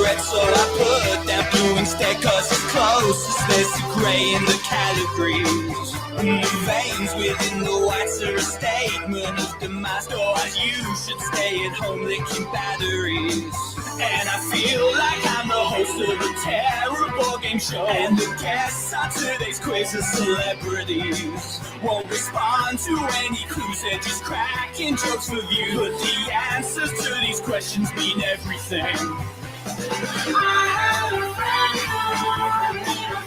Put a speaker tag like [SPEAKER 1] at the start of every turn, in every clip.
[SPEAKER 1] red, so I put that blue instead, cause it's closest. There's the gray in the categories. Veins within the whites are a statement of demise. Otherwise you should stay at home licking batteries. And I feel like I'm the host of a terrible game show, and the guests on today's quiz are celebrities. Won't respond to any clues, they're just cracking jokes for view. But the answers to these questions mean everything. I have a friend who need a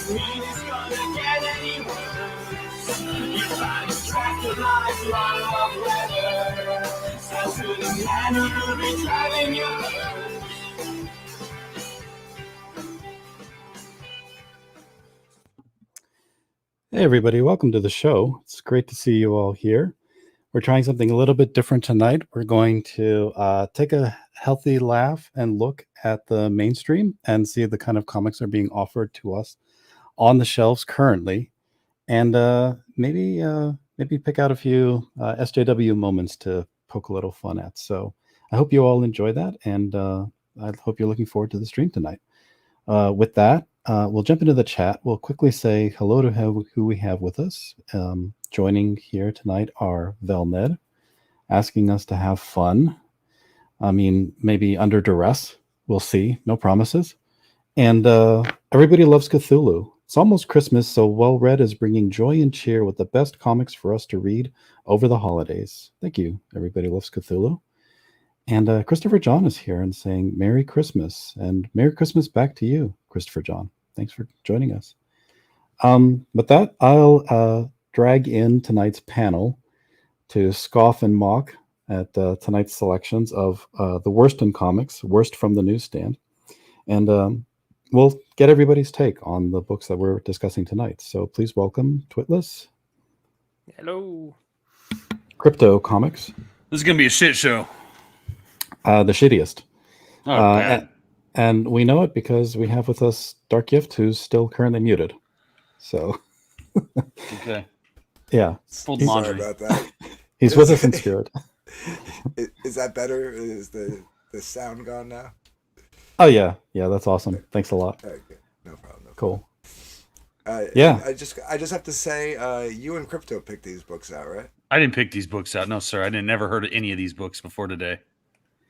[SPEAKER 1] it's gonna get any worse. You find a track of life, love letter. Sounds to the man who will be driving your hearse.
[SPEAKER 2] Hey everybody, welcome to the show. It's great to see you all here. We're trying something a little bit different tonight. We're going to take a healthy laugh and look at the mainstream and see the kind of comics are being offered to us on the shelves currently, and maybe pick out a few SJW moments to poke a little fun at. So I hope you all enjoy that, and I hope you're looking forward to the stream tonight. With that, we'll jump into the chat. We'll quickly say hello to who we have with us. Joining here tonight are Velned, asking us to have fun. I mean, maybe under duress. We'll see. No promises. And everybody loves Cthulhu. It's almost Christmas, so Well Read is bringing joy and cheer with the best comics for us to read over the holidays. Thank you. Everybody loves Cthulhu. And Christopher John is here and saying Merry Christmas, and Merry Christmas back to you, Christopher John. Thanks for joining us. With that, I'll drag in tonight's panel to scoff and mock at tonight's selections of the worst in comics, worst from the newsstand. And we'll get everybody's take on the books that we're discussing tonight. So please welcome Twitless.
[SPEAKER 3] Hello.
[SPEAKER 2] Crypto Comics.
[SPEAKER 4] This is going to be a shit show.
[SPEAKER 2] The shittiest.
[SPEAKER 4] Oh,
[SPEAKER 2] and we know it because we have with us Dark Gift, who's still currently muted. So,
[SPEAKER 4] okay.
[SPEAKER 2] Yeah.
[SPEAKER 4] Full laundry.
[SPEAKER 5] Sorry about that.
[SPEAKER 2] He's with us in spirit.
[SPEAKER 5] Is that better? Is the sound gone now?
[SPEAKER 2] Oh, yeah. Yeah, that's awesome. Thanks a lot.
[SPEAKER 5] Okay. No problem.
[SPEAKER 2] Cool.
[SPEAKER 5] Yeah. I just have to say, you and Crypto picked these books out, right?
[SPEAKER 4] I didn't pick these books out. No, sir. I never heard of any of these books before today.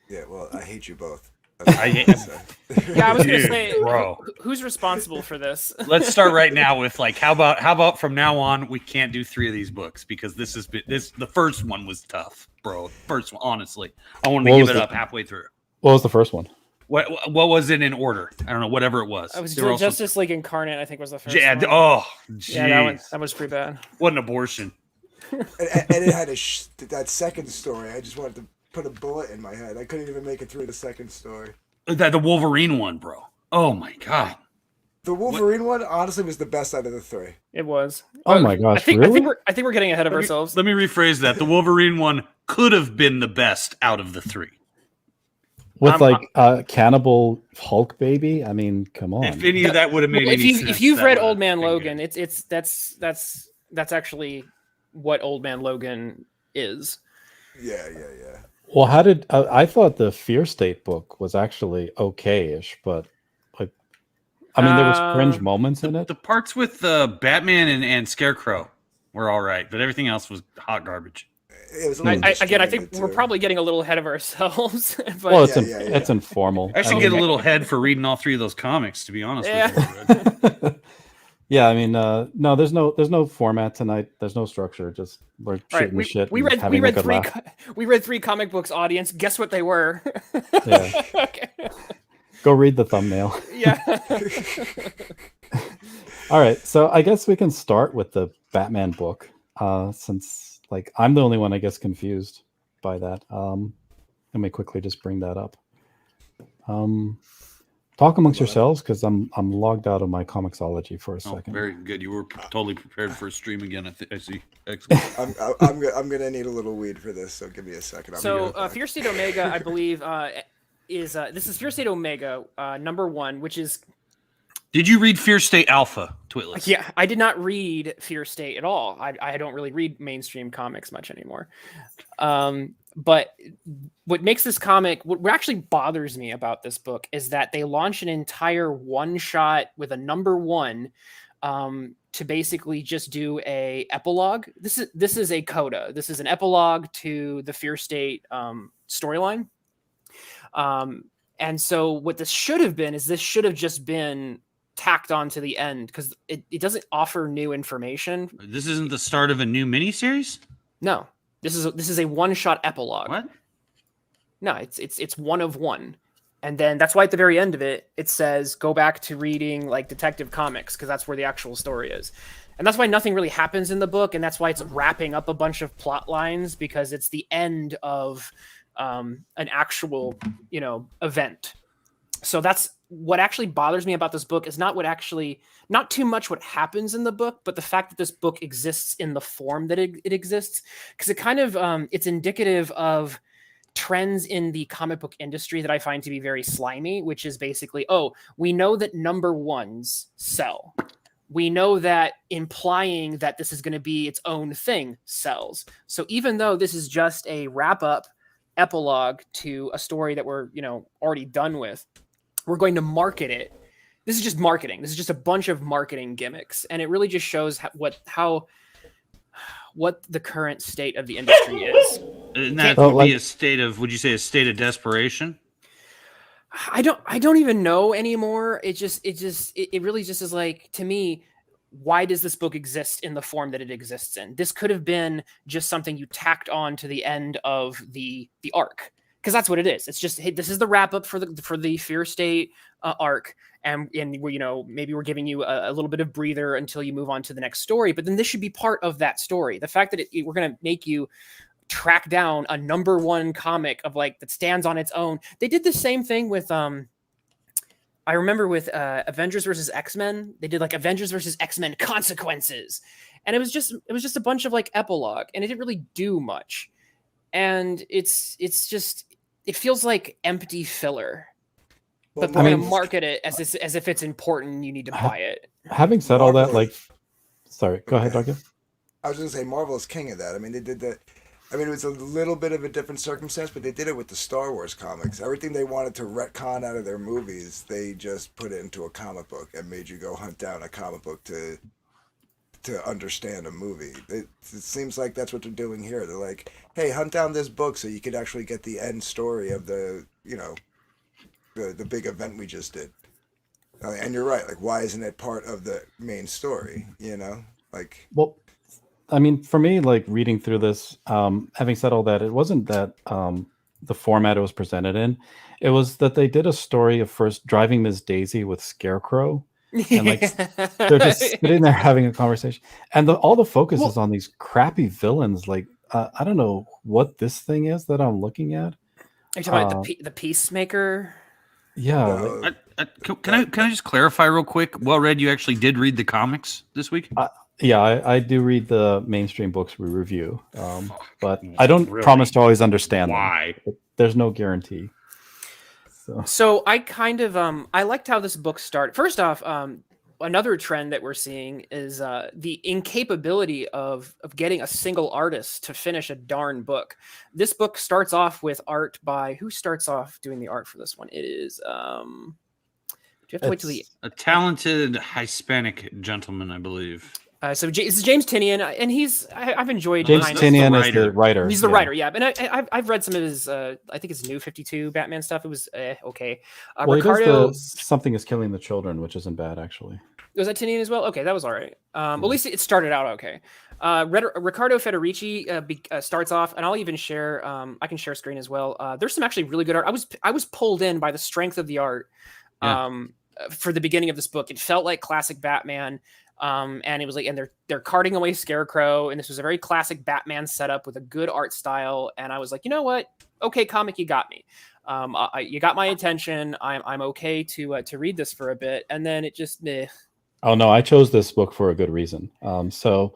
[SPEAKER 5] Yeah, well, I hate you both.
[SPEAKER 3] Yeah, I was going to say, bro, who's responsible for this?
[SPEAKER 4] Let's start right now with how about from now on we can't do 3 of these books because the first one was tough, bro. First one, honestly, I wanted to give it up halfway through.
[SPEAKER 2] What was the first one?
[SPEAKER 4] What was it in order? I don't know. Whatever it was.
[SPEAKER 3] It was Justice League Incarnate. I think was the first.
[SPEAKER 4] Yeah.
[SPEAKER 3] One.
[SPEAKER 4] Oh, geez.
[SPEAKER 3] Yeah, that was pretty bad.
[SPEAKER 4] What an abortion.
[SPEAKER 5] and it had that second story. I just wanted to put a bullet in my head. I couldn't even make it through the second story.
[SPEAKER 4] The Wolverine one, bro. Oh my god.
[SPEAKER 5] The Wolverine one honestly was the best out of the 3.
[SPEAKER 3] It was.
[SPEAKER 2] Oh my gosh!
[SPEAKER 3] I think we're getting ahead of
[SPEAKER 4] Let
[SPEAKER 3] ourselves.
[SPEAKER 4] Let me rephrase that. The Wolverine one could have been the best out of the 3.
[SPEAKER 2] With Cannibal Hulk baby. I mean, come on.
[SPEAKER 4] If any of that would have made any sense.
[SPEAKER 3] If you've read Old Man Logan, that's actually what Old Man Logan is.
[SPEAKER 5] Yeah.
[SPEAKER 2] Well, how did I thought the Fear State book was actually okay-ish, but there was cringe moments in it.
[SPEAKER 4] The parts with Batman and Scarecrow were all right, but everything else was hot garbage.
[SPEAKER 5] It was
[SPEAKER 3] I think we're probably getting a little ahead of ourselves. But
[SPEAKER 2] well, it's informal.
[SPEAKER 4] I should get a little head for reading all 3 of those comics, to be honest with you.
[SPEAKER 2] Yeah, I mean, no, there's no format tonight. There's no structure. Just we're shooting the shit.
[SPEAKER 3] We read 3 comic books. Audience, guess what they were?
[SPEAKER 2] Yeah.
[SPEAKER 3] Okay.
[SPEAKER 2] Go read the thumbnail.
[SPEAKER 3] Yeah.
[SPEAKER 2] All right, so I guess we can start with the Batman book, since I'm the only one I guess confused by that. Let me quickly just bring that up. Talk amongst yourselves because I'm logged out of my Comixology for a second.
[SPEAKER 4] Very good. You were totally prepared for a stream again. I see. Excellent.
[SPEAKER 5] I'm gonna need a little weed for this, so give me a second.
[SPEAKER 3] Fear State Omega, I believe, is this is Fear State Omega #1, which is.
[SPEAKER 4] Did you read Fear State Alpha, Twitless?
[SPEAKER 3] Yeah, I did not read Fear State at all. I don't really read mainstream comics much anymore. But what makes this comic, what actually bothers me about this book is that they launch an entire one-shot with a #1 to basically just do a epilogue. This is a coda. This is an epilogue to the Fear State storyline. And so what this should have been is this should have just been tacked on to the end because it doesn't offer new information.
[SPEAKER 4] This isn't the start of a new miniseries?
[SPEAKER 3] No, this is a one-shot epilogue.
[SPEAKER 4] What?
[SPEAKER 3] No, it's one of one. And then that's why at the very end of it, it says, go back to reading like Detective Comics, because that's where the actual story is. And that's why nothing really happens in the book. And that's why it's wrapping up a bunch of plot lines, because it's the end of an actual, event. So that's what actually bothers me about this book is not too much what happens in the book, but the fact that this book exists in the form that it exists. Because it kind of, it's indicative of trends in the comic book industry that I find to be very slimy, which is basically, we know that #1s sell. We know that implying that this is going to be its own thing sells. So even though this is just a wrap up epilogue to a story that we're, already done with, we're going to market it. This is just marketing. This is just a bunch of marketing gimmicks. And it really just shows what the current state of the industry is.
[SPEAKER 4] And that would be a state of, would you say a state of desperation?
[SPEAKER 3] I don't even know anymore. It really just is like, to me, why does this book exist in the form that it exists in? This could have been just something you tacked on to the end of the arc. Because that's what it is. It's just, hey, this is the wrap up for the Fear State arc, and we're, maybe we're giving you a little bit of breather until you move on to the next story. But then this should be part of that story. The fact that we're going to make you track down a #1 comic of that stands on its own. They did the same thing with I remember with Avengers versus X-Men. They did Avengers versus X-Men Consequences, and it was just a bunch of epilogue, and it didn't really do much. And it's just, it feels like empty filler.
[SPEAKER 5] Well,
[SPEAKER 3] But they're going to market it as if it's important and you need to buy it.
[SPEAKER 2] Having said all that, sorry, go ahead, Doug.
[SPEAKER 5] I was going to say Marvel is king of that. I mean, they did that. I mean, it was a little bit of a different circumstance, but they did it with the Star Wars comics. Everything they wanted to retcon out of their movies, they just put it into a comic book and made you go hunt down a comic book to understand a movie. It seems like that's what they're doing here. They're like, hey, hunt down this book so you could actually get the end story of the big event we just did. And you're right. Why isn't it part of the main story? Well,
[SPEAKER 2] I mean, for me, reading through this, having said all that, it wasn't that the format it was presented in. It was that they did a story of first driving Miss Daisy with Scarecrow. And they're just sitting there having a conversation, and all the focus is on these crappy villains. I don't know what this thing is that I'm looking at.
[SPEAKER 3] Are you talking about the Peacemaker?
[SPEAKER 2] Yeah.
[SPEAKER 4] Can I just clarify real quick? Well, Red, you actually did read the comics this week?
[SPEAKER 2] Yeah, I do read the mainstream books we review, but I don't promise to always understand
[SPEAKER 4] why.
[SPEAKER 2] Them. There's no guarantee.
[SPEAKER 3] So I kind of I liked how this book started. First off, another trend that we're seeing is the incapability of getting a single artist to finish a darn book. This book starts off with art by who starts off doing the art for this one? It is do you have to wait till a
[SPEAKER 4] talented Hispanic gentleman, I believe.
[SPEAKER 3] So it's James Tynion, and I've enjoyed
[SPEAKER 2] James Tynion is the writer.
[SPEAKER 3] He's the writer, yeah. And I've read some of his I think his New 52 Batman stuff. It was okay.
[SPEAKER 2] Ricardo, he does Something is Killing the Children, which isn't bad actually.
[SPEAKER 3] Was that Tynion as well? Okay, that was all right. At least it started out okay. Ricardo Federici starts off, and I'll even share. I can share screen as well. There's some actually really good art. I was pulled in by the strength of the art. For the beginning of this book, it felt like classic Batman. And it was and they're carting away Scarecrow, and this was a very classic Batman setup with a good art style. And I was like, you know what? Okay, comic, you got me. You got my attention. I'm okay to read this for a bit, and then it just.
[SPEAKER 2] Oh no, I chose this book for a good reason. So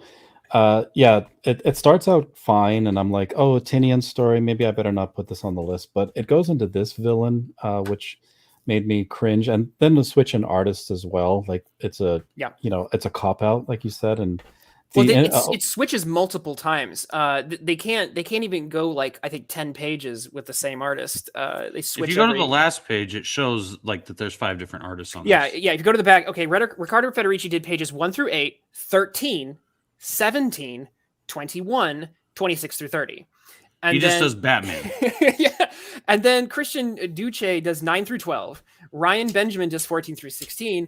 [SPEAKER 2] Yeah, it starts out fine, and I'm like, oh, Tinian's story. Maybe I better not put this on the list. But it goes into this villain, which made me cringe, and then the switch in artists as well. Like it's a,
[SPEAKER 3] Yeah.
[SPEAKER 2] it's a cop out, like you said, and
[SPEAKER 3] Well,
[SPEAKER 2] the
[SPEAKER 3] it switches multiple times. They can't even go like I think 10 pages with the same artist. They switch.
[SPEAKER 4] If you go to the last page, it shows like that there's 5 different artists on
[SPEAKER 3] Yeah,
[SPEAKER 4] this.
[SPEAKER 3] yeah. If you go to the back, okay, Ricardo Federici did pages 1 through 8, 13, 17, 21, 26 through 30. And
[SPEAKER 4] He just does Batman.
[SPEAKER 3] Yeah. And then Christian Duce does 9 through 12. Ryan Benjamin does 14 through 16.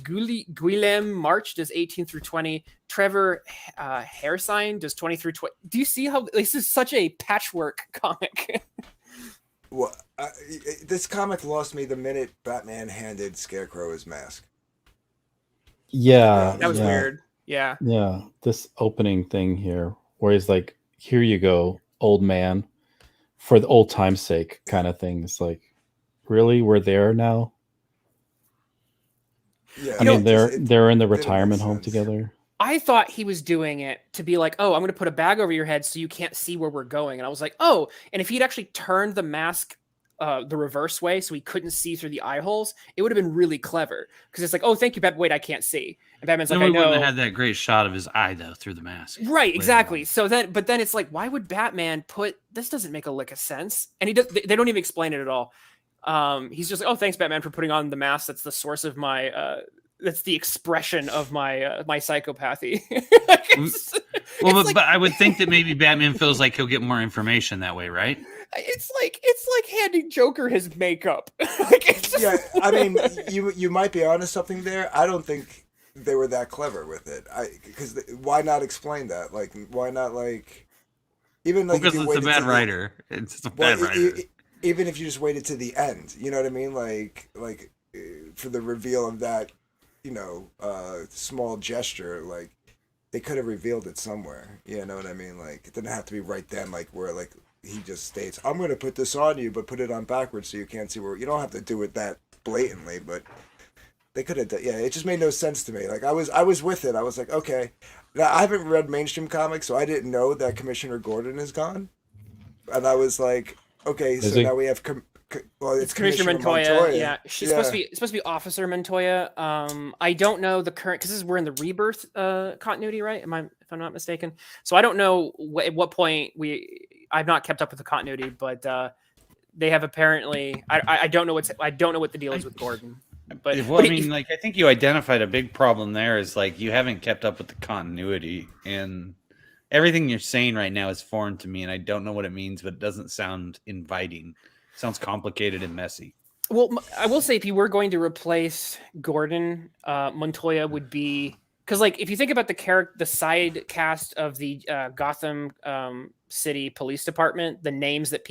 [SPEAKER 3] Guillem March does 18 through 20. Trevor Hairsign does 20 through 20. Do you see how this is such a patchwork comic?
[SPEAKER 5] Well, this comic lost me the minute Batman handed Scarecrow his mask.
[SPEAKER 2] yeah,
[SPEAKER 3] That was
[SPEAKER 2] yeah,
[SPEAKER 3] weird. Yeah.
[SPEAKER 2] Yeah, this opening thing here, where he's like, "Here you go, old man," for the old time's sake, kind of thing. It's like, really, we're there now.
[SPEAKER 5] Yeah,
[SPEAKER 2] I mean, they're
[SPEAKER 5] it
[SPEAKER 2] they're in the
[SPEAKER 5] didn't make
[SPEAKER 2] retirement home
[SPEAKER 5] sense.
[SPEAKER 2] together.
[SPEAKER 3] I thought he was doing it to be like, oh, I'm going to put a bag over your head so you can't see where we're going. And I was like, oh, and if he'd actually turned the mask the reverse way so he couldn't see through the eye holes, it would have been really clever. Because it's like, oh, thank you, Batman. Wait, I can't see. And Batman's
[SPEAKER 4] Then
[SPEAKER 3] like,
[SPEAKER 4] we
[SPEAKER 3] I know.
[SPEAKER 4] wouldn't have had that great shot of his eye though through the mask.
[SPEAKER 3] Right, exactly.
[SPEAKER 4] on.
[SPEAKER 3] So then, but then it's like, why would Batman put this? Doesn't make a lick of sense. And he does. They don't even explain it at all. He's just like, oh, thanks, Batman, for putting on the mask. That's the source of my. That's the expression of my my psychopathy.
[SPEAKER 4] But I would think that maybe Batman feels like he'll get more information that way, right?
[SPEAKER 3] It's like handing Joker his makeup.
[SPEAKER 5] Yeah, I mean, you might be onto something there. I don't think they were that clever with it. Because why not explain that? Like, why not even like
[SPEAKER 4] Because it's a bad writer. It's a bad writer.
[SPEAKER 5] Even if you just waited to the end, you know what I mean? Like for the reveal of that, small gesture, like they could have revealed it somewhere. You know what I mean? Like it didn't have to be right then. Like where he just states, "I'm going to put this on you, but put it on backwards so you can't see where." You don't have to do it that blatantly, but they could have done. Yeah, it just made no sense to me. Like I was with it. I was like, okay. Now I haven't read mainstream comics, so I didn't know that Commissioner Gordon is gone, and I was like, okay, so now we have. It's
[SPEAKER 3] Commissioner Montoya. Yeah, she's supposed to be Officer Montoya. I don't know the current because we're in the Rebirth continuity, right? If I'm not mistaken? So I don't know at what point I've not kept up with the continuity, but they have apparently. I don't know what the deal is with Gordon. But
[SPEAKER 4] I think you identified a big problem there. Is like you haven't kept up with the continuity, and everything you're saying right now is foreign to me, and I don't know what it means, but it doesn't sound inviting. Sounds complicated and messy.
[SPEAKER 3] Well, I will say if you were going to replace Gordon, Montoya would be because, like, if you think about the side cast of the Gotham City Police Department, the names that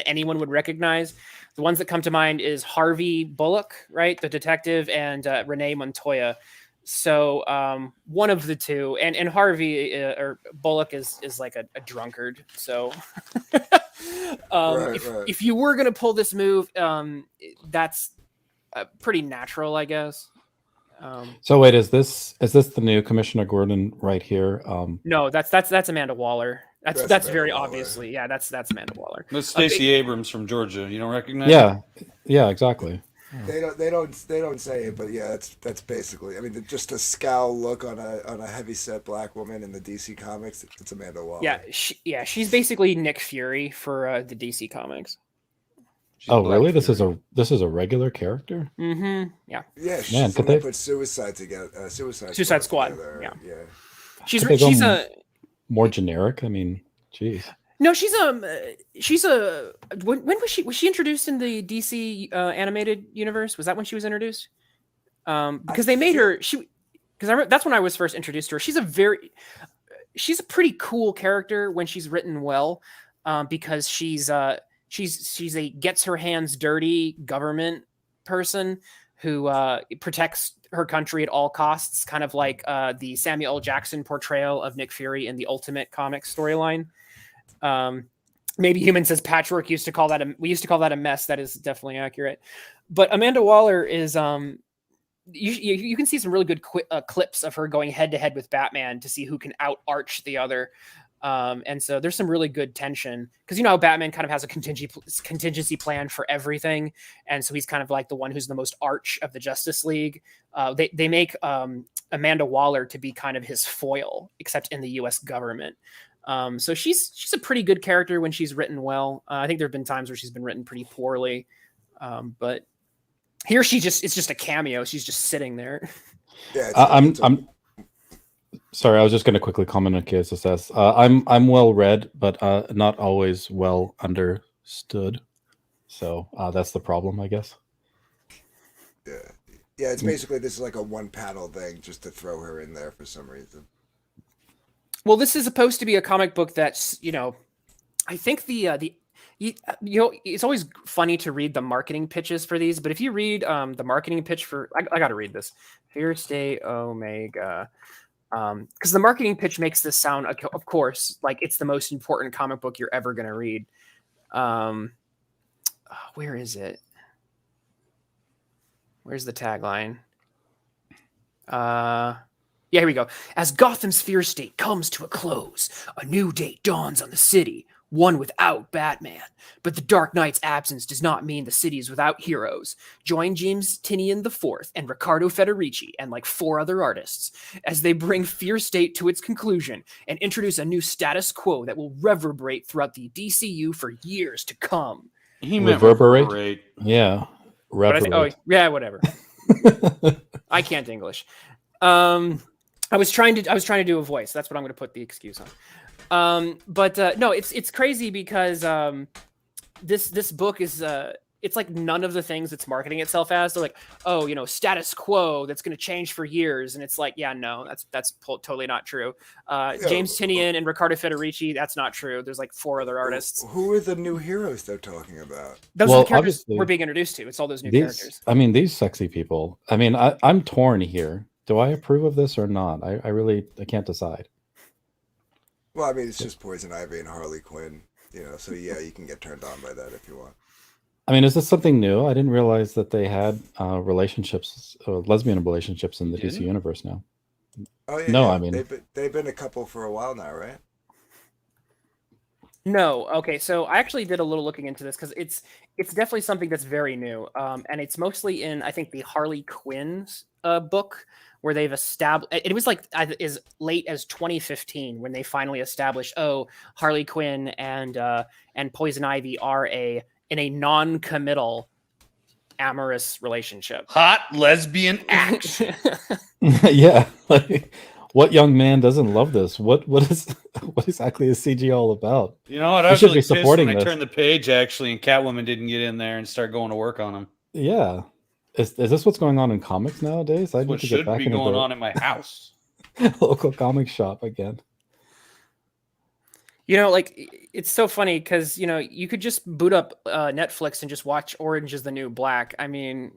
[SPEAKER 3] anyone would recognize, the ones that come to mind is Harvey Bullock, right, the detective, and Renee Montoya. So one of the two, and Harvey or Bullock is like a drunkard. So if you were gonna pull this move, that's pretty natural, I guess.
[SPEAKER 2] So wait, is this the new Commissioner Gordon right here?
[SPEAKER 3] No, that's Amanda Waller. That's very
[SPEAKER 5] Waller.
[SPEAKER 3] Obviously, yeah. That's Amanda Waller.
[SPEAKER 4] That's Stacey Abrams from Georgia. You don't recognize?
[SPEAKER 2] Yeah, exactly.
[SPEAKER 5] They don't say it, but yeah, that's basically. I mean, just a scowl look on a heavyset black woman in the DC comics. It's Amanda Waller.
[SPEAKER 3] Yeah, she's basically Nick Fury for the DC comics.
[SPEAKER 2] Really? This is a regular character?
[SPEAKER 3] Mm-hmm. Yeah.
[SPEAKER 5] Yeah.
[SPEAKER 2] Man, could they
[SPEAKER 5] put Suicide together?
[SPEAKER 3] Suicide Squad.
[SPEAKER 5] Together.
[SPEAKER 3] Yeah.
[SPEAKER 5] She's
[SPEAKER 2] more generic. I mean, geez.
[SPEAKER 3] No, she's when was she introduced in the DC animated universe? Was that when she was introduced? Because they made her that's when I was first introduced to her. She's a pretty cool character when she's written well, because she's a gets her hands dirty government person who protects her country at all costs, kind of like the Samuel L. Jackson portrayal of Nick Fury in the Ultimate Comics storyline. Maybe Human says Patchwork used to call that a mess. That is definitely accurate. But Amanda Waller is you can see some really good clips of her going head to head with Batman to see who can out arch the other. And so there's some really good tension because, you know, Batman kind of has a contingency plan for everything. And so he's kind of like the one who's the most arch of the Justice League. They make Amanda Waller to be kind of his foil, except in the US government. So she's a pretty good character when she's written well. I think there have been times where she's been written pretty poorly. But here it's just a cameo. She's just sitting there.
[SPEAKER 5] Yeah,
[SPEAKER 2] I'm sorry. I was just going to quickly comment on KSSS. I'm well read, but not always well understood. So that's the problem, I guess.
[SPEAKER 5] Yeah. It's basically this is like a one panel thing just to throw her in there for some reason.
[SPEAKER 3] Well, this is supposed to be a comic book that's, you know, I think you know, it's always funny to read the marketing pitches for these, but if you read the marketing pitch for, I got to read this, Fear State Omega, because the marketing pitch makes this sound, of course, like it's the most important comic book you're ever going to read. Where is it? Where's the tagline? Yeah, here we go. As Gotham's fear state comes to a close, a new day dawns on the city, one without Batman. But the Dark Knight's absence does not mean the city is without heroes. Join James Tynion IV and Riccardo Federici and like 4 other artists as they bring Fear State to its conclusion and introduce a new status quo that will reverberate throughout the DCU for years to come.
[SPEAKER 4] He meant
[SPEAKER 2] reverberate. Yeah.
[SPEAKER 3] Oh, yeah, whatever. I can't English. I was trying to do a voice. That's what I'm going to put the excuse on. But no, it's crazy because this book is it's like none of the things it's marketing itself as. They're like, oh, you know, status quo that's going to change for years, and it's like, yeah, no, that's totally not true. James Tynion and Riccardo Federici, that's not true. There's like 4 other artists.
[SPEAKER 5] Who are the new heroes they're talking about?
[SPEAKER 3] Those are the characters we're being introduced to. It's all those new characters.
[SPEAKER 2] I mean, these sexy people. I mean, I'm torn here. Do I approve of this or not? I really can't decide.
[SPEAKER 5] Well, I mean, it's just Poison Ivy and Harley Quinn, you know. So yeah, you can get turned on by that if you want.
[SPEAKER 2] I mean, is this something new? I didn't realize that they had relationships, lesbian relationships in the DC universe now.
[SPEAKER 5] Oh yeah.
[SPEAKER 2] No,
[SPEAKER 5] yeah.
[SPEAKER 2] I mean
[SPEAKER 5] they've been a couple for a while now, right?
[SPEAKER 3] No, okay. So I actually did a little looking into this because it's definitely something that's very new, and it's mostly in I think the Harley Quinn's book where they've established. It was like as late as 2015 when they finally established, oh, Harley Quinn and Poison Ivy are in a non-committal amorous relationship.
[SPEAKER 4] Hot lesbian action.
[SPEAKER 2] yeah. Like, what young man doesn't love this? What exactly is CG all about?
[SPEAKER 4] You know what? I was
[SPEAKER 2] should
[SPEAKER 4] really
[SPEAKER 2] be supporting
[SPEAKER 4] pissed when
[SPEAKER 2] this.
[SPEAKER 4] I turned the page actually, and Catwoman didn't get in there and start going to work on him.
[SPEAKER 2] Yeah. Is this what's going on in comics nowadays? I need
[SPEAKER 4] What
[SPEAKER 2] to get
[SPEAKER 4] should
[SPEAKER 2] back
[SPEAKER 4] be
[SPEAKER 2] into
[SPEAKER 4] going
[SPEAKER 2] the
[SPEAKER 4] on in my house?
[SPEAKER 2] local comic shop again.
[SPEAKER 3] You know, like it's so funny because, you know, you could just boot up Netflix and just watch Orange is the New Black. I mean,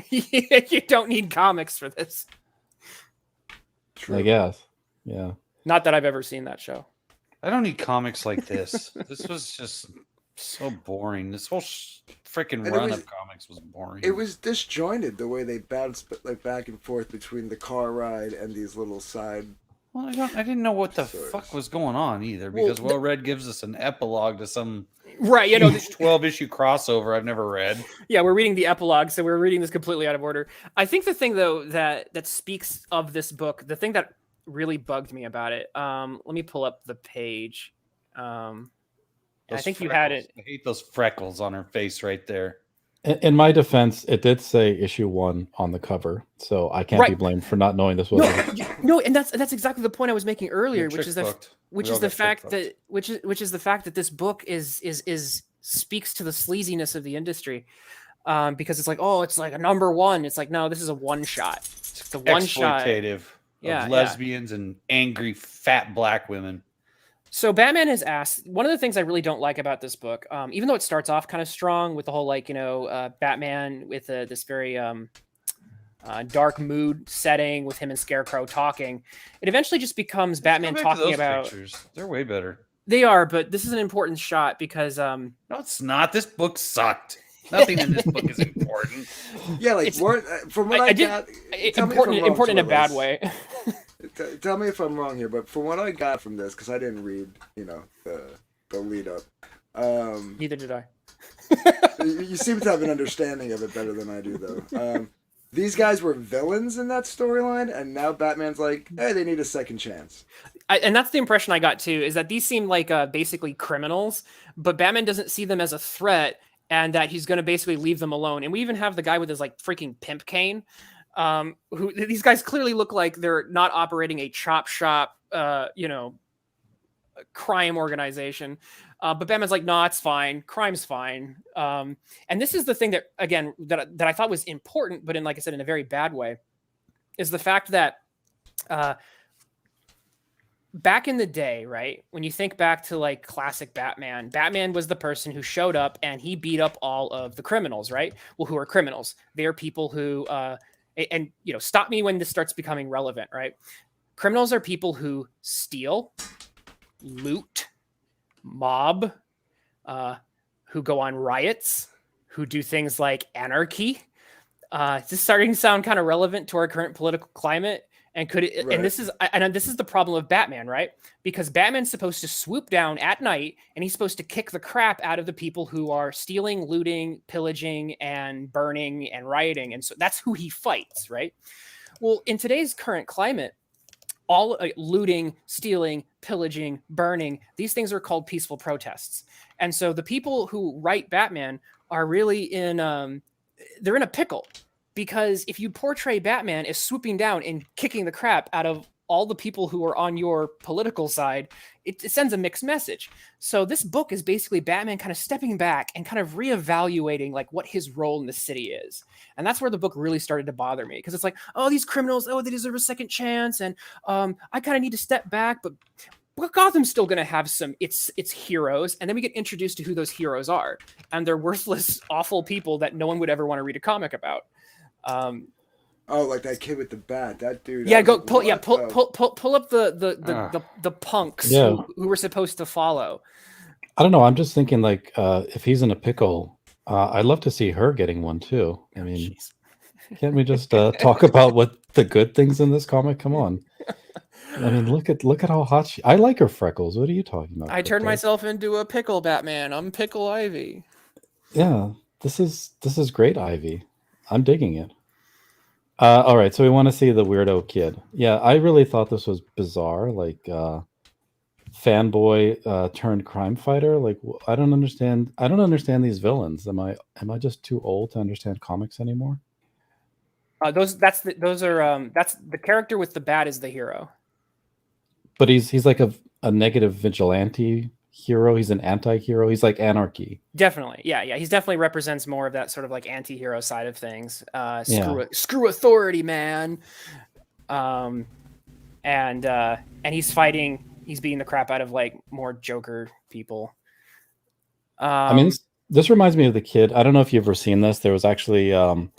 [SPEAKER 3] you don't need comics for this.
[SPEAKER 5] True.
[SPEAKER 2] I guess. Yeah.
[SPEAKER 3] Not that I've ever seen that show.
[SPEAKER 4] I don't need comics like this. This was just so boring. This whole freaking run of comics was boring.
[SPEAKER 5] It was disjointed the way they bounced like back and forth between the car ride and these little side.
[SPEAKER 4] Well, I didn't know what the fuck was going on either because Well Red gives us an epilogue to some
[SPEAKER 3] right, you know,
[SPEAKER 4] 12-issue crossover I've never read.
[SPEAKER 3] Yeah, we're reading the epilogue, so we're reading this completely out of order. I think the thing though that speaks of this book, the thing that really bugged me about it. Let me pull up the page. I think you had it.
[SPEAKER 4] I hate those freckles on her face right there.
[SPEAKER 2] In my defense, it did say issue 1 on the cover, so I can't be blamed for not knowing this was.
[SPEAKER 3] No, and that's exactly the point I was making earlier, which is the fact that this book is speaks to the sleaziness of the industry, because it's like, oh, it's like a number 1. It's like, no, this is a one shot. It's the one shot.
[SPEAKER 4] Exploitative of lesbians and angry fat black women.
[SPEAKER 3] So Batman is asked, one of the things I really don't like about this book, even though it starts off kind of strong with the whole, like, you know, Batman with this very dark mood setting with him and Scarecrow talking, it eventually just becomes Batman talking about...
[SPEAKER 4] Pictures. They're way better.
[SPEAKER 3] They are, but this is an important shot because...
[SPEAKER 4] No, it's not. This book sucked. Nothing in this book is important.
[SPEAKER 5] Yeah, like from what I got,
[SPEAKER 3] important in a bad way.
[SPEAKER 5] Tell me if I'm wrong here, but from what I got from this, because I didn't read, the lead up.
[SPEAKER 3] Neither did I.
[SPEAKER 5] You seem to have an understanding of it better than I do, though. These guys were villains in that storyline, and now Batman's like, hey, they need a second chance.
[SPEAKER 3] And that's the impression I got too, is that these seem like basically criminals, but Batman doesn't see them as a threat, and that he's going to basically leave them alone. And we even have the guy with his like freaking pimp cane, who these guys clearly look like they're not operating a chop shop, crime organization. But Batman's like, no, it's fine. Crime's fine. And this is the thing that, again, that I thought was important, but like I said, in a very bad way, is the fact that back in the day, right, when you think back to like classic Batman was the person who showed up and he beat up all of the criminals, right? Well, who are criminals? They are people who, stop me when this starts becoming relevant, right? Criminals are people who steal, loot, mob, who go on riots, who do things like anarchy. It's just starting to sound kind of relevant to our current political climate. And right. And this is the problem of Batman, right? Because Batman's supposed to swoop down at night and he's supposed to kick the crap out of the people who are stealing, looting, pillaging, and burning and rioting. And so that's who he fights, right? Well, in today's current climate, all looting, stealing, pillaging, burning, these things are called peaceful protests. And so the people who write Batman are really they're in a pickle, because if you portray Batman as swooping down and kicking the crap out of all the people who are on your political side, it sends a mixed message. So this book is basically Batman kind of stepping back and kind of reevaluating like what his role in the city is. And that's where the book really started to bother me, because it's like, oh, these criminals, oh, they deserve a second chance. And I kind of need to step back, but Gotham's still going to have its heroes. And then we get introduced to who those heroes are. And they're worthless, awful people that no one would ever want to read a comic about.
[SPEAKER 5] Like that kid with the bat, that dude.
[SPEAKER 3] Yeah, pull up the punks who were supposed to follow.
[SPEAKER 2] I don't know. I'm just thinking like if he's in a pickle, I'd love to see her getting one too. I mean, can't we just talk about what the good things in this comic? Come on. I mean, look at how hot she. I like her freckles. What are you talking about?
[SPEAKER 3] I turned myself into a pickle Batman. I'm Pickle Ivy.
[SPEAKER 2] Yeah, this is great, Ivy. I'm digging it. All right, so we want to see the weirdo kid. Yeah, I really thought this was bizarre, like fanboy turned crime fighter. Like, I don't understand these villains. Am I just too old to understand comics anymore?
[SPEAKER 3] That's the character with the bat is the hero.
[SPEAKER 2] But he's like a negative vigilante hero. He's an anti-hero. He's like anarchy.
[SPEAKER 3] Definitely. Yeah. He definitely represents more of that sort of like anti-hero side of things. Screw authority, man. And he's beating the crap out of like more Joker people.
[SPEAKER 2] I mean, this reminds me of the kid. I don't know if you've ever seen this. There was actually a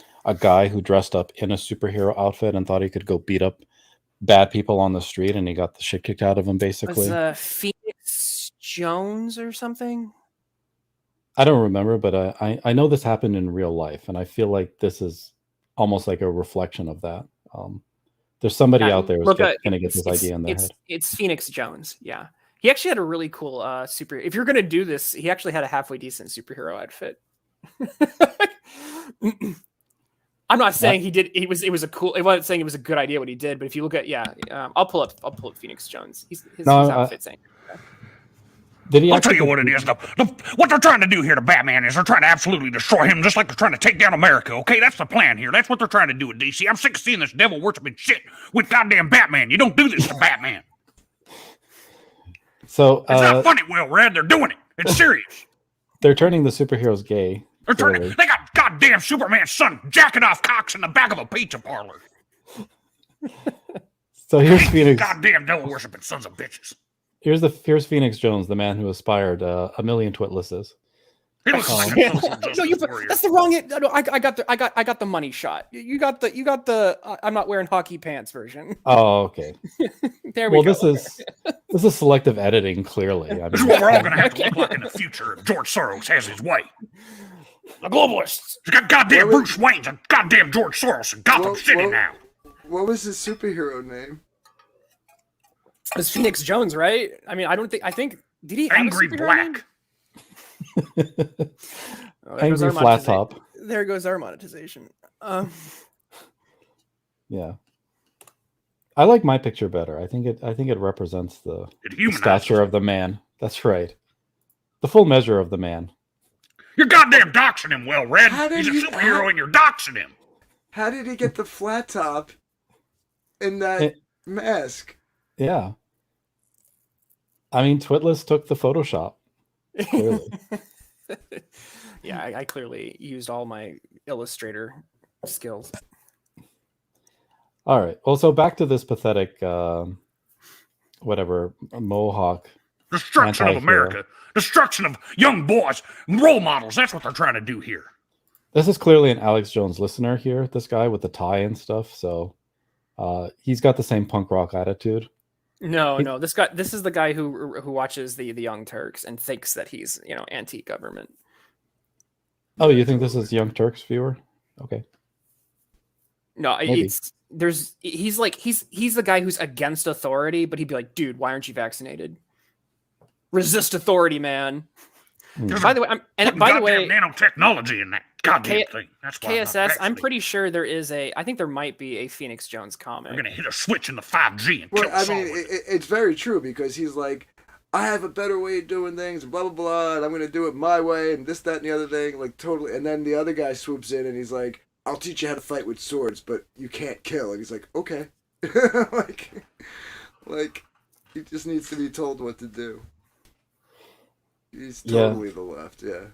[SPEAKER 2] guy who dressed up in a superhero outfit and thought he could go beat up bad people on the street, and he got the shit kicked out of him, basically.
[SPEAKER 3] Was Phoenix Jones or something?
[SPEAKER 2] I don't remember, but I know this happened in real life, and I feel like this is almost like a reflection of that. There's somebody out there who's going to get this idea in their head. It's
[SPEAKER 3] Phoenix Jones, yeah. He actually had a really cool super. If you're going to do this, he actually had a halfway decent superhero outfit. I'm not saying he did. It was a cool. I wasn't saying it was a good idea what he did, but if you look at I'll pull up Phoenix Jones. His outfit's ain't.
[SPEAKER 6] I'll tell you what it is. What they're trying to do here to Batman is they're trying to absolutely destroy him, just like they're trying to take down America. Okay, that's the plan here. That's what they're trying to do at DC. I'm sick of seeing this devil worshiping shit with goddamn Batman. You don't do this to Batman.
[SPEAKER 2] So
[SPEAKER 6] it's not funny, Will Red. They're doing it. It's serious.
[SPEAKER 2] They're turning the superheroes gay.
[SPEAKER 6] They got goddamn Superman's son jacking off cocks in the back of a pizza parlor.
[SPEAKER 2] So here's Phoenix.
[SPEAKER 6] Goddamn devil worshiping sons of bitches.
[SPEAKER 2] Here's Phoenix Jones, the man who aspired a million Twitlisses.
[SPEAKER 3] That's the wrong. No, I got the money shot. You got the I'm not wearing hockey pants version.
[SPEAKER 2] Oh, okay.
[SPEAKER 3] There we go.
[SPEAKER 2] This is selective editing. Clearly,
[SPEAKER 6] this is what we're all going to have to look like in the future if George Soros has his way.
[SPEAKER 3] The globalists.
[SPEAKER 6] You got goddamn
[SPEAKER 5] What was-
[SPEAKER 6] Bruce Wayne's and goddamn George Soros in Gotham
[SPEAKER 5] What-
[SPEAKER 6] City
[SPEAKER 5] what-
[SPEAKER 6] now.
[SPEAKER 5] What was his superhero name?
[SPEAKER 3] It's Phoenix Jones, right? I mean, I think did he have
[SPEAKER 6] Angry
[SPEAKER 3] a superhero name?
[SPEAKER 6] Black.
[SPEAKER 3] Oh,
[SPEAKER 2] Angry Flat Top.
[SPEAKER 3] There goes our monetization.
[SPEAKER 2] Yeah. I like my picture better. I think it represents the
[SPEAKER 6] It humanizes
[SPEAKER 2] stature of the man. That's right. The full measure of the man.
[SPEAKER 6] You're goddamn doxing him, Well Red.
[SPEAKER 5] How did
[SPEAKER 6] He's a
[SPEAKER 5] you-
[SPEAKER 6] superhero and you're doxing him.
[SPEAKER 5] How did he get the flat top in that
[SPEAKER 2] It-
[SPEAKER 5] mask?
[SPEAKER 2] Yeah. I mean, Twitless took the Photoshop. Clearly.
[SPEAKER 3] Yeah, I clearly used all my Illustrator skills.
[SPEAKER 2] All right. Well, so back to this pathetic, whatever, Mohawk.
[SPEAKER 6] Destruction of
[SPEAKER 2] Anti-hero.
[SPEAKER 6] America. Destruction of young boys. Role models. That's what they're trying to do here.
[SPEAKER 2] This is clearly an Alex Jones listener here, this guy with the tie and stuff. So he's got the same punk rock attitude.
[SPEAKER 3] No, this is the guy who watches the Young Turks and thinks that he's anti-government.
[SPEAKER 2] Oh, you think this is Young Turks viewer? Okay.
[SPEAKER 3] No,
[SPEAKER 2] Maybe.
[SPEAKER 3] he's the guy who's against authority, but he'd be like, dude, why aren't you vaccinated? Resist authority, man.
[SPEAKER 2] Hmm.
[SPEAKER 3] By the way, by the way,
[SPEAKER 6] nanotechnology in that goddamn thing. That's why I'm not
[SPEAKER 3] KSS, I'm
[SPEAKER 6] vaccinated.
[SPEAKER 3] pretty sure I think there might be a Phoenix Jones comic.
[SPEAKER 6] They're gonna hit a switch in the 5G and
[SPEAKER 5] Well,
[SPEAKER 6] kill
[SPEAKER 5] I
[SPEAKER 6] us all
[SPEAKER 5] mean,
[SPEAKER 6] with it.
[SPEAKER 5] it's very true because he's like, I have a better way of doing things, blah blah blah, and I'm gonna do it my way, and this, that, and the other thing, like totally. And then the other guy swoops in and he's like, I'll teach you how to fight with swords, but you can't kill. And he's like, okay, like he just needs to be told what to do. He's totally the left, yeah.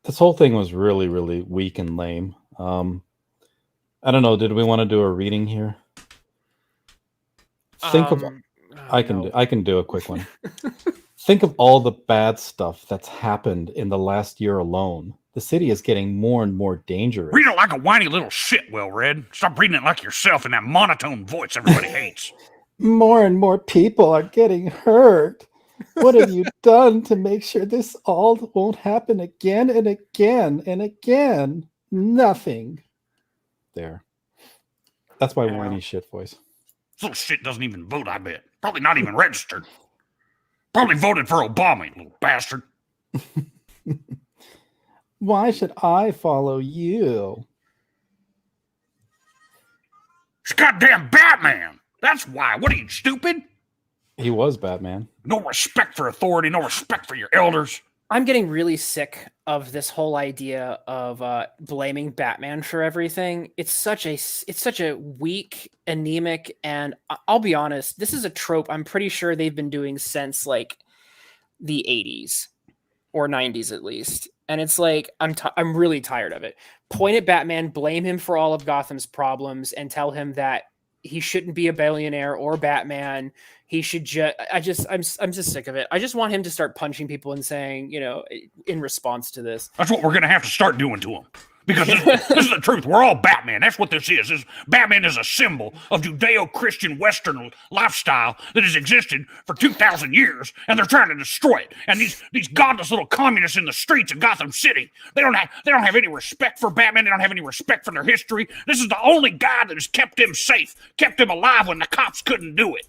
[SPEAKER 2] This whole thing was really, really weak and lame. I don't know. Did we want to do a reading here? Think of. I can do a quick one. Think of all the bad stuff that's happened in the last year alone. The city is getting more and more dangerous.
[SPEAKER 6] Read it like a whiny little shit, Well Red. Stop reading it like yourself in that monotone voice everybody hates.
[SPEAKER 2] More and more people are getting hurt. What have you done to make sure this all won't happen again and again and again? Nothing. There. That's my whiny shit voice.
[SPEAKER 6] This little shit doesn't even vote, I bet. Probably not even registered. Probably voted for Obama, you little bastard.
[SPEAKER 2] Why should I follow you?
[SPEAKER 6] It's goddamn Batman. That's why. What are you, stupid?
[SPEAKER 2] He was Batman.
[SPEAKER 6] No respect for authority, no respect for your elders.
[SPEAKER 3] I'm getting really sick of this whole idea of blaming Batman for everything. It's such a weak, anemic, and I'll be honest, this is a trope I'm pretty sure they've been doing since like the 80s or 90s at least. And it's like I'm really tired of it. Point at Batman, blame him for all of Gotham's problems, and tell him that he shouldn't be a billionaire or Batman. He should I'm just sick of it. I just want him to start punching people and saying, in response to this.
[SPEAKER 6] That's what we're going to have to start doing to him. Because this is the truth. We're all Batman. That's what this is. Batman is a symbol of Judeo-Christian Western lifestyle that has existed for 2,000 years, and they're trying to destroy it. And these godless little communists in the streets of Gotham City, they don't have any respect for Batman. They don't have any respect for their history. This is the only guy that has kept them safe, kept them alive when the cops couldn't do it.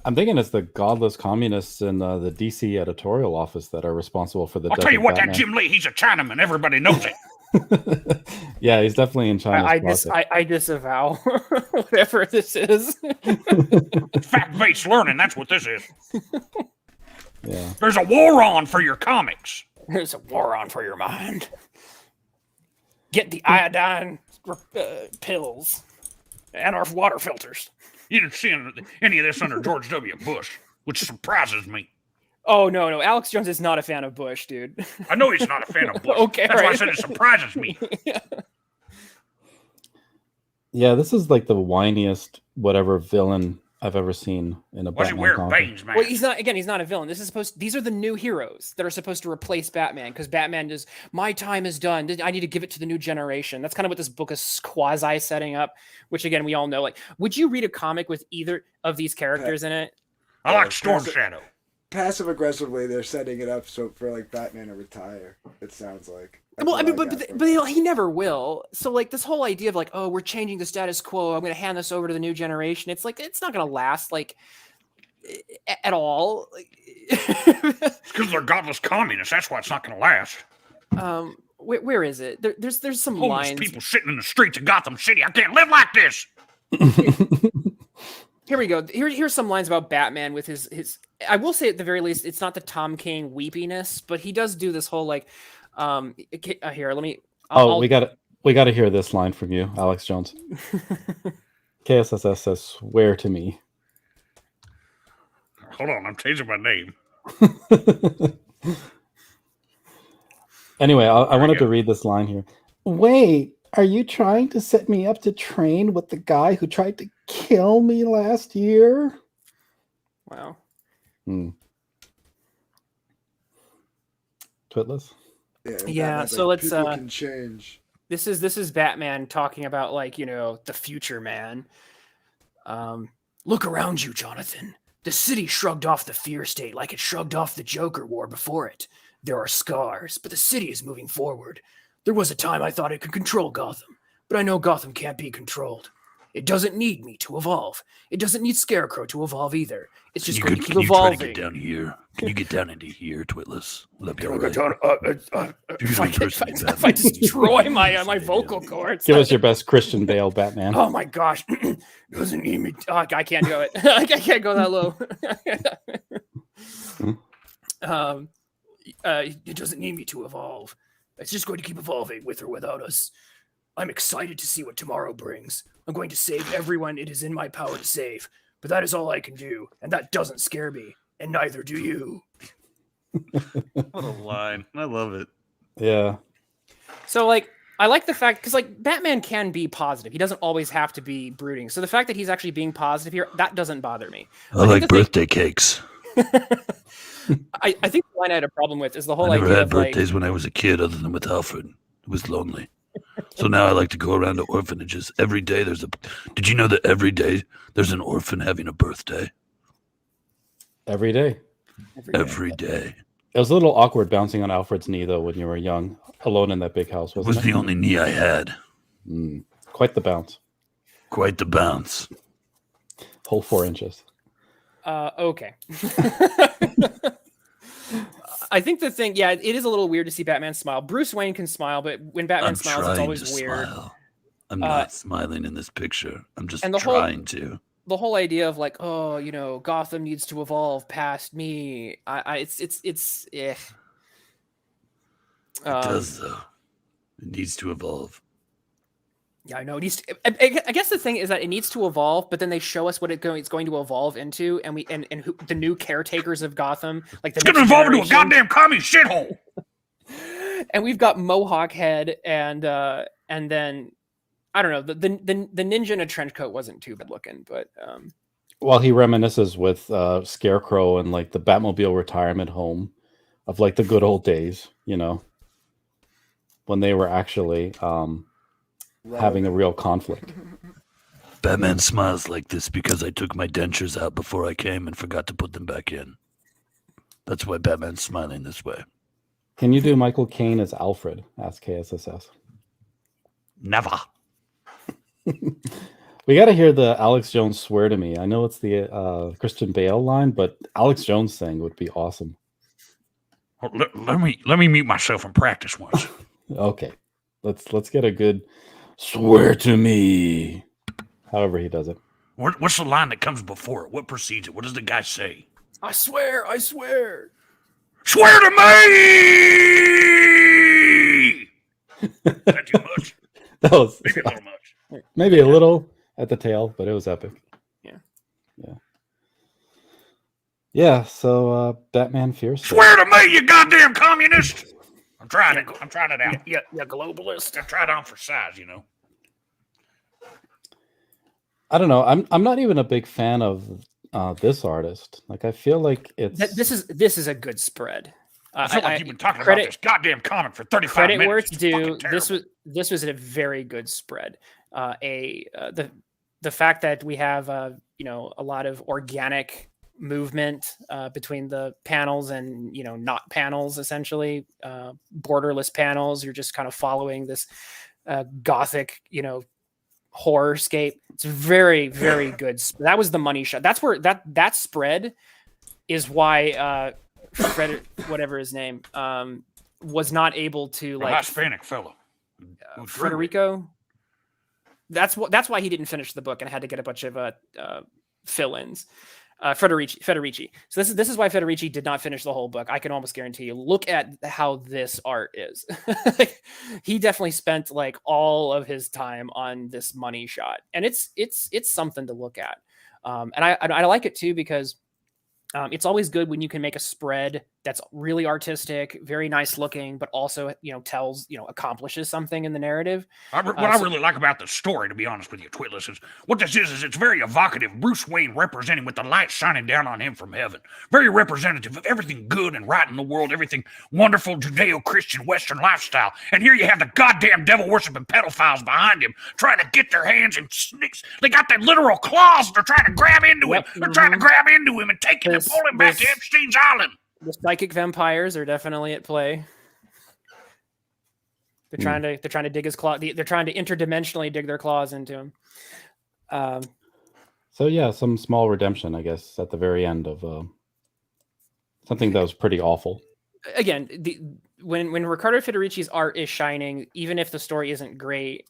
[SPEAKER 2] I'm thinking it's the godless communists in the DC editorial office that are responsiable for the
[SPEAKER 6] I'll
[SPEAKER 2] death
[SPEAKER 6] tell you
[SPEAKER 2] of
[SPEAKER 6] what,
[SPEAKER 2] Batman.
[SPEAKER 6] that Jim Lee, he's a Chinaman. Everybody knows it.
[SPEAKER 2] Yeah, he's definitely in China.
[SPEAKER 3] I disavow whatever this is.
[SPEAKER 6] Fact-based learning, that's what this is.
[SPEAKER 2] Yeah.
[SPEAKER 6] There's a war on for your comics.
[SPEAKER 3] There's a war on for your mind. Get the iodine pills and our water filters.
[SPEAKER 6] You didn't see any of this under George W. Bush, which surprises me.
[SPEAKER 3] Oh, no. Alex Jones is not a fan of Bush, dude.
[SPEAKER 6] I know he's not a fan of Bush.
[SPEAKER 3] Okay,
[SPEAKER 6] That's why I
[SPEAKER 3] right.
[SPEAKER 6] said it surprises me.
[SPEAKER 2] Yeah, this is like the whiniest whatever villain I've ever seen in a
[SPEAKER 6] Why's he
[SPEAKER 2] Batman
[SPEAKER 6] wearing
[SPEAKER 2] comic.
[SPEAKER 6] bangs, man?
[SPEAKER 3] Well, he's not a villain. These are the new heroes that are supposed to replace Batman, because Batman is, my time is done. I need to give it to the new generation. That's kind of what this book is quasi setting up, which again, we all know. Like, would you read a comic with either of these characters in it?
[SPEAKER 6] I like Storm Shadow.
[SPEAKER 5] passive aggressively, they're setting it up for like Batman to retire. It sounds like. That's
[SPEAKER 3] Well, I
[SPEAKER 5] what
[SPEAKER 3] mean,
[SPEAKER 5] got
[SPEAKER 3] but
[SPEAKER 5] from it.
[SPEAKER 3] he never will. So like this whole idea of like, oh, we're changing the status quo. I'm going to hand this over to the new generation. It's like it's not going to last like at all.
[SPEAKER 6] It's because they're godless communists. That's why it's not going to last.
[SPEAKER 3] Where is it? There's some
[SPEAKER 6] Homeless
[SPEAKER 3] lines.
[SPEAKER 6] people sitting in the streets of Gotham City. I can't live like this.
[SPEAKER 3] Here we go. Here's some lines about Batman with his. I will say at the very least, it's not the Tom King weepiness, but he does do this whole like, here. Let me.
[SPEAKER 2] We got to hear this line from you, Alex Jones. KSSS says, "Swear to me."
[SPEAKER 6] Hold on, I'm changing my name.
[SPEAKER 2] Anyway, I wanted to read this line here. Wait, are you trying to set me up to train with the guy who tried to kill me last year?
[SPEAKER 3] Wow.
[SPEAKER 2] Twitless?
[SPEAKER 3] Yeah,
[SPEAKER 5] Batman's
[SPEAKER 3] so let's
[SPEAKER 5] people can change.
[SPEAKER 3] This is Batman talking about like, the future man. Look around you, Jonathan. The city shrugged off the fear state like it shrugged off the Joker war before it. There are scars, but the city is moving forward. There was a time I thought it could control Gotham, but I know Gotham can't be controlled. It doesn't need me to evolve. It doesn't need Scarecrow to evolve either. It's just going to keep evolving.
[SPEAKER 6] Can you try to get down here? Can you get down into here, Twitless? Will that be all
[SPEAKER 3] right? If I destroy my vocal cords.
[SPEAKER 2] Give us your best Christian Bale Batman.
[SPEAKER 3] Oh my gosh. Doesn't need me. I can't do it. I can't go that low. It doesn't need me to evolve. It's just going to keep evolving with or without us. I'm excited to see what tomorrow brings. I'm going to save everyone it is in my power to save. But that is all I can do, and that doesn't scare me, and neither do you.
[SPEAKER 4] What a line. I love it.
[SPEAKER 2] Yeah.
[SPEAKER 3] So, like, I like the fact, because, like, Batman can be positive. He doesn't always have to be brooding. So the fact that he's actually being positive here, that doesn't bother me.
[SPEAKER 6] I like birthday cakes.
[SPEAKER 3] I think the line I had a problem with is the whole
[SPEAKER 6] I never
[SPEAKER 3] idea
[SPEAKER 6] had
[SPEAKER 3] of,
[SPEAKER 6] birthdays when I was a kid other than with Alfred. It was lonely. So now I like to go around to orphanages. Every day did you know that every day there's an orphan having a birthday?
[SPEAKER 2] Every day.
[SPEAKER 6] Every day.
[SPEAKER 2] It was a little awkward bouncing on Alfred's knee, though, when you were young, alone in that big house,
[SPEAKER 6] It
[SPEAKER 2] wasn't
[SPEAKER 6] was the only knee I had.
[SPEAKER 2] Quite the bounce.
[SPEAKER 6] Quite the bounce.
[SPEAKER 2] Whole 4 inches.
[SPEAKER 3] Okay. I think the thing, it is a little weird to see Batman smile. Bruce Wayne can smile, but when Batman smiles, it's always weird.
[SPEAKER 6] Smile. I'm not smiling in this picture. I'm just
[SPEAKER 3] and the
[SPEAKER 6] trying to.
[SPEAKER 3] The whole idea of like, Gotham needs to evolve past me. It's
[SPEAKER 6] It does though. It needs to evolve.
[SPEAKER 3] Yeah, I know. It needs to, I guess the thing is that it needs to evolve, but then they show us what it's going to evolve into, and who the new caretakers of Gotham, like
[SPEAKER 6] it's going to evolve into a goddamn commie shithole.
[SPEAKER 3] And we've got Mohawk Head, and then I don't know, the ninja in a trench coat wasn't too bad looking, but
[SPEAKER 2] Well, he reminisces with Scarecrow and like the Batmobile retirement home of like the good old days, when they were actually having a real conflict.
[SPEAKER 6] Batman smiles like this because I took my dentures out before I came and forgot to put them back in. That's why Batman's smiling this way.
[SPEAKER 2] Can you do Michael Caine as Alfred? Asked KSSS.
[SPEAKER 6] Never.
[SPEAKER 2] We got to hear the Alex Jones "Swear to Me." I know it's the Christian Bale line, but Alex Jones saying would be awesome.
[SPEAKER 6] Let me mute myself and practice once.
[SPEAKER 2] Okay, let's get a good "Swear to me." However he does it.
[SPEAKER 6] What's the line that comes before it? What precedes it? What does the guy say?
[SPEAKER 3] I swear.
[SPEAKER 6] Swear to me! Is that too much?
[SPEAKER 2] That was
[SPEAKER 6] Maybe a little much.
[SPEAKER 2] maybe a little at the tail, but it was epic. Yeah. So Batman Fierce.
[SPEAKER 6] Swear to me, you goddamn communist! I'm trying it. I'm trying it out.
[SPEAKER 3] Yeah, globalist.
[SPEAKER 6] I tried on for size,
[SPEAKER 2] I don't know. I'm not even a big fan of this artist. Like, I feel like it's
[SPEAKER 3] This is a good spread.
[SPEAKER 6] I feel like you've been talking about this goddamn comic for 35 minutes.
[SPEAKER 3] Credit where it's due. This was a very good spread. The fact that we have a lot of organic movement between the panels and, you know, not panels, essentially borderless panels. You're just kind of following this gothic, you know, horrorscape. It's very, very good. That was the money shot. That's where that spread is why Fred, whatever his name, was not able to, like,
[SPEAKER 6] Hispanic fellow,
[SPEAKER 3] Federico. That's why he didn't finish the book and had to get a bunch of fill-ins. Federici. So this is why Federici did not finish the whole book. I can almost guarantee you. Look at how this art is. He definitely spent like all of his time on this money shot, and it's something to look at. And I like it too because it's always good when you can make a spread that's really artistic, very nice looking, but also, you know, tells, you know, accomplishes something in the narrative.
[SPEAKER 6] I really like about the story, to be honest with you, Twitless, is what this is it's very evocative. Bruce Wayne representing with the light shining down on him from heaven. Very representative of everything good and right in the world, everything wonderful Judeo-Christian Western lifestyle. And here you have the goddamn devil-worshipping pedophiles behind him trying to get their hands in snicks. They got their literal claws. They're trying to grab into him. They're trying to grab into him and take him and pull him back to Epstein's Island.
[SPEAKER 3] The psychic vampires are definitely at play. They're trying to dig his claw. They're trying to interdimensionally dig their claws into him.
[SPEAKER 2] So yeah, some small redemption, I guess, at the very end of something that was pretty awful.
[SPEAKER 3] Again, when Riccardo Federici's art is shining, even if the story isn't great,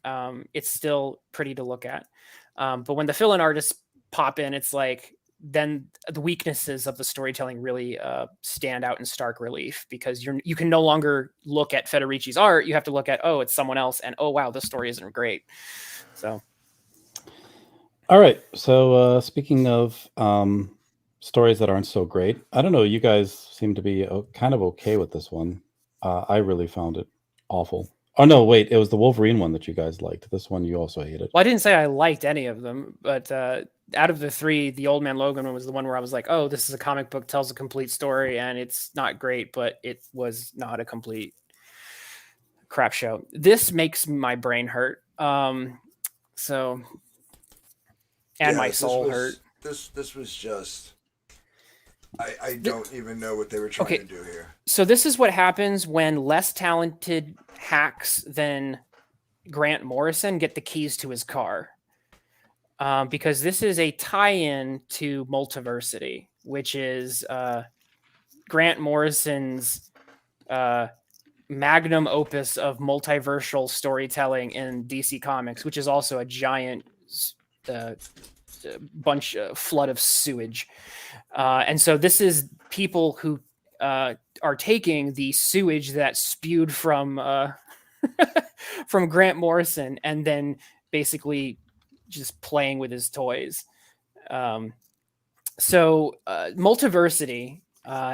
[SPEAKER 3] it's still pretty to look at. But when the fill-in artists pop in, it's like, then the weaknesses of the storytelling really stand out in stark relief, because you can no longer look at Federici's art. You have to look at, oh, it's someone else, and oh wow, this story isn't great. So,
[SPEAKER 2] all right. So speaking of stories that aren't so great, I don't know. You guys seem to be kind of okay with this one. I really found it awful. Oh no, wait! It was the Wolverine one that you guys liked. This one you also hated.
[SPEAKER 3] Well, I didn't say I liked any of them, but out of the three, the Old Man Logan one was the one where I was like, "Oh, this is a comic book, tells a complete story, and it's not great, but it was not a complete crap show." This makes my brain hurt. My soul hurt.
[SPEAKER 5] This was just. I don't even know what they were trying to do here.
[SPEAKER 3] So this is what happens when less talented hacks than Grant Morrison get the keys to his car. Because this is a tie-in to Multiversity, which is Grant Morrison's magnum opus of multiversal storytelling in DC Comics, which is also a giant flood of sewage. And so this is people who are taking the sewage that spewed from from Grant Morrison and then basically just playing with his toys. So Multiversity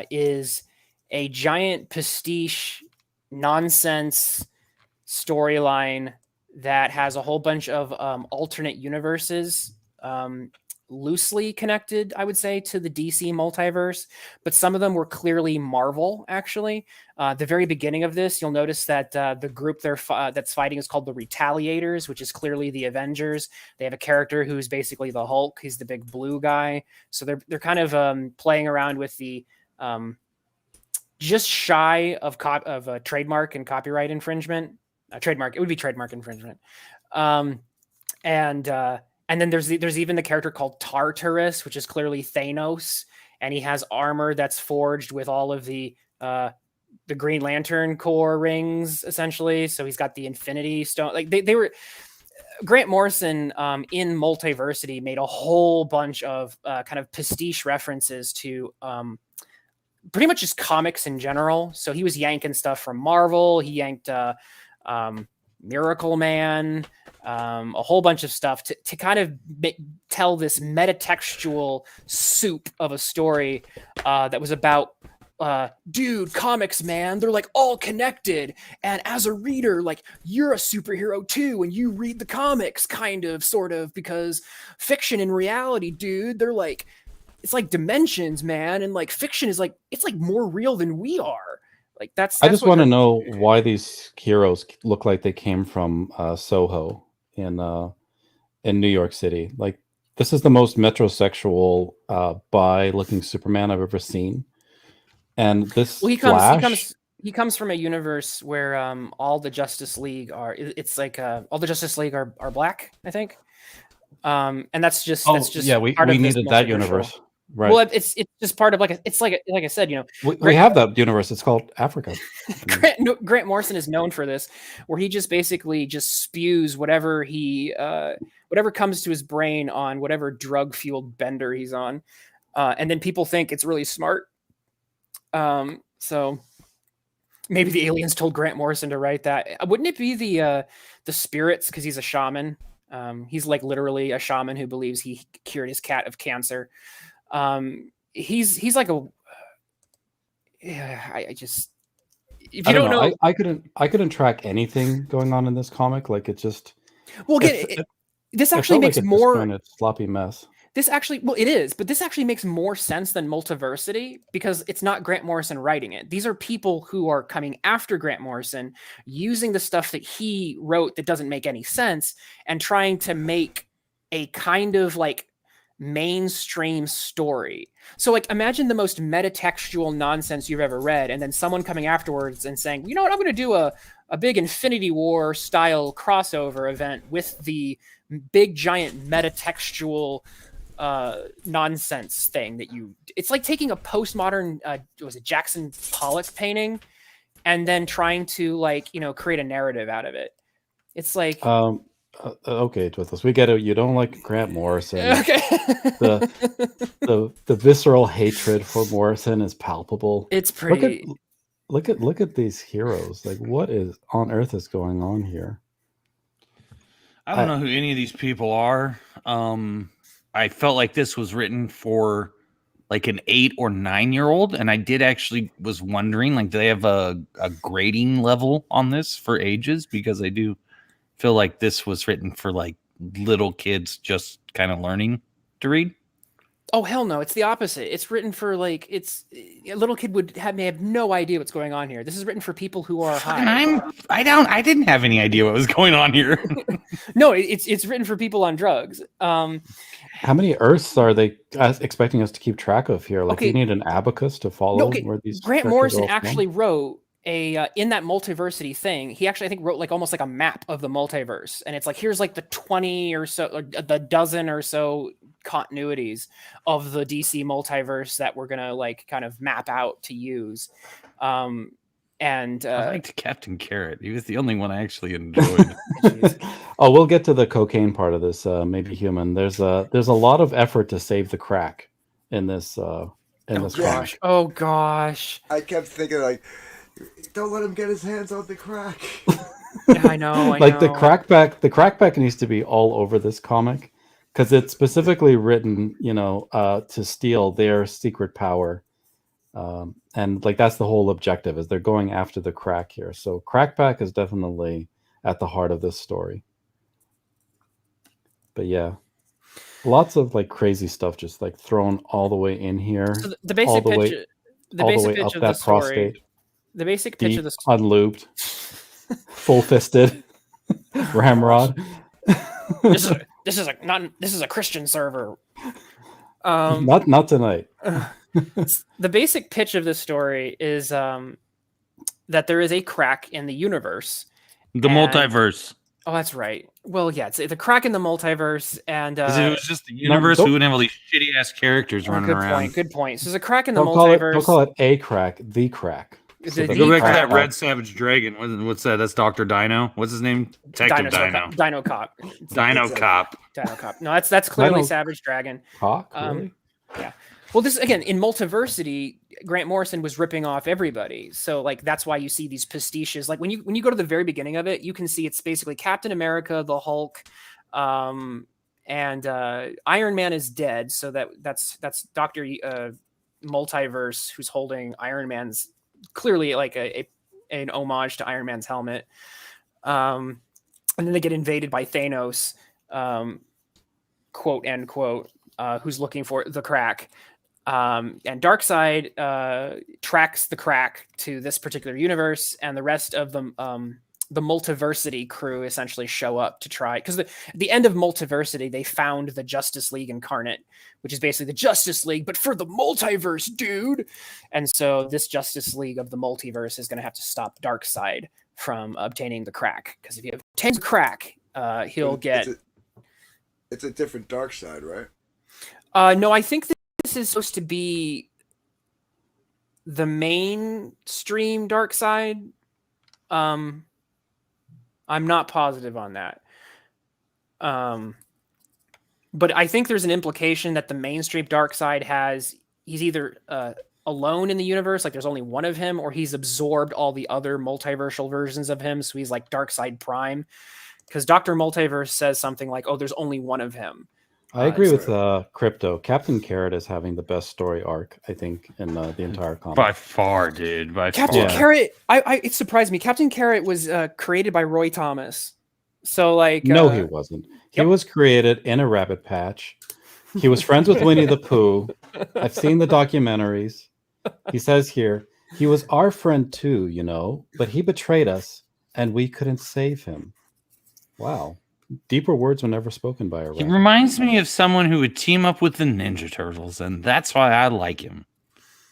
[SPEAKER 3] is a giant pastiche nonsense storyline that has a whole bunch of alternate universes, loosely connected, I would say, to the DC multiverse, but some of them were clearly Marvel, actually. The very beginning of this, you'll notice that the group that's fighting is called the Retaliators, which is clearly the Avengers. They have a character who's basically the Hulk. He's the big blue guy. So they're kind of playing around with the just shy of a trademark and copyright infringement. It would be trademark infringement. And then there's even the character called Tartarus, which is clearly Thanos, and he has armor that's forged with all of the Green Lantern Corps rings, essentially. So he's got the Infinity Stone. Like they were Grant Morrison in Multiversity made a whole bunch of kind of pastiche references to pretty much just comics in general. So he was yanking stuff from Marvel. He yanked Miracle Man. A whole bunch of stuff to kind of tell this metatextual soup of a story that was about, dude, comics, man, they're like all connected. And as a reader, like you're a superhero too, and you read the comics kind of, sort of, because fiction and reality, dude, they're like, it's like dimensions, man. And like fiction is like, it's like more real than we are. Like that's
[SPEAKER 2] I just want to know why these heroes look like they came from Soho in New York City. Like This is the most metrosexual bi-looking Superman I've ever seen. And this
[SPEAKER 3] he comes from a universe where all the Justice League are all the Justice League are black, I think. And that's just
[SPEAKER 2] we
[SPEAKER 3] part of this
[SPEAKER 2] needed that
[SPEAKER 3] multiversal
[SPEAKER 2] universe. Right.
[SPEAKER 3] Well, it's just part of like I said,
[SPEAKER 2] we have that universe. It's called Africa.
[SPEAKER 3] Grant Morrison is known for this, where he just basically just spews whatever whatever comes to his brain on whatever drug fueled bender he's on, and then people think it's really smart. So maybe the aliens told Grant Morrison to write that. Wouldn't it be the spirits, because he's a shaman? He's like literally a shaman who believes he cured his cat of cancer. He's like I just, if you don't know,
[SPEAKER 2] I couldn't track anything going on in this comic. Like it just,
[SPEAKER 3] well, this actually makes more
[SPEAKER 2] a sloppy mess.
[SPEAKER 3] This actually, well, it is, but this actually makes more sense than Multiversity because it's not Grant Morrison writing it. These are people who are coming after Grant Morrison, using the stuff that he wrote that doesn't make any sense and trying to make a kind of like mainstream story. So like imagine the most metatextual nonsense you've ever read, and then someone coming afterwards and saying, you know what, I'm going to do a big Infinity War style crossover event with the big giant metatextual nonsense thing that it's like taking a postmodern was it Jackson Pollock painting and then trying to like create a narrative out of it. It's like
[SPEAKER 2] okay, Twithos, we get it. You don't like Grant Morrison.
[SPEAKER 3] Okay.
[SPEAKER 2] the visceral hatred for Morrison is palpable.
[SPEAKER 3] It's pretty.
[SPEAKER 2] Look at these heroes. Like, what on earth is going on here?
[SPEAKER 6] I don't know who any of these people are. I felt like this was written for like an 8 or 9-year-old, and I was wondering, like, do they have a grading level on this for ages? Because I do feel like this was written for like little kids just kind of learning to read.
[SPEAKER 3] Oh hell no! It's the opposite. It's written for like a little kid may have no idea what's going on here. This is written for people who are high.
[SPEAKER 6] I didn't have any idea what was going on here.
[SPEAKER 3] No, it's written for people on drugs.
[SPEAKER 2] How many Earths are they expecting us to keep track of here? Like, you need an abacus to follow where these.
[SPEAKER 3] Grant Morrison actually wrote in that multiversity thing. He actually, I think, wrote like almost like a map of the multiverse, and it's like here's like the 20 or so, or the dozen or so continuities of the DC multiverse that we're gonna like kind of map out to use. And
[SPEAKER 6] I liked Captain Carrot. He was the only one I actually enjoyed.
[SPEAKER 2] Oh, we'll get to the cocaine part of this. Maybe human. There's a lot of effort to save the crack in this.
[SPEAKER 3] Gosh. Oh gosh.
[SPEAKER 5] I kept thinking like, don't let him get his hands on the crack.
[SPEAKER 3] Yeah, I know.
[SPEAKER 2] Like the crackback needs to be all over this comic because it's specifically written, to steal their secret power. And like that's the whole objective, is they're going after the crack here. So crackback is definitely at the heart of this story. But yeah, lots of like crazy stuff just like thrown all the way in here.
[SPEAKER 3] So the basic pitch, the basic pitch of the story, prostate,
[SPEAKER 2] the
[SPEAKER 3] basic pitch of the
[SPEAKER 2] story, unlubed, full-fisted ramrod.
[SPEAKER 3] This is a Christian server.
[SPEAKER 2] Not tonight.
[SPEAKER 3] The basic pitch of this story is that there is a crack in the universe.
[SPEAKER 6] The multiverse.
[SPEAKER 3] Oh, that's right. Well, yeah, it's the crack in the multiverse, and
[SPEAKER 6] if it was just the universe, we wouldn't have all these shitty ass characters running around.
[SPEAKER 3] Good point. So there's a crack in the multiverse.
[SPEAKER 2] Don't call it a crack, the crack.
[SPEAKER 6] So go back to that Red Savage Dragon. What's that? That's Dr. Dino. What's his name? Detective Dino.
[SPEAKER 3] Dino Cop.
[SPEAKER 6] Dino Cop.
[SPEAKER 3] Dino Cop. No, that's clearly Savage Dragon.
[SPEAKER 2] Hawk, really?
[SPEAKER 3] Yeah. Well, this again in Multiversity, Grant Morrison was ripping off everybody. So like that's why you see these pastiches. Like when you go to the very beginning of it, you can see it's basically Captain America, the Hulk, and Iron Man is dead. So that's Dr. Multiverse who's holding Iron Man's, clearly like an homage to Iron Man's helmet. And then they get invaded by Thanos, quote end quote, who's looking for the crack. And Darkseid tracks the crack to this particular universe, and the rest of the the Multiversity crew essentially show up to try, because at the end of Multiversity they found the Justice League Incarnate, which is basically the Justice League but for the multiverse, dude. And so this Justice League of the multiverse is going to have to stop Darkseid from obtaining the crack, because if he obtains the crack, he'll get.
[SPEAKER 5] It's a different Darkseid, right?
[SPEAKER 3] No, I think this is supposed to be the mainstream Darkseid. I'm not positive on that. But I think there's an implication that the mainstream Darkseid he's either alone in the universe, like there's only one of him, or he's absorbed all the other multiversal versions of him, so he's like Darkseid Prime. Because Dr. Multiverse says something like, oh, there's only one of him.
[SPEAKER 2] I agree with Crypto. Captain Carrot is having the best story arc, I think, in the entire comic.
[SPEAKER 6] By far, dude.
[SPEAKER 3] Captain Carrot, it surprised me. Captain Carrot was created by Roy Thomas. So, like...
[SPEAKER 2] no, he wasn't. He was created in a rabbit patch. He was friends with Winnie the Pooh. I've seen the documentaries. He says here, he was our friend too, you know, but he betrayed us and we couldn't save him. Wow. Deeper words were never spoken by a rabbit.
[SPEAKER 6] He reminds me of someone who would team up with the Ninja Turtles, and that's why I like him.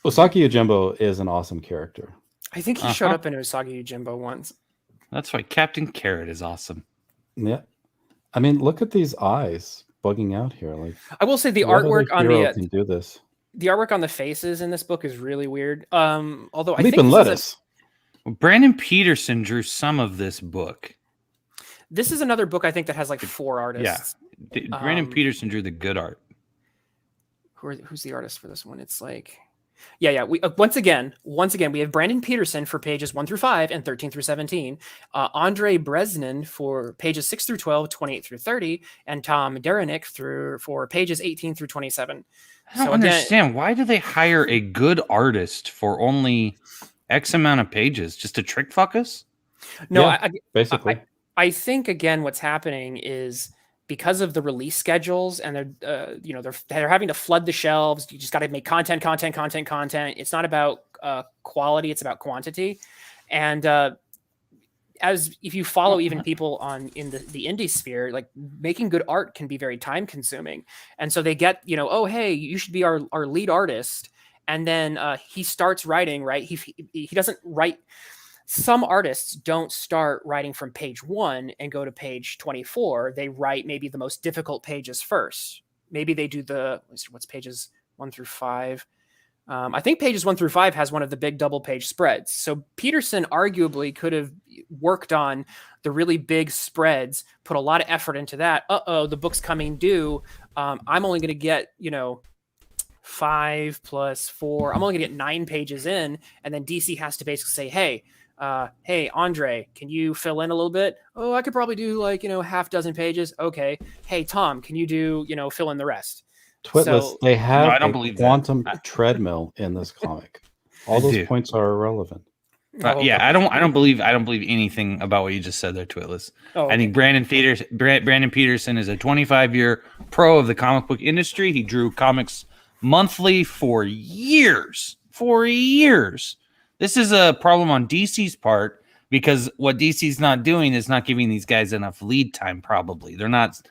[SPEAKER 2] Usagi Yojimbo is an awesome character.
[SPEAKER 3] I think he showed up in Usagi Yojimbo once.
[SPEAKER 6] That's why Captain Carrot is awesome.
[SPEAKER 2] Yeah. I mean, look at these eyes bugging out here. Like,
[SPEAKER 3] I will say the artwork on
[SPEAKER 2] can do this.
[SPEAKER 3] The artwork on the faces in this book is really weird. Although I
[SPEAKER 2] Leap
[SPEAKER 3] think
[SPEAKER 2] and lettuce.
[SPEAKER 6] Brandon Peterson drew some of this book.
[SPEAKER 3] This is another book I think that has like 4 artists.
[SPEAKER 6] Yeah, Brandon Peterson drew the good art.
[SPEAKER 3] Who's the artist for this one? It's like, yeah. We once again we have Brandon Peterson for pages 1 through 5 and 13 through 17. Andre Bresnan for pages 6 through 12, 28 through 30, and Tom Derenick for pages 18 through 27.
[SPEAKER 6] I don't understand. Why do they hire a good artist for only X amount of pages just to trick fuck us?
[SPEAKER 3] No,
[SPEAKER 2] yeah, basically.
[SPEAKER 3] I think again, what's happening is because of the release schedules, and they're having to flood the shelves. You just got to make content. It's not about quality; it's about quantity. And as if you follow even people in the indie sphere, like making good art can be very time consuming. And so they get, oh hey, you should be our lead artist, and then he starts writing. Right? He doesn't write. Some artists don't start writing from page 1 and go to page 24. They write maybe the most difficult pages first. Maybe they do what's pages 1 through 5. I think pages 1 through 5 has one of the big double page spreads. So Peterson arguably could have worked on the really big spreads, put a lot of effort into that. The book's coming due. I'm only going to get, 5 plus 4. I'm only going to get 9 pages in. And then DC has to basically say, hey, Andre, can you fill in a little bit? Oh, I could probably do half dozen pages. Okay. Hey, Tom, can you do, fill in the rest?
[SPEAKER 2] Twitless, they have a quantum treadmill in this comic. All those points are irrelevant.
[SPEAKER 6] I don't believe anything about what you just said there, Twitless.
[SPEAKER 3] Oh, okay.
[SPEAKER 6] I think Brandon Peterson is a 25-year pro of the comic book industry. He drew comics monthly for years. This is a problem on DC's part, because what DC's not doing is not giving these guys enough lead time. Probably they're not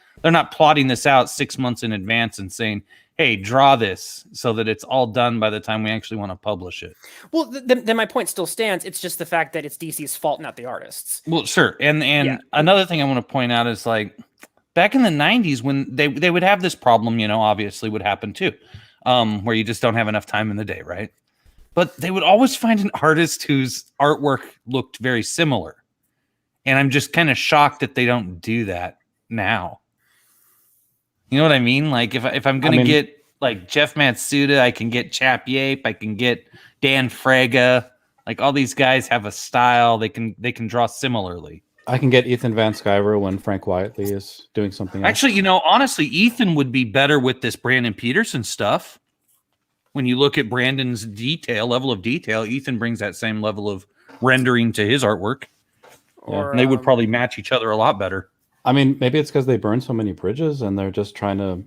[SPEAKER 6] plotting this out 6 months in advance and saying, "Hey, draw this," so that it's all done by the time we actually want to publish it.
[SPEAKER 3] Well, then my point still stands. It's just the fact that it's DC's fault, not the artists.
[SPEAKER 6] Well, sure, and another thing I want to point out is like back in the 90s when they would have this problem, obviously would happen too, where you just don't have enough time in the day, right? But they would always find an artist whose artwork looked very similar. And I'm just kind of shocked that they don't do that now. You know what I mean? Like if I'm going to get like Jeff Matsuda, I can get Chap Yape, I can get Dan Fraga. Like all these guys have a style. They can draw similarly.
[SPEAKER 2] I can get Ethan Van Sciver when Frank Whiteley is doing something else.
[SPEAKER 6] Actually, honestly, Ethan would be better with this Brandon Peterson stuff. When you look at Brandon's level of detail, Ethan brings that same level of rendering to his artwork. And they would probably match each other a lot better.
[SPEAKER 2] I mean, maybe it's because they burn so many bridges and they're just trying to...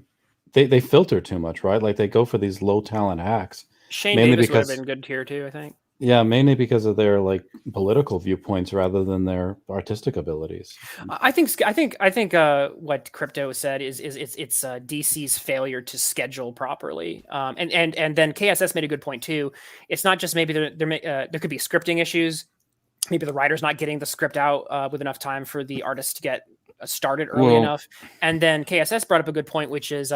[SPEAKER 2] They filter too much, right? Like they go for these low talent hacks.
[SPEAKER 3] Shane Davis would have been good tier too, I think.
[SPEAKER 2] Yeah, mainly because of their like political viewpoints rather than their artistic abilities.
[SPEAKER 3] I think what Crypto said is it's DC's failure to schedule properly. And then KSS made a good point too. It's not just maybe there could be scripting issues. Maybe the writer's not getting the script out with enough time for the artist to get started early enough. And then KSS brought up a good point, which is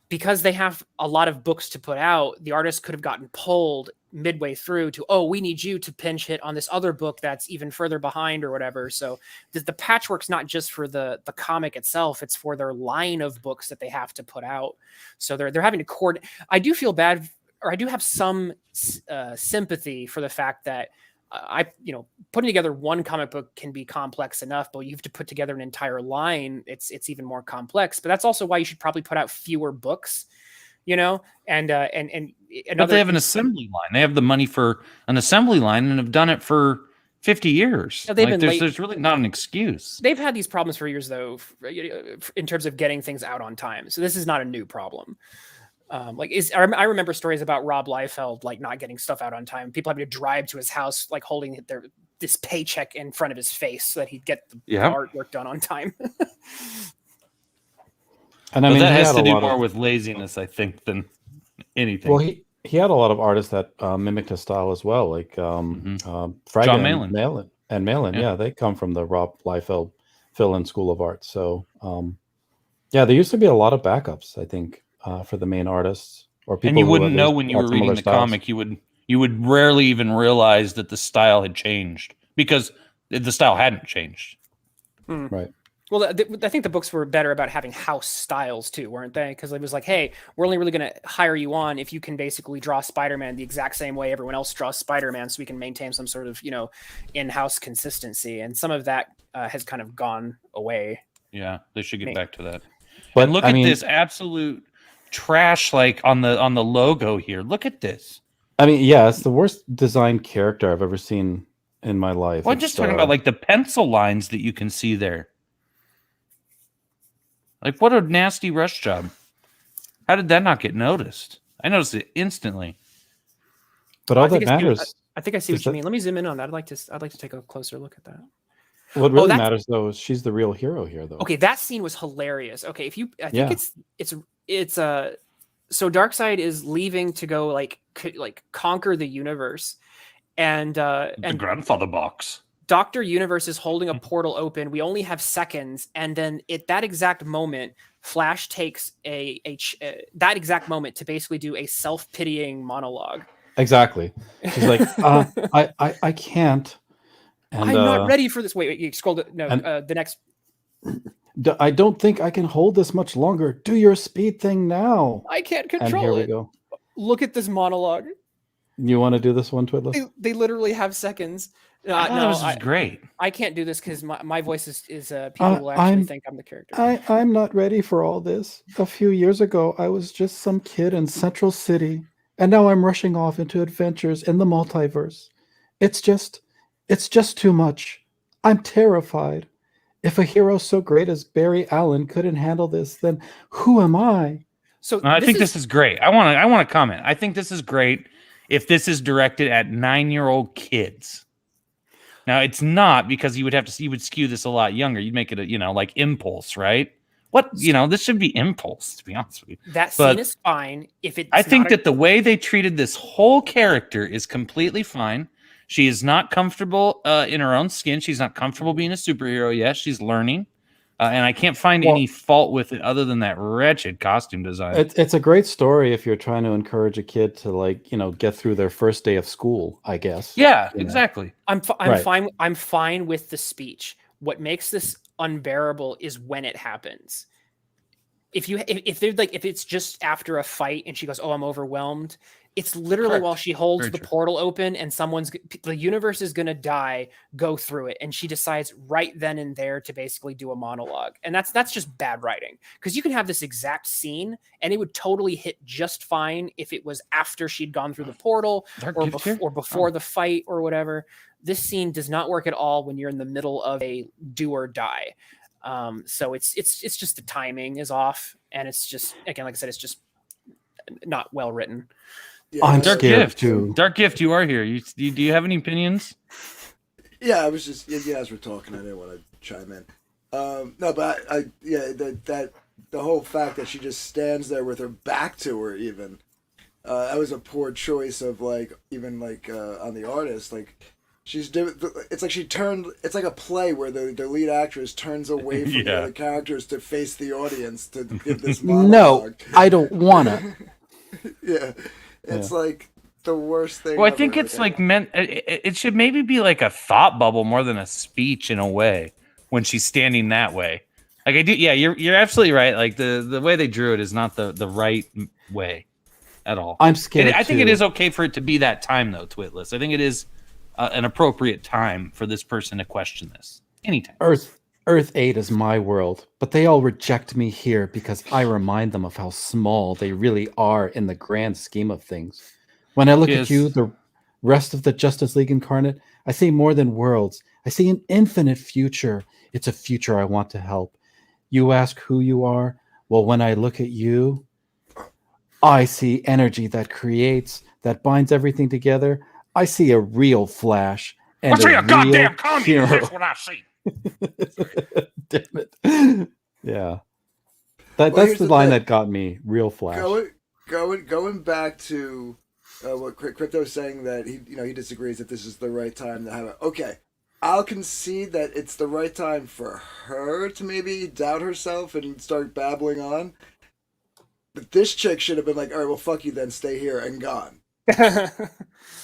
[SPEAKER 3] because they have a lot of books to put out, the artist could have gotten pulled midway through to, oh, we need you to pinch hit on this other book that's even further behind or whatever. So the patchwork's not just for the comic itself, it's for their line of books that they have to put out. So they're having to coordinate. I do feel bad, or I do have some sympathy for the fact that putting together one comic book can be complex enough, but you have to put together an entire line. It's even more complex, but that's also why you should probably put out fewer books, and
[SPEAKER 4] but they have an assembly line. They have the money for an assembly line and have done it for 50 years.
[SPEAKER 3] Yeah,
[SPEAKER 4] there's really not an excuse.
[SPEAKER 3] They've had these problems for years though, in terms of getting things out on time. So this is not a new problem. I remember stories about Rob Liefeld like not getting stuff out on time. People having to drive to his house like holding this paycheck in front of his face so that he'd get the artwork done on time.
[SPEAKER 2] And I mean,
[SPEAKER 4] that has to do more with laziness, I think, than anything.
[SPEAKER 2] Well, he had a lot of artists that mimicked his style as well, like Fraga
[SPEAKER 4] John Malin.
[SPEAKER 2] and Malin. Yeah, they come from the Rob Liefeld fill-in School of Art. So there used to be a lot of backups, I think. For the main artists, or people,
[SPEAKER 4] and you wouldn't know when you were reading the comic. You would rarely even realize that the style had changed because the style hadn't changed.
[SPEAKER 2] Right.
[SPEAKER 3] Well, I think the books were better about having house styles too, weren't they? Because it was like, hey, we're only really going to hire you on if you can basically draw Spider-Man the exact same way everyone else draws Spider-Man, so we can maintain some sort of in-house consistency. And some of that has kind of gone away.
[SPEAKER 4] Yeah, they should get back to that.
[SPEAKER 2] But
[SPEAKER 4] and look at this absolute trash on the logo here. Look at this.
[SPEAKER 2] I mean, yeah, it's the worst designed character I've ever seen in my life.
[SPEAKER 4] Well, I'm just talking about like the pencil lines that you can see there. Like, what a nasty rush job. How did that not get noticed? I noticed it instantly.
[SPEAKER 2] But all that matters.
[SPEAKER 3] I think I see what you mean. Let me zoom in on that. I'd like to take a closer look at that.
[SPEAKER 2] What really matters though is she's the real hero here, though.
[SPEAKER 3] Okay, that scene was hilarious. Okay, it's so Darkseid is leaving to go like conquer the universe, and the
[SPEAKER 6] grandfather box.
[SPEAKER 3] Dr. Universe is holding a portal open. We only have seconds, and then at that exact moment, Flash takes that exact moment to basically do a self-pitying monologue.
[SPEAKER 2] Exactly. She's like, I can't. And,
[SPEAKER 3] I'm not ready for this. Wait, you scrolled it. No, the next.
[SPEAKER 2] I don't think I can hold this much longer. Do your speed thing now.
[SPEAKER 3] I can't control it.
[SPEAKER 2] And here we go.
[SPEAKER 3] Look at this monologue.
[SPEAKER 2] You want to do this one, Twiddler?
[SPEAKER 3] They literally have seconds.
[SPEAKER 4] This is great.
[SPEAKER 3] I can't do this because my voice is people will actually think I'm the character.
[SPEAKER 2] I'm not ready for all this. A few years ago, I was just some kid in Central City, and now I'm rushing off into adventures in the multiverse. It's just too much. I'm terrified. If a hero so great as Barry Allen couldn't handle this, then who am I?
[SPEAKER 4] So I think this is great. I want to comment. I think this is great if this is directed at 9-year-old kids. Now it's not, because you would skew this a lot younger. You'd make it like Impulse, right? This should be Impulse, to be honest with you.
[SPEAKER 3] That scene is fine if it.
[SPEAKER 4] I think that the way they treated this whole character is completely fine. She is not comfortable in her own skin. She's not comfortable being a superhero yet. She's learning. And I can't find any fault with it other than that wretched costume design.
[SPEAKER 2] It's a great story if you're trying to encourage a kid to get through their first day of school, I guess.
[SPEAKER 4] Yeah, exactly.
[SPEAKER 3] I'm fine. I'm fine with the speech. What makes this unbearable is when it happens. If it's just after a fight and she goes, "Oh, I'm overwhelmed." It's literally while she holds the portal open and the universe is going to die, go through it. And she decides right then and there to basically do a monologue. And that's just bad writing, because you can have this exact scene and it would totally hit just fine if it was after she'd gone through the portal or before the fight or whatever. This scene does not work at all when you're in the middle of a do or die. So it's just the timing is off. And it's just, again, like I said, it's just not well written.
[SPEAKER 5] Yeah,
[SPEAKER 2] I'm
[SPEAKER 4] Dark
[SPEAKER 2] scared
[SPEAKER 4] Gift.
[SPEAKER 2] too.
[SPEAKER 4] Dark Gift, you are here. Do you have any opinions?
[SPEAKER 5] Yeah, I was just you guys were talking. I didn't want to chime in. No, but the whole fact that she just stands there with her back to her, even that was a poor choice of like even like on the artist. Like she's doing. It's like she turned. It's like a play where the lead actress turns away from the other characters to face the audience to give this monologue.
[SPEAKER 2] No, I don't wanna.
[SPEAKER 5] Yeah, it's like the worst thing.
[SPEAKER 4] Well, I
[SPEAKER 5] ever.
[SPEAKER 4] think it's like meant. It should maybe be like a thought bubble more than a speech in a way when she's standing that way. Like I do. Yeah, you're absolutely right. Like the way they drew it is not the right way at all.
[SPEAKER 2] I'm scared.
[SPEAKER 4] I think it
[SPEAKER 2] too.
[SPEAKER 4] is okay for it to be that time though, Twitless. I think it is an appropriate time for this person to question this anytime.
[SPEAKER 2] Earth 8 is my world, but they all reject me here because I remind them of how small they really are in the grand scheme of things. When I look at you, the rest of the Justice League Incarnate, I see more than worlds. I see an infinite future. It's a future I want to help. You ask who you are? Well, when I look at you, I see energy that creates, that binds everything together. I see a real Flash and
[SPEAKER 6] I see a
[SPEAKER 2] real
[SPEAKER 6] goddamn communist.
[SPEAKER 2] hero.
[SPEAKER 6] That's what I see.
[SPEAKER 2] Damn it. Yeah. That's the line that got me. Real Flash.
[SPEAKER 5] Going back to what Crypto's saying, that he disagrees that this is the right time to have it. Okay, I'll concede that it's the right time for her to maybe doubt herself and start babbling on. But this chick should have been like, all right, well, fuck you then, stay here and gone.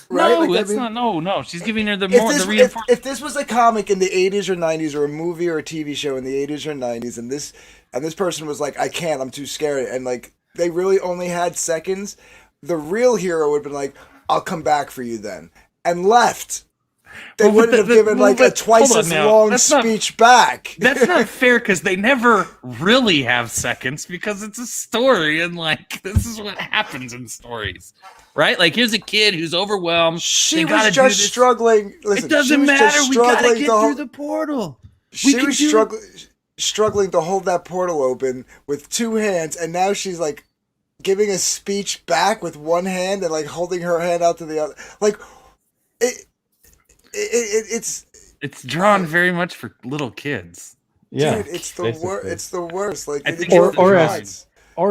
[SPEAKER 5] Right?
[SPEAKER 4] No,
[SPEAKER 5] Like,
[SPEAKER 4] that's not. No. She's giving her the reinforcement.
[SPEAKER 5] If this was a comic in the 80s or 90s, or a movie or a TV show in the 80s or 90s, and this person was like, I can't, I'm too scared, and like they really only had seconds, the real hero would have been like, I'll come back for you then, and left. They wouldn't have given like a twice as long speech back.
[SPEAKER 4] That's not fair because they never really have seconds because it's a story and like this is what happens in stories, right? Like here's a kid who's overwhelmed.
[SPEAKER 5] She was just struggling. Listen,
[SPEAKER 4] it doesn't matter. We gotta get through the portal.
[SPEAKER 5] She was struggling to hold that portal open with two hands, and now she's like giving a speech back with one hand and like holding her hand out to the other. Like it's
[SPEAKER 4] drawn very much for little kids.
[SPEAKER 2] Yeah,
[SPEAKER 5] dude, it's the worst. It's the worst. Like
[SPEAKER 4] I think
[SPEAKER 2] or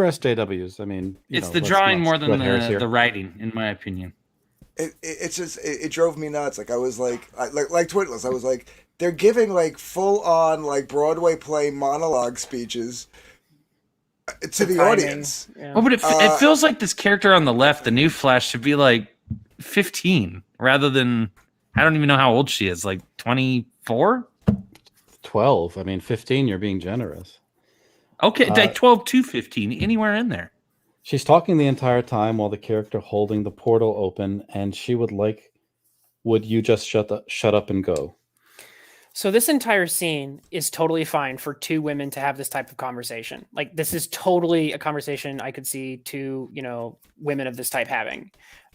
[SPEAKER 2] SJWs. I mean,
[SPEAKER 4] it's the drawing more than the writing, in my opinion.
[SPEAKER 5] It drove me nuts. Like I was like Twitless. I was like, they're giving like full on like Broadway play monologue speeches to the audience.
[SPEAKER 3] Yeah.
[SPEAKER 4] Well, but it feels like this character on the left, the new Flash, should be like 15 rather than. I don't even know how old she is, like 24?
[SPEAKER 2] 12. I mean, 15, you're being generous.
[SPEAKER 4] Okay, like 12 to 15, anywhere in there.
[SPEAKER 2] She's talking the entire time while the character holding the portal open, and she would you just shut up and go?
[SPEAKER 3] So this entire scene is totally fine for two women to have this type of conversation. Like this is totally a conversation I could see two, women of this type having.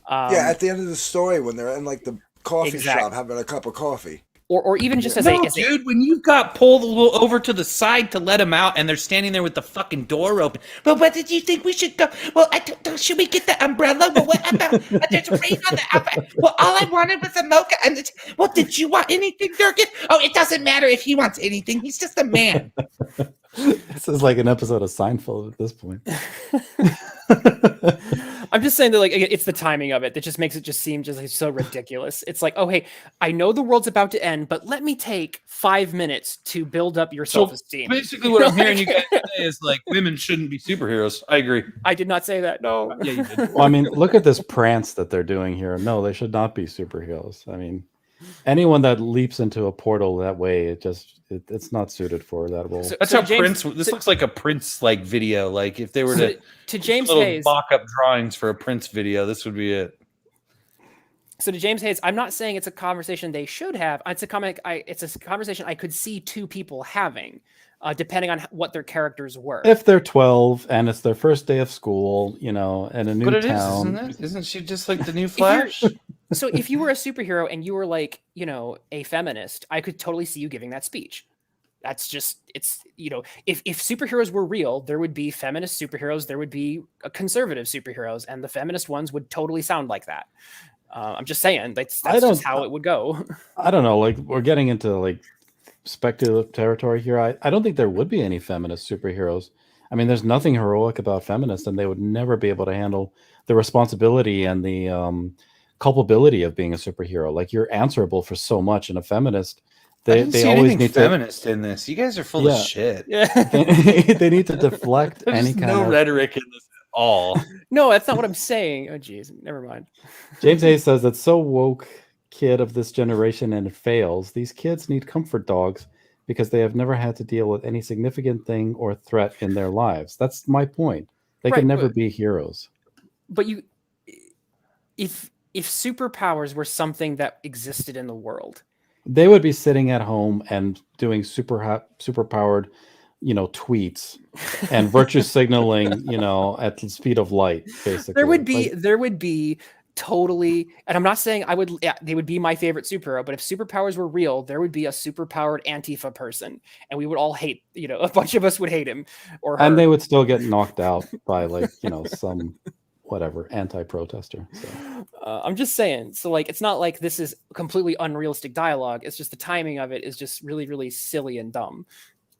[SPEAKER 5] Yeah, at the end of the story when they're in like the coffee shop having a cup of coffee,
[SPEAKER 3] or even just as
[SPEAKER 4] dude, when you've got pulled over to the side to let him out and they're standing there with the fucking door open. Well, what did you think we should go? Well, should we get the umbrella? Well, what about there's rain on the umbrella? Well, all I wanted was a mocha. And well, did you want anything, Durkin? Oh, it doesn't matter if he wants anything. He's just a man.
[SPEAKER 2] This is like an episode of Seinfeld at this point.
[SPEAKER 3] I'm just saying that like it's the timing of it that just makes it just seem just like so ridiculous. It's like, oh hey, I know the world's about to end, but let me take 5 minutes to build up your self-esteem.
[SPEAKER 4] Basically, what I'm hearing you guys say is like women shouldn't be superheroes. I agree.
[SPEAKER 3] I did not say that. No.
[SPEAKER 4] Yeah, you did.
[SPEAKER 2] Well, I mean, look at this prance that they're doing here. No, they should not be superheroes. I mean, anyone that leaps into a portal that way, it's not suited for that role.
[SPEAKER 4] That's how James, Prince. This looks like a Prince like video. Like if they were to
[SPEAKER 3] James
[SPEAKER 4] little
[SPEAKER 3] Hayes
[SPEAKER 4] mock-up drawings for a Prince video, this would be it.
[SPEAKER 3] So to James Hayes, I'm not saying it's a conversation they should have. It's a conversation I could see two people having, depending on what their characters were.
[SPEAKER 2] If they're 12 and it's their first day of school, in a new town.
[SPEAKER 4] Isn't she just like the new Flash?
[SPEAKER 3] So if you were a superhero and you were like, a feminist, I could totally see you giving that speech. That's just, it's, if superheroes were real, there would be feminist superheroes, there would be conservative superheroes, and the feminist ones would totally sound like that. I'm just saying that's just how it would go.
[SPEAKER 2] I don't know. Like, we're getting into like speculative territory here. I don't think there would be any feminist superheroes. I mean, there's nothing heroic about feminists, and they would never be able to handle the responsibility and the culpability of being a superhero. Like, you're answerable for so much, and a feminist, they always need
[SPEAKER 4] feminist in this. You guys are full of shit.
[SPEAKER 3] Yeah.
[SPEAKER 2] they need to deflect any kind
[SPEAKER 4] no
[SPEAKER 2] of
[SPEAKER 4] rhetoric in this at all.
[SPEAKER 3] No, that's not what I'm saying. Oh, geez, never mind.
[SPEAKER 2] James Hayes says that's so woke kid of this generation and it fails. These kids need comfort dogs because they have never had to deal with any significant thing or threat in their lives. That's my point. They can never be heroes.
[SPEAKER 3] But if superpowers were something that existed in the world,
[SPEAKER 2] they would be sitting at home and doing superpowered, tweets and virtue signaling, at the speed of light. Basically,
[SPEAKER 3] there would be totally, and I'm not saying they would be my favorite superhero, but if superpowers were real, there would be a superpowered Antifa person, and we would all hate, a bunch of us would hate him or her.
[SPEAKER 2] And they would still get knocked out by some whatever anti-protester. So
[SPEAKER 3] I'm just saying, so like, it's not like this is completely unrealistic dialogue. It's just the timing of it is just really, really silly and dumb.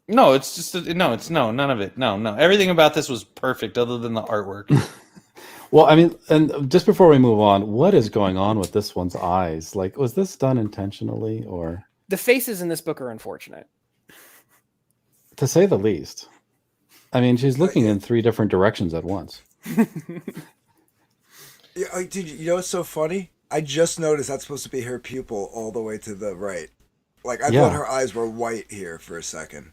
[SPEAKER 4] No, it's just none of it. No. Everything about this was perfect other than the artwork.
[SPEAKER 2] Well, I mean, and just before we move on, what is going on with this one's eyes? Like, was this done intentionally, or?
[SPEAKER 3] The faces in this book are unfortunate,
[SPEAKER 2] to say the least. I mean, she's looking in 3 different directions at once.
[SPEAKER 5] Yeah, dude, you know what's so funny? I just noticed that's supposed to be her pupil all the way to the right. Like, I thought her eyes were white here for a second.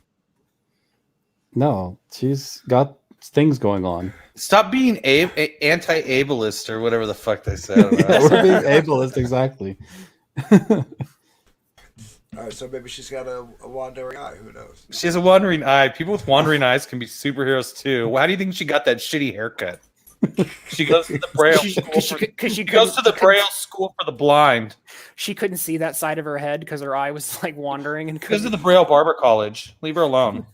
[SPEAKER 2] No, she's got things going on.
[SPEAKER 4] Stop being anti-ableist or whatever the fuck they said.
[SPEAKER 2] We're being ableist, exactly.
[SPEAKER 5] All right, so maybe she's got a wandering eye. Who knows?
[SPEAKER 4] She has a wandering eye. People with wandering eyes can be superheroes too. How do you think she got that shitty haircut? She goes to the Braille school. She goes to the Braille school for the blind.
[SPEAKER 3] She couldn't see that side of her head because her eye was like wandering. And
[SPEAKER 4] goes to the Braille Barber College. Leave her alone.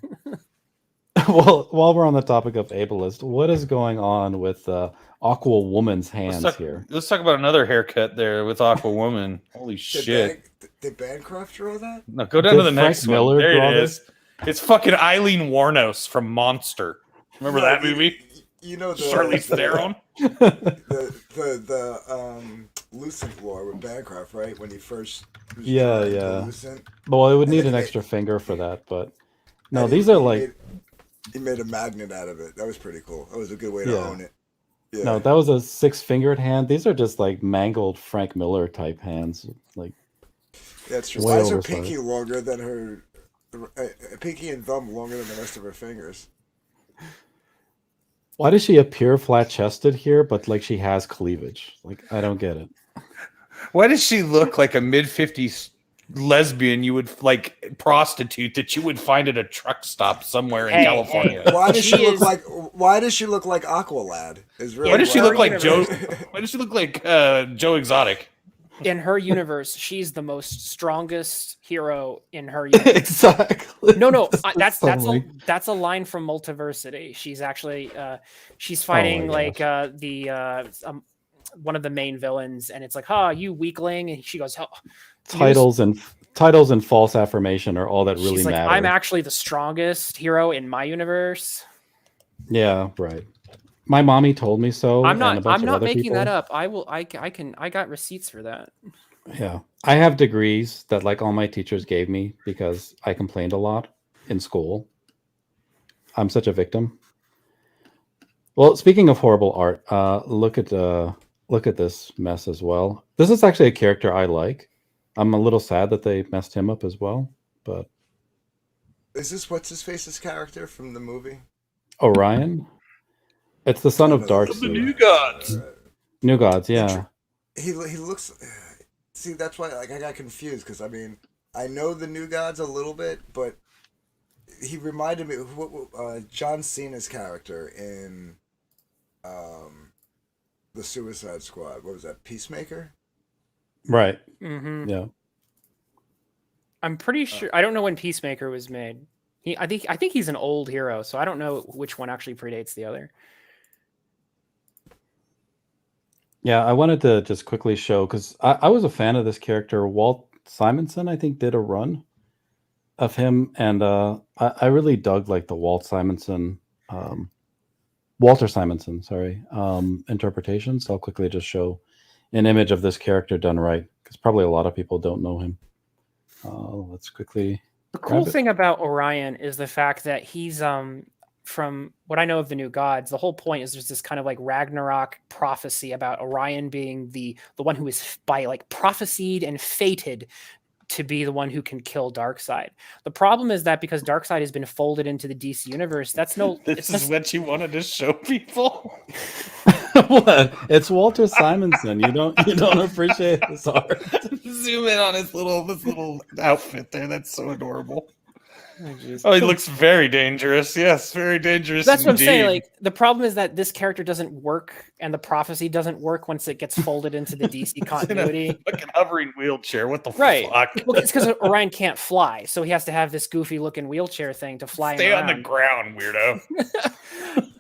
[SPEAKER 2] Well, while we're on the topic of ableist, what is going on with Aqua Woman's hands here?
[SPEAKER 4] Let's talk about another haircut there with Aqua Woman. Holy shit!
[SPEAKER 5] Did Bancroft draw that?
[SPEAKER 4] No, go down to the next one. There it is. It's fucking Eileen Warnos from Monster. Remember that movie?
[SPEAKER 5] You know the
[SPEAKER 4] Charlize Theron.
[SPEAKER 5] The Lucent War with Bancroft, right? When he first was Lucent.
[SPEAKER 2] Well, it would need an extra finger for that, but no, these are like.
[SPEAKER 5] He made a magnet out of it. That was pretty cool. That was a good way to own it. Yeah.
[SPEAKER 2] No, that was a 6-fingered hand. These are just like mangled Frank Miller type hands. Like,
[SPEAKER 5] that's true. Why is her pinky longer than her pinky and thumb longer than the rest of her fingers?
[SPEAKER 2] Why does she appear flat-chested here, but like she has cleavage? Like, I don't get it.
[SPEAKER 4] Why does she look like a mid-50s lesbian you would like prostitute that you would find at a truck stop somewhere in California?
[SPEAKER 5] Why does she look like Aqualad?
[SPEAKER 4] Why does she look like Joe? Why does she look like Joe Exotic?
[SPEAKER 3] In her universe, she's the most strongest hero in her universe.
[SPEAKER 2] Exactly.
[SPEAKER 3] No, that's a line from Multiversity. She's actually she's fighting one of the main villains, and it's like, you weakling, and she goes,
[SPEAKER 2] titles and false affirmation are all that really
[SPEAKER 3] matter.
[SPEAKER 2] I'm
[SPEAKER 3] actually the strongest hero in my universe.
[SPEAKER 2] Yeah, right. My mommy told me so.
[SPEAKER 3] I'm not making that up. I got receipts for that.
[SPEAKER 2] Yeah. I have degrees that like all my teachers gave me because I complained a lot in school. I'm such a victim. Well, speaking of horrible art, look at this mess as well. This is actually a character I like. I'm a little sad that they messed him up as well, but
[SPEAKER 5] is this what's his face's character from the movie?
[SPEAKER 2] Orion? It's the son of Darkseid.
[SPEAKER 4] The New Gods.
[SPEAKER 2] New Gods, yeah.
[SPEAKER 5] He looks. See, that's why I got confused because I mean I know the New Gods a little bit, but he reminded me of John Cena's character in the Suicide Squad. What was that? Peacemaker.
[SPEAKER 2] Right.
[SPEAKER 3] Mm-hmm.
[SPEAKER 2] Yeah.
[SPEAKER 3] I'm pretty sure. I don't know when Peacemaker was made. I think he's an old hero, so I don't know which one actually predates the other.
[SPEAKER 2] Yeah, I wanted to just quickly show because I was a fan of this character. Walt Simonson, I think, did a run of him, and I really dug like the Walter Simonson, sorry, interpretation. So I'll quickly just show an image of this character done right, because probably a lot of people don't know him. Let's quickly.
[SPEAKER 3] The cool thing about Orion is the fact that he's from what I know of the New Gods, the whole point is there's this kind of like Ragnarok prophecy about Orion being the one who is by like prophesied and fated to be the one who can kill Darkseid. The problem is that because Darkseid has been folded into the DC universe, that's no.
[SPEAKER 4] This is what you wanted to show people.
[SPEAKER 2] What? It's Walter Simonson. You don't appreciate this art.
[SPEAKER 4] Zoom in on this little outfit there. That's so adorable. Oh, he looks very dangerous. Yes, very dangerous.
[SPEAKER 3] That's what I'm saying.
[SPEAKER 4] indeed.
[SPEAKER 3] Like the problem is that this character doesn't work, and the prophecy doesn't work once it gets folded into the DC
[SPEAKER 4] He's in a
[SPEAKER 3] continuity.
[SPEAKER 4] fucking hovering wheelchair. What the
[SPEAKER 3] Right.
[SPEAKER 4] fuck?
[SPEAKER 3] Well, it's because Orion can't fly, so he has to have this goofy looking wheelchair thing to fly.
[SPEAKER 4] Stay
[SPEAKER 3] him
[SPEAKER 4] on the
[SPEAKER 3] around.
[SPEAKER 4] ground, weirdo.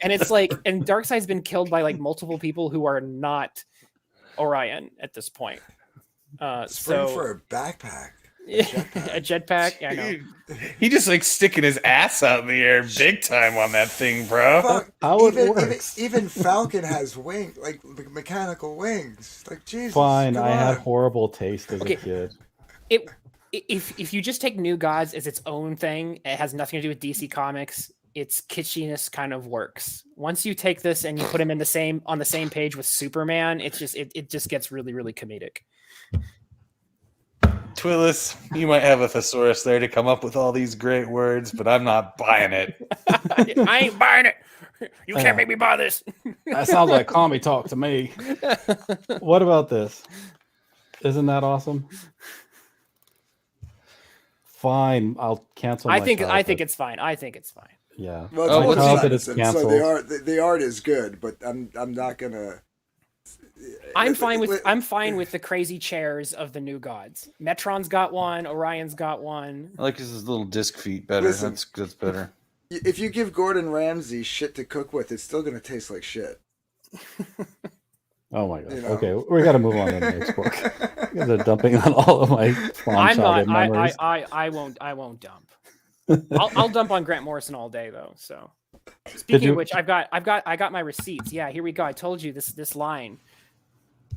[SPEAKER 3] And it's like, and Darkseid's been killed by like multiple people who are not Orion at this point.
[SPEAKER 5] Spring
[SPEAKER 3] So
[SPEAKER 5] for a backpack.
[SPEAKER 3] a jetpack. Yeah, I know.
[SPEAKER 4] He just like sticking his ass out in the air big time on that thing, bro.
[SPEAKER 5] Fuck,
[SPEAKER 2] How it
[SPEAKER 5] even
[SPEAKER 2] works.
[SPEAKER 5] Falcon has wings, like mechanical wings. Like Jesus.
[SPEAKER 2] Fine,
[SPEAKER 5] come
[SPEAKER 2] I had
[SPEAKER 5] on.
[SPEAKER 2] horrible taste as
[SPEAKER 3] Okay.
[SPEAKER 2] a kid.
[SPEAKER 3] If you just take New Gods as its own thing, it has nothing to do with DC Comics. Its kitschiness kind of works. Once you take this and you put him on the same page with Superman, it just gets really, really comedic.
[SPEAKER 4] Twillis, you might have a thesaurus there to come up with all these great words, but I'm not buying it.
[SPEAKER 3] I ain't buying it. You can't make me buy this.
[SPEAKER 2] That sounds like commie talk to me. What about this? Isn't that awesome? Fine, I'll cancel.
[SPEAKER 3] I think it's fine. I think it's fine.
[SPEAKER 2] Yeah.
[SPEAKER 5] Well,
[SPEAKER 4] Oh,
[SPEAKER 5] it's
[SPEAKER 4] what's
[SPEAKER 5] Walter
[SPEAKER 2] childhood is
[SPEAKER 5] Simonson, so
[SPEAKER 2] canceled.
[SPEAKER 5] the art is good, but I'm not gonna.
[SPEAKER 3] I'm fine with the crazy chairs of the New Gods. Metron's got one. Orion's got one.
[SPEAKER 4] I like his little disc feet better.
[SPEAKER 5] Listen.
[SPEAKER 4] That's better.
[SPEAKER 5] If you give Gordon Ramsay shit to cook with, it's still gonna taste like shit.
[SPEAKER 2] Oh my god.
[SPEAKER 5] You know.
[SPEAKER 2] Okay, we got to move on to the next book. You guys are dumping on all of my fond
[SPEAKER 3] I'm not.
[SPEAKER 2] childhood memories.
[SPEAKER 3] I won't dump. I'll dump on Grant Morrison all day though. So speaking of which, I got my receipts. Yeah, here we go. I told you this line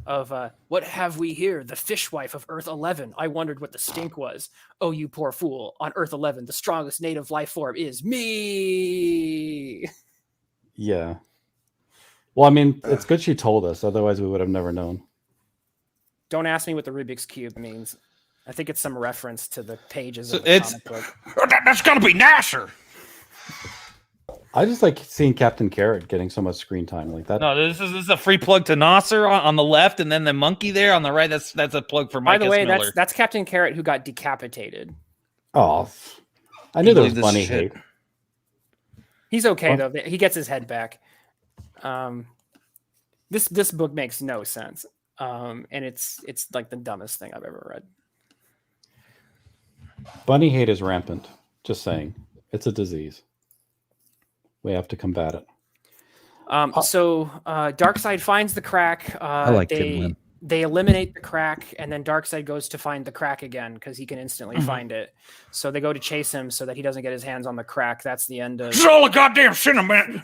[SPEAKER 3] of what have we here? The fishwife of Earth 11. I wondered what the stink was. Oh, you poor fool! On Earth 11, the strongest native life form is me.
[SPEAKER 2] Yeah. Well, I mean, it's good she told us. Otherwise, we would have never known.
[SPEAKER 3] Don't ask me what the Rubik's Cube means. I think it's some reference to the pages
[SPEAKER 4] So
[SPEAKER 3] of the
[SPEAKER 4] it's-
[SPEAKER 3] comic book.
[SPEAKER 6] That's gotta be Nasser.
[SPEAKER 2] I just like seeing Captain Carrot getting so much screen time like that.
[SPEAKER 4] No, this is a free plug to Nasser on the left, and then the monkey there on the right. That's a plug for
[SPEAKER 3] By
[SPEAKER 4] Mike
[SPEAKER 3] the way,
[SPEAKER 4] Miller.
[SPEAKER 3] that's Captain Carrot who got decapitated.
[SPEAKER 2] Oh, I knew there was
[SPEAKER 4] believe this
[SPEAKER 2] bunny
[SPEAKER 4] shit.
[SPEAKER 2] hate.
[SPEAKER 3] He's okay
[SPEAKER 2] Well-
[SPEAKER 3] though. He gets his head back. This book makes no sense. And it's like the dumbest thing I've ever read.
[SPEAKER 2] Bunny hate is rampant. Just saying, it's a disease. We have to combat it.
[SPEAKER 3] So Darkseid finds the crack.
[SPEAKER 4] like Tim Lim.
[SPEAKER 3] They eliminate the crack, and then Darkseid goes to find the crack again because he can instantly find it. So they go to chase him so that he doesn't get his hands on the crack. That's the end of.
[SPEAKER 6] This is all a goddamn synonym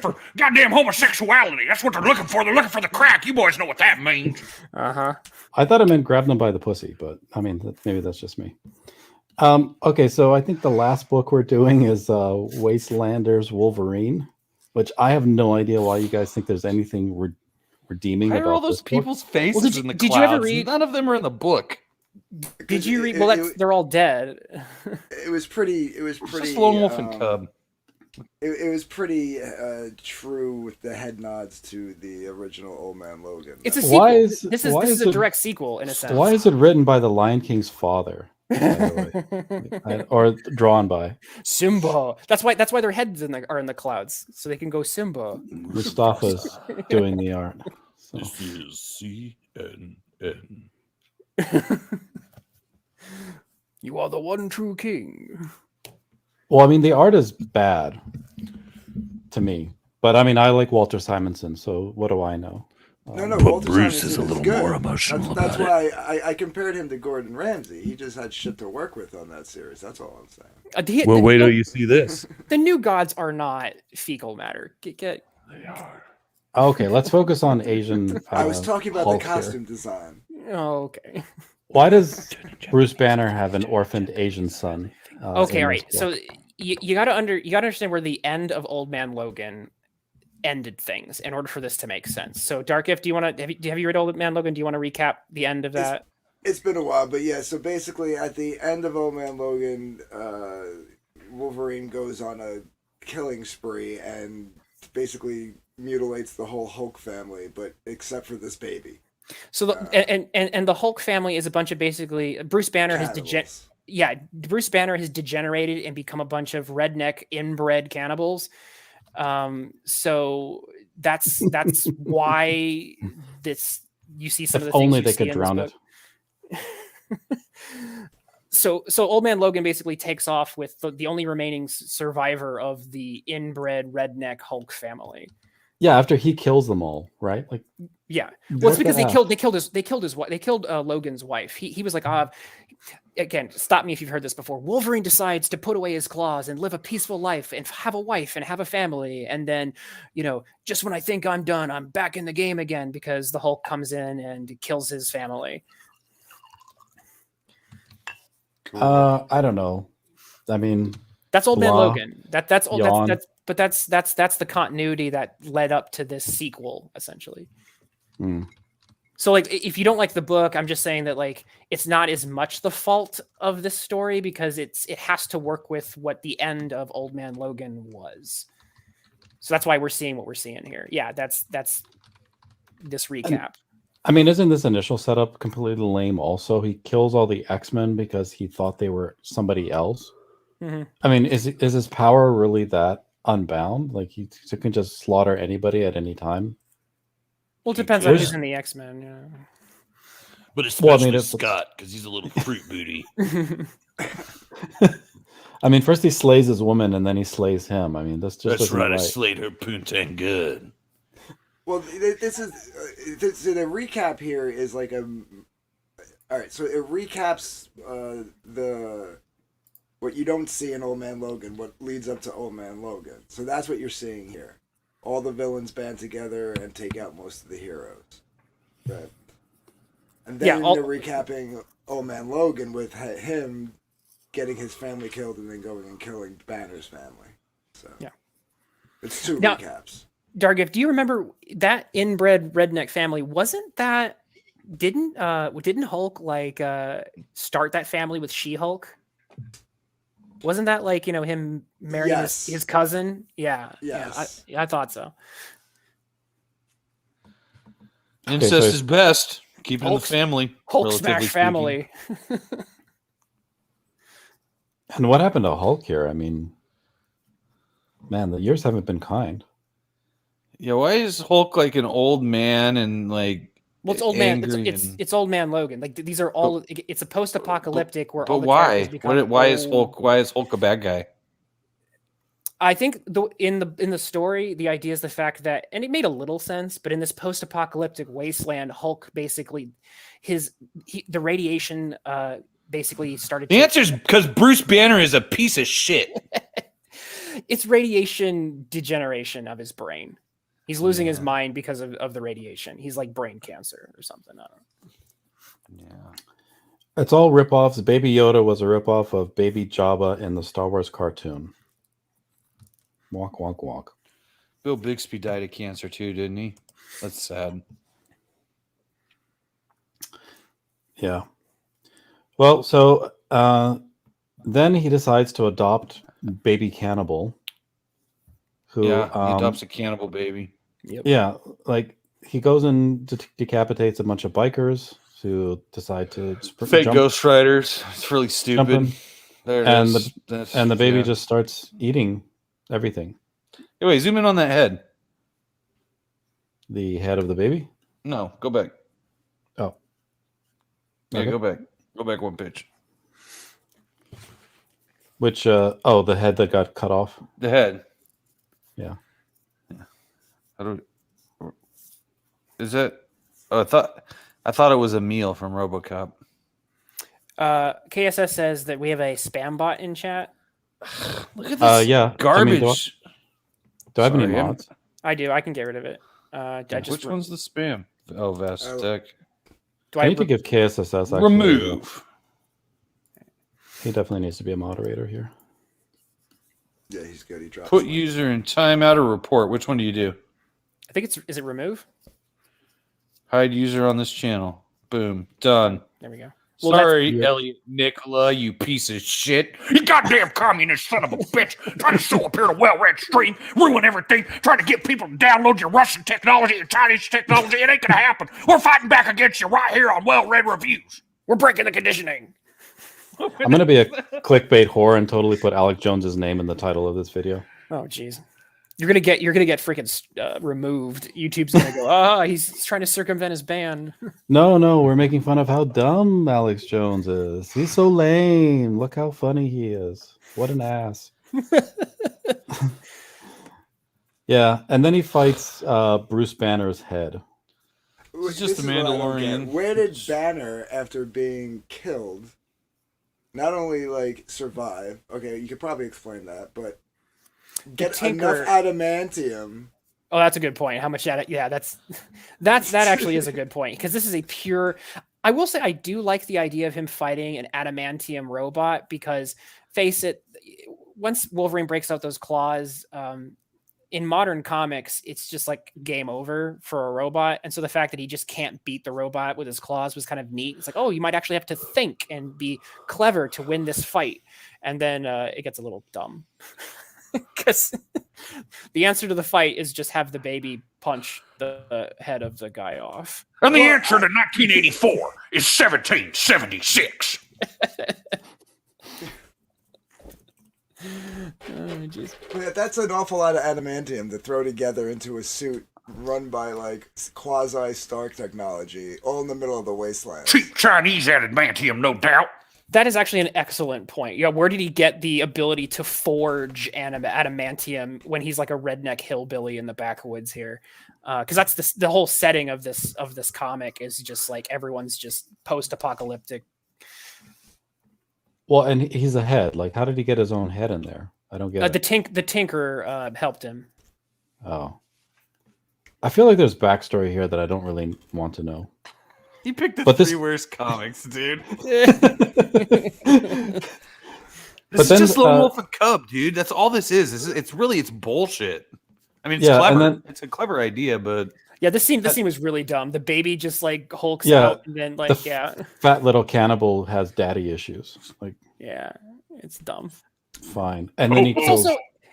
[SPEAKER 6] for goddamn homosexuality. That's what they're looking for. They're looking for the crack. You boys know what that means.
[SPEAKER 2] I thought it meant grab them by the pussy, but I mean, maybe that's just me. Okay, so I think the last book we're doing is Wastelanders Wolverine, which I have no idea why you guys think there's anything redeeming
[SPEAKER 4] Why
[SPEAKER 2] about
[SPEAKER 4] are all those
[SPEAKER 2] this book.
[SPEAKER 4] people's faces
[SPEAKER 3] Well,
[SPEAKER 4] in the
[SPEAKER 3] did
[SPEAKER 4] clouds?
[SPEAKER 3] you ever read-
[SPEAKER 4] None of them are in the book.
[SPEAKER 3] Did you read?
[SPEAKER 5] It-
[SPEAKER 3] Well,
[SPEAKER 5] it-
[SPEAKER 3] they're all dead.
[SPEAKER 5] It was pretty. It was
[SPEAKER 4] It's
[SPEAKER 5] pretty.
[SPEAKER 4] just Lone Wolf and Cub.
[SPEAKER 5] It was pretty true with the head nods to the original Old Man Logan.
[SPEAKER 3] It's a
[SPEAKER 2] Why
[SPEAKER 3] sequel.
[SPEAKER 2] is-
[SPEAKER 3] this
[SPEAKER 2] why
[SPEAKER 3] is
[SPEAKER 2] is
[SPEAKER 3] a
[SPEAKER 2] it-
[SPEAKER 3] direct sequel in a sense.
[SPEAKER 2] Why is it written by the Lion King's father, by the way? Or drawn by
[SPEAKER 3] Simba? That's why their heads are in the clouds, so they can go Simba.
[SPEAKER 2] Mustafa's doing the art. So.
[SPEAKER 6] This is CNN.
[SPEAKER 3] You are the one true king.
[SPEAKER 2] Well, I mean, the art is bad to me, but I mean, I like Walter Simonson, so what do I know?
[SPEAKER 5] No,
[SPEAKER 6] But
[SPEAKER 5] Walter
[SPEAKER 6] Bruce
[SPEAKER 5] Simonson
[SPEAKER 6] is a little
[SPEAKER 5] good.
[SPEAKER 6] more emotional
[SPEAKER 5] That's
[SPEAKER 6] about
[SPEAKER 5] why I compared him to Gordon Ramsay. He just had shit to work with on that series. That's all I'm saying.
[SPEAKER 4] Well, wait till you see this.
[SPEAKER 3] The new gods are not fecal matter. Get
[SPEAKER 2] Okay, let's focus on Asian.
[SPEAKER 5] I was talking about
[SPEAKER 2] Hulk
[SPEAKER 5] the
[SPEAKER 2] here.
[SPEAKER 5] costume design.
[SPEAKER 3] oh, okay.
[SPEAKER 2] Why does Bruce Banner have an orphaned Asian son?
[SPEAKER 3] Okay,
[SPEAKER 2] in
[SPEAKER 3] all
[SPEAKER 2] this
[SPEAKER 3] right. So
[SPEAKER 2] book?
[SPEAKER 3] you gotta understand where the end of Old Man Logan ended things in order for this to make sense. So Dark If, do you want to have you read Old Man Logan? Do you want to recap the end of that?
[SPEAKER 5] It's been a while, but yeah. So basically, at the end of Old Man Logan, Wolverine goes on a killing spree and basically mutilates the whole Hulk family, but except for this baby.
[SPEAKER 3] So and the Hulk family is a bunch of basically Bruce Banner has
[SPEAKER 5] Cannibals.
[SPEAKER 3] Bruce Banner has degenerated and become a bunch of redneck inbred cannibals. So that's why this you see some
[SPEAKER 2] If
[SPEAKER 3] of the things
[SPEAKER 2] only
[SPEAKER 3] you
[SPEAKER 2] they
[SPEAKER 3] see
[SPEAKER 2] could
[SPEAKER 3] in this
[SPEAKER 2] drown
[SPEAKER 3] book.
[SPEAKER 2] it.
[SPEAKER 3] So Old Man Logan basically takes off with the only remaining survivor of the inbred redneck Hulk family.
[SPEAKER 2] Yeah, after he kills them all, right? Like,
[SPEAKER 3] Yeah, well, it's
[SPEAKER 2] what
[SPEAKER 3] because
[SPEAKER 2] the F?
[SPEAKER 3] they killed his wife. They killed Logan's wife. He was like, again, stop me if you've heard this before. Wolverine decides to put away his claws and live a peaceful life and have a wife and have a family. And then, just when I think I'm done, I'm back in the game again because the Hulk comes in and kills his family.
[SPEAKER 2] I don't know. I mean,
[SPEAKER 3] That's Old Man
[SPEAKER 2] blah,
[SPEAKER 3] Logan. That's
[SPEAKER 2] yawn.
[SPEAKER 3] that's the continuity that led up to this sequel, essentially.
[SPEAKER 2] Hmm.
[SPEAKER 3] So, like, if you don't like the book, I'm just saying that, like, it's not as much the fault of this story because it has to work with what the end of Old Man Logan was. So that's why we're seeing what we're seeing here. Yeah, that's this recap.
[SPEAKER 2] I mean, isn't this initial setup completely lame? Also, he kills all the X-Men because he thought they were somebody else.
[SPEAKER 3] Mm-hmm.
[SPEAKER 2] I mean, is his power really that unbound? Like he can just slaughter anybody at any time?
[SPEAKER 3] Well, it depends on who's in the X-Men. Yeah.
[SPEAKER 6] But especially
[SPEAKER 2] it's
[SPEAKER 6] Scott, because he's a little fruit booty.
[SPEAKER 2] I mean, first he slays his woman, and then he slays him. I mean, that's
[SPEAKER 6] right. I
[SPEAKER 2] right.
[SPEAKER 6] slayed her poontang good.
[SPEAKER 5] Well, this is so the recap here is like all right. So it recaps what you don't see in Old Man Logan, what leads up to Old Man Logan. So that's what you're seeing here. All the villains band together and take out most of the heroes. Right. And then they're recapping Old Man Logan with him getting his family killed and then going and killing Banner's family. So yeah, it's two recaps.
[SPEAKER 3] Dargif, do you remember that inbred redneck family? Didn't Hulk start that family with She-Hulk? Wasn't that him marrying his cousin? Yeah.
[SPEAKER 5] Yes.
[SPEAKER 3] Yeah, I thought so.
[SPEAKER 4] Incest is best. Keep it in the family.
[SPEAKER 3] Hulk smash family.
[SPEAKER 2] And what happened to Hulk here? I mean, man, the years haven't been kind.
[SPEAKER 4] Yeah, why is Hulk like an old man and like?
[SPEAKER 3] Well, it's old man. It's Old Man Logan. Like these are all. It's a post-apocalyptic where. But
[SPEAKER 4] why? Why is Hulk? Why is Hulk a bad guy?
[SPEAKER 3] I think in the story, the idea is the fact that, and it made a little sense, but in this post-apocalyptic wasteland, Hulk basically the radiation basically started.
[SPEAKER 4] The answer is because Bruce Banner is a piece of shit.
[SPEAKER 3] It's radiation degeneration of his brain. He's losing his mind because of the radiation. He's like brain cancer or something. I don't know.
[SPEAKER 2] Yeah. It's all ripoffs. Baby Yoda was a ripoff of Baby Jabba in the Star Wars cartoon. Walk, walk, walk.
[SPEAKER 4] Bill Bixby died of cancer too, didn't he? That's sad.
[SPEAKER 2] Yeah. Well, so then he decides to adopt Baby Cannibal.
[SPEAKER 4] He adopts a cannibal baby.
[SPEAKER 3] Yep.
[SPEAKER 2] Yeah, like he goes and decapitates a bunch of bikers who decide to
[SPEAKER 4] fake Ghost Riders. It's really stupid.
[SPEAKER 2] There it is. The baby just starts eating everything.
[SPEAKER 4] Hey, wait, zoom in on that head.
[SPEAKER 2] The head of the baby?
[SPEAKER 4] No, go back.
[SPEAKER 2] Oh.
[SPEAKER 4] Yeah, okay. Go back. Go back one pitch.
[SPEAKER 2] Which the head that got cut off.
[SPEAKER 4] The head.
[SPEAKER 2] Yeah.
[SPEAKER 4] How do is it? Oh, I thought it was a meal from RoboCop.
[SPEAKER 3] KSS says that we have a spam bot in chat.
[SPEAKER 4] Look at this garbage.
[SPEAKER 2] Do I have any mods?
[SPEAKER 3] I do. I can get rid of it.
[SPEAKER 4] Which one's the spam? Oh, Vast Tech.
[SPEAKER 2] I need to give KSSS actually.
[SPEAKER 4] Remove.
[SPEAKER 2] He definitely needs to be a moderator here.
[SPEAKER 5] Yeah, he's good. He drops.
[SPEAKER 4] Put user in timeout or report. Which one do you do?
[SPEAKER 3] I think is it remove?
[SPEAKER 4] Hide user on this channel. Boom. Done.
[SPEAKER 3] There we go.
[SPEAKER 4] Well, sorry, Elliot Nicola, you piece of shit.
[SPEAKER 6] You goddamn communist son of a bitch. Trying to show up here to well-read stream, ruin everything, trying to get people to download your Russian technology and Chinese technology. It ain't gonna happen. We're fighting back against you right here on Well-Read Reviews. We're breaking the conditioning.
[SPEAKER 2] I'm going to be a clickbait whore and totally put Alec Jones's name in the title of this video.
[SPEAKER 3] Oh, jeez. You're gonna get freaking removed. YouTube's gonna go, he's trying to circumvent his ban.
[SPEAKER 2] No, we're making fun of how dumb Alex Jones is. He's so lame. Look how funny he is. What an ass. Yeah, and then he fights Bruce Banner's head.
[SPEAKER 4] It's just a Mandalorian.
[SPEAKER 5] Where did Banner, after being killed, not only like survive? Okay, you could probably explain that, but get enough adamantium.
[SPEAKER 3] Oh, that's a good point. How much that actually is a good point, because this is a pure. I will say I do like the idea of him fighting an adamantium robot, because face it, once Wolverine breaks out those claws, in modern comics, it's just like game over for a robot. And so the fact that he just can't beat the robot with his claws was kind of neat. It's like, oh, you might actually have to think and be clever to win this fight. And then it gets a little dumb. Because the answer to the fight is just have the baby punch the head of the guy off.
[SPEAKER 6] And the answer to 1984 is 1776.
[SPEAKER 5] Yeah, that's an awful lot of adamantium to throw together into a suit run by like quasi Stark technology, all in the middle of the wasteland.
[SPEAKER 6] Cheap Chinese adamantium, no doubt.
[SPEAKER 3] That is actually an excellent point. Yeah, where did he get the ability to forge adamantium when he's like a redneck hillbilly in the backwoods here? Because that's the whole setting of this comic is just like everyone's just post-apocalyptic.
[SPEAKER 2] Well, and he's a head. Like, how did he get his own head in there? I don't get it.
[SPEAKER 3] The Tinker helped him.
[SPEAKER 2] Oh, I feel like there's backstory here that I don't really want to know.
[SPEAKER 4] He picked the three worst comics, dude. This is just Lone Wolf and Cub, dude. That's all this is. It's bullshit. I mean, it's clever. It's a clever idea, but
[SPEAKER 3] yeah, this scene was really dumb. The baby just like hulks out, and then like
[SPEAKER 2] fat little cannibal has daddy issues. Like,
[SPEAKER 3] yeah, it's dumb.
[SPEAKER 2] Fine, and then he kills.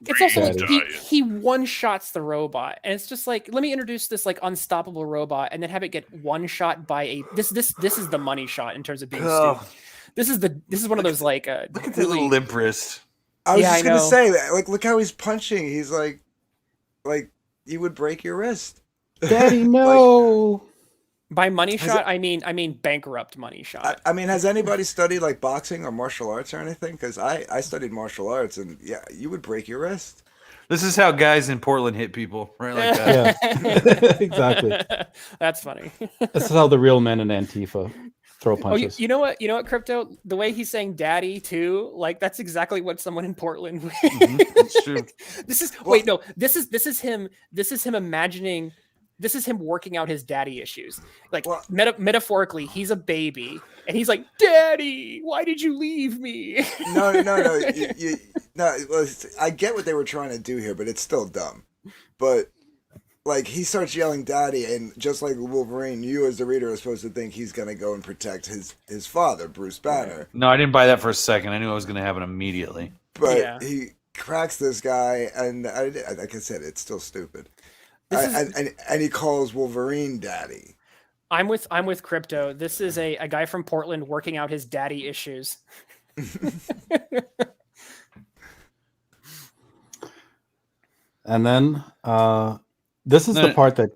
[SPEAKER 3] It's also like he one shots the robot, and it's just like, let me introduce this like unstoppable robot, and then have it get one shot by a this is the money shot in terms of being stupid. This is one of those like
[SPEAKER 4] look at the little limp wrist.
[SPEAKER 5] I was just gonna say that, like, look how he's punching. He's like you would break your wrist.
[SPEAKER 2] Daddy, no.
[SPEAKER 3] By money shot, I mean bankrupt money shot.
[SPEAKER 5] I mean, has anybody studied like boxing or martial arts or anything? Because I studied martial arts, and yeah, you would break your wrist.
[SPEAKER 4] This is how guys in Portland hit people, right? Like that.
[SPEAKER 2] Yeah, exactly.
[SPEAKER 3] That's funny.
[SPEAKER 2] This is how the real men in Antifa throw punches.
[SPEAKER 3] You know what, Crypto? The way he's saying "daddy" too, like that's exactly what someone in Portland.
[SPEAKER 4] That's true.
[SPEAKER 3] This is him. This is him imagining. This is him working out his daddy issues. Like metaphorically, he's a baby, and he's like, "Daddy, why did you leave me?"
[SPEAKER 5] No. Well, I get what they were trying to do here, but it's still dumb. But like, he starts yelling "Daddy," and just like Wolverine, you as the reader are supposed to think he's gonna go and protect his father, Bruce Banner.
[SPEAKER 4] No, I didn't buy that for a second. I knew it was gonna happen immediately.
[SPEAKER 5] But he cracks this guy, and like I said, it's still stupid. And he calls Wolverine daddy.
[SPEAKER 3] I'm with Crypto. This is a guy from Portland working out his daddy issues.
[SPEAKER 2] And then this is the part that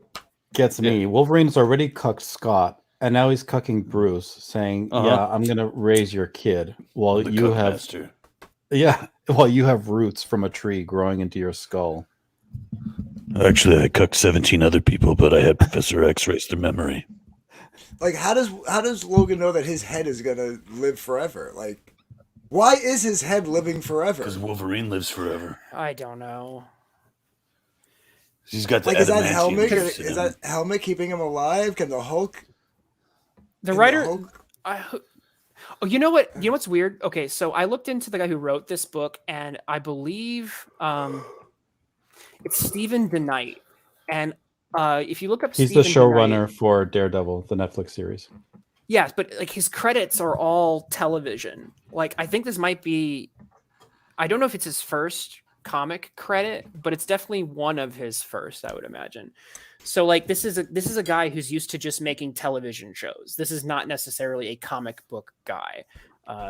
[SPEAKER 2] gets me. Wolverine's already cucked Scott, and now he's cucking Bruce, saying, "Yeah, I'm gonna raise your kid while you have." Yeah. Well, you have roots from a tree growing into your skull.
[SPEAKER 7] Actually, I cucked 17 other people, but I had Professor X erase their memory.
[SPEAKER 5] Like, how does Logan know that his head is gonna live forever? Like, why is his head living forever?
[SPEAKER 7] Because Wolverine lives forever.
[SPEAKER 3] I don't know.
[SPEAKER 7] He's got the
[SPEAKER 5] Like, is that
[SPEAKER 7] adamantium
[SPEAKER 5] helmet?
[SPEAKER 7] juice in
[SPEAKER 5] Is
[SPEAKER 7] him.
[SPEAKER 5] that helmet keeping him alive? Can the Hulk?
[SPEAKER 3] The
[SPEAKER 5] can
[SPEAKER 3] writer.
[SPEAKER 5] The Hulk
[SPEAKER 3] Oh, you know what? You know what's weird? Okay, so I looked into the guy who wrote this book, and I believe it's Stephen DeKnight. And if you look up,
[SPEAKER 2] He's
[SPEAKER 3] Stephen
[SPEAKER 2] the
[SPEAKER 3] DeKnight,
[SPEAKER 2] showrunner for Daredevil, the Netflix series.
[SPEAKER 3] yes, but like his credits are all television. Like I think this might be, I don't know if it's his first comic credit, but it's definitely one of his first, I would imagine. So like this is a guy who's used to just making television shows. This is not necessarily a comic book guy.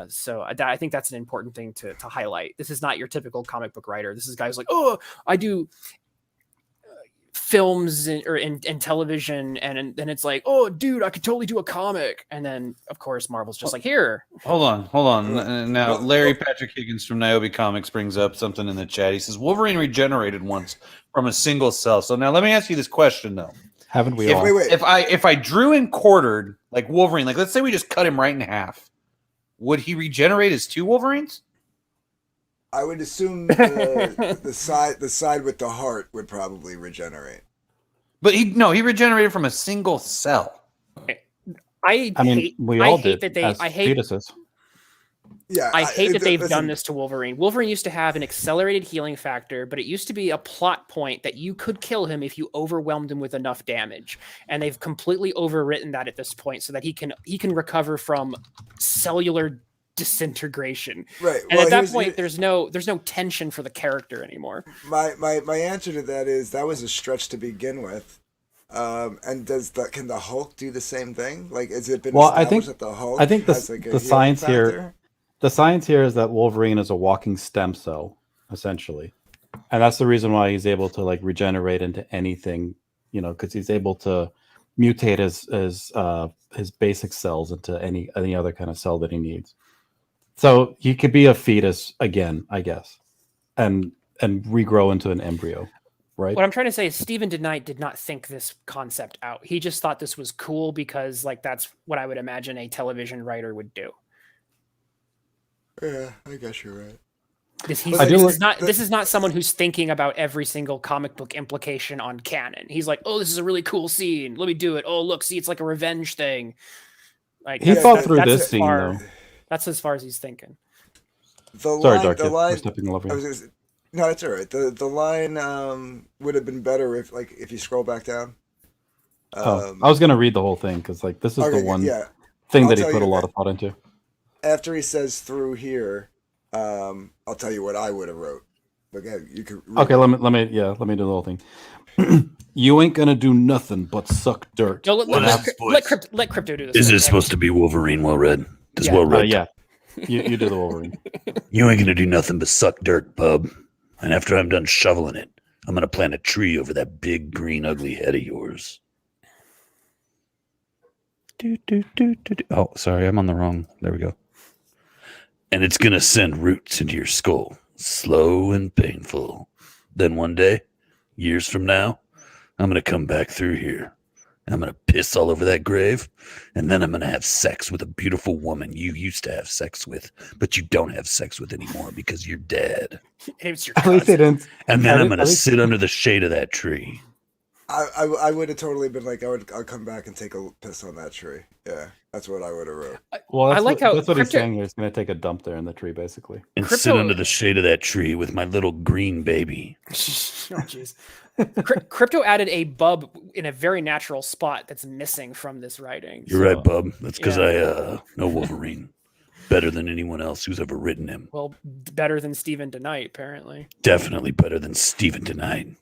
[SPEAKER 3] So I think that's an important thing to highlight. This is not your typical comic book writer. This is a guy who's like, oh, I do films and television, and then it's like, oh, dude, I could totally do a comic. And then of course Marvel's just like, here.
[SPEAKER 4] Hold on. Now, Larry Patrick Higgins from Niobe Comics brings up something in the chat. He says Wolverine regenerated once from a single cell. So now let me ask you this question though.
[SPEAKER 2] Haven't we all?
[SPEAKER 5] Wait.
[SPEAKER 4] If I drew and quartered like Wolverine, like let's say we just cut him right in half, would he regenerate as two Wolverines?
[SPEAKER 5] I would assume the side with the heart would probably regenerate.
[SPEAKER 4] But he regenerated from a single cell.
[SPEAKER 2] I mean, we all did
[SPEAKER 3] that they
[SPEAKER 2] as fetuses.
[SPEAKER 5] Yeah,
[SPEAKER 3] I hate that they've
[SPEAKER 5] listen,
[SPEAKER 3] done this to Wolverine. Wolverine used to have an accelerated healing factor, but it used to be a plot point that you could kill him if you overwhelmed him with enough damage. And they've completely overwritten that at this point so that he can recover from cellular disintegration.
[SPEAKER 5] Right.
[SPEAKER 3] And
[SPEAKER 5] well,
[SPEAKER 3] at that point there's no tension for the character anymore.
[SPEAKER 5] My answer to that is that was a stretch to begin with. And can the Hulk do the same thing? Like, has it been established that the Hulk has like
[SPEAKER 2] the science here. The science here is that Wolverine is a walking stem cell, essentially, and that's the reason why he's able to like regenerate into anything, because he's able to mutate his basic cells into any other kind of cell that he needs. So he could be a fetus again, I guess, and regrow into an embryo, right?
[SPEAKER 3] What I'm trying to say is Stephen DeKnight did not think this concept out. He just thought this was cool because like that's what I would imagine a television writer would do.
[SPEAKER 5] Yeah, I guess you're right.
[SPEAKER 3] This is not someone who's thinking about every single comic book implication on canon. He's like, oh, this is a really cool scene. Let me do it. Oh, look, see, it's like a revenge thing. Like
[SPEAKER 2] he thought through this scene, though.
[SPEAKER 3] That's as far as he's thinking.
[SPEAKER 2] Sorry, Dark Kid, for stepping all over you.
[SPEAKER 5] No, it's all right. The line would have been better if you scroll back down.
[SPEAKER 2] I was going to read the whole thing because like this is the one thing that he put a lot of thought into.
[SPEAKER 5] After he says through here, I'll tell you what I would have wrote. Okay, you could.
[SPEAKER 2] Okay, let me do the whole thing. You ain't gonna do nothing but suck dirt.
[SPEAKER 3] No, let Crypto do this.
[SPEAKER 7] Is this supposed to be Wolverine? Well read. This well read.
[SPEAKER 2] Yeah. You do the Wolverine.
[SPEAKER 7] You ain't gonna do nothing but suck dirt, bub. And after I'm done shoveling it, I'm gonna plant a tree over that big green ugly head of yours.
[SPEAKER 4] Oh, sorry, I'm on the wrong. There we go.
[SPEAKER 7] And it's gonna send roots into your skull, slow and painful. Then one day, years from now, I'm gonna come back through here. I'm gonna piss all over that grave, and then I'm gonna have sex with a beautiful woman you used to have sex with, but you don't have sex with anymore because you're dead.
[SPEAKER 3] It's your
[SPEAKER 2] At least they didn't.
[SPEAKER 7] And then I'm gonna sit under the shade of that tree.
[SPEAKER 5] I would have totally been like, I'll come back and take a piss on that tree. Yeah, that's what I would have wrote.
[SPEAKER 2] Well,
[SPEAKER 3] I like how
[SPEAKER 2] that's what he's saying here. He's going to take a dump there in the tree, basically.
[SPEAKER 7] And sit under the shade of that tree with my little green baby.
[SPEAKER 3] Oh, jeez. Crypto added a bub in a very natural spot that's missing from this writing.
[SPEAKER 7] You're right, bub. That's because I know Wolverine better than anyone else who's ever written him.
[SPEAKER 3] Well, better than Stephen DeKnight, apparently.
[SPEAKER 7] Definitely better than Stephen DeKnight.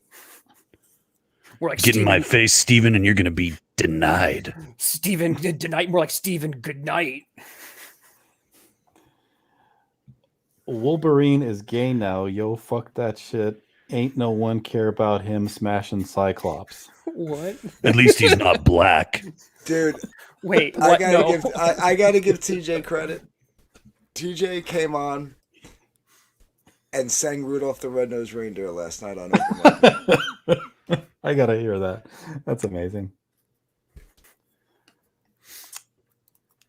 [SPEAKER 3] More like
[SPEAKER 7] Get in my face, Stephen, and you're going to be denied.
[SPEAKER 3] Stephen DeKnight, more like Stephen Goodnight.
[SPEAKER 2] Wolverine is gay now. Yo, fuck that shit. Ain't no one care about him smashing Cyclops.
[SPEAKER 3] What?
[SPEAKER 7] At least he's not black.
[SPEAKER 5] Dude,
[SPEAKER 3] wait,
[SPEAKER 5] I
[SPEAKER 3] what?
[SPEAKER 5] gotta give TJ credit. TJ came on and sang Rudolph the Red-Nosed Reindeer last night on Open Mic.
[SPEAKER 2] I gotta hear that. That's amazing.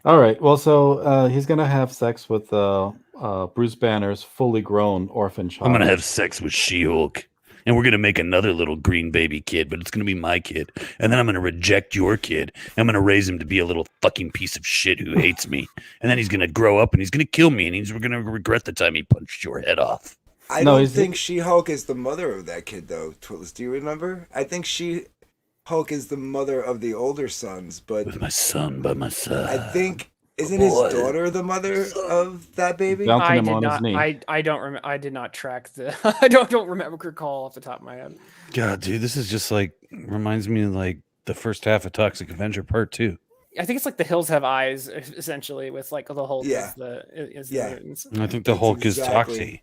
[SPEAKER 2] All right. Well, so he's gonna have sex with Bruce Banner's fully grown orphan child.
[SPEAKER 7] I'm gonna have sex with She-Hulk, and we're gonna make another little green baby kid, but it's gonna be my kid. And then I'm gonna reject your kid. I'm gonna raise him to be a little fucking piece of shit who hates me. And then he's gonna grow up and he's gonna kill me, and we're gonna regret the time he punched your head off.
[SPEAKER 5] I don't think She-Hulk is the mother of that kid, though. Twitless, do you remember? I think She-Hulk is the mother of the older sons, but
[SPEAKER 7] with my son by my side.
[SPEAKER 5] I think isn't his daughter the mother of that baby?
[SPEAKER 3] I did not. I don't remember. I did not track the. I don't remember recall off the top of my head.
[SPEAKER 4] God, dude, this is just like reminds me of like the first half of Toxic Avenger Part 2.
[SPEAKER 3] I think it's like the hills have eyes, essentially, with like the Hulk is the mutants.
[SPEAKER 4] I think the Hulk is Toxie.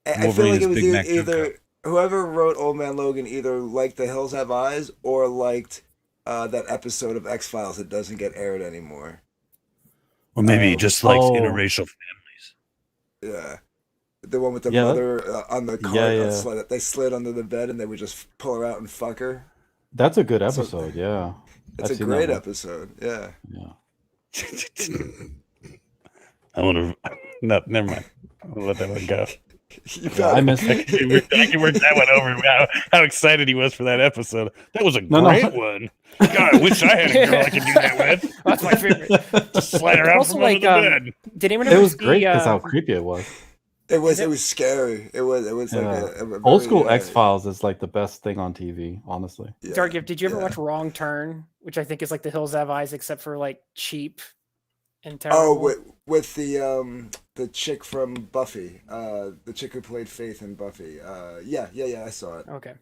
[SPEAKER 5] I feel like it was either whoever wrote Old Man Logan either liked The Hills Have Eyes or liked that episode of X-Files that doesn't get aired anymore.
[SPEAKER 7] Or maybe he just likes interracial families.
[SPEAKER 5] Yeah. The one with the mother on the car. They slid under the bed and they would just pull her out and fuck her.
[SPEAKER 2] That's a good episode, yeah.
[SPEAKER 5] It's a great episode, yeah.
[SPEAKER 7] I want to... No, never mind. I'll let that one go.
[SPEAKER 2] I missed
[SPEAKER 7] it. I can work that one over. How excited he was for that episode. That was a great one. God, I wish I had a girl I could do that with.
[SPEAKER 3] That's my favorite.
[SPEAKER 7] Just slide her out from under the bed.
[SPEAKER 3] Did anyone ever
[SPEAKER 2] It was great because how creepy it was.
[SPEAKER 5] It was scary. It was like a
[SPEAKER 2] old school X-Files is like the best thing on TV, honestly.
[SPEAKER 3] Yeah. Dark Gift, did you ever watch Wrong Turn, which I think is like The Hills Have Eyes, except for like cheap and terrible?
[SPEAKER 5] Oh, with the chick from Buffy, the chick who played Faith in Buffy. Yeah, I saw it.
[SPEAKER 3] Okay.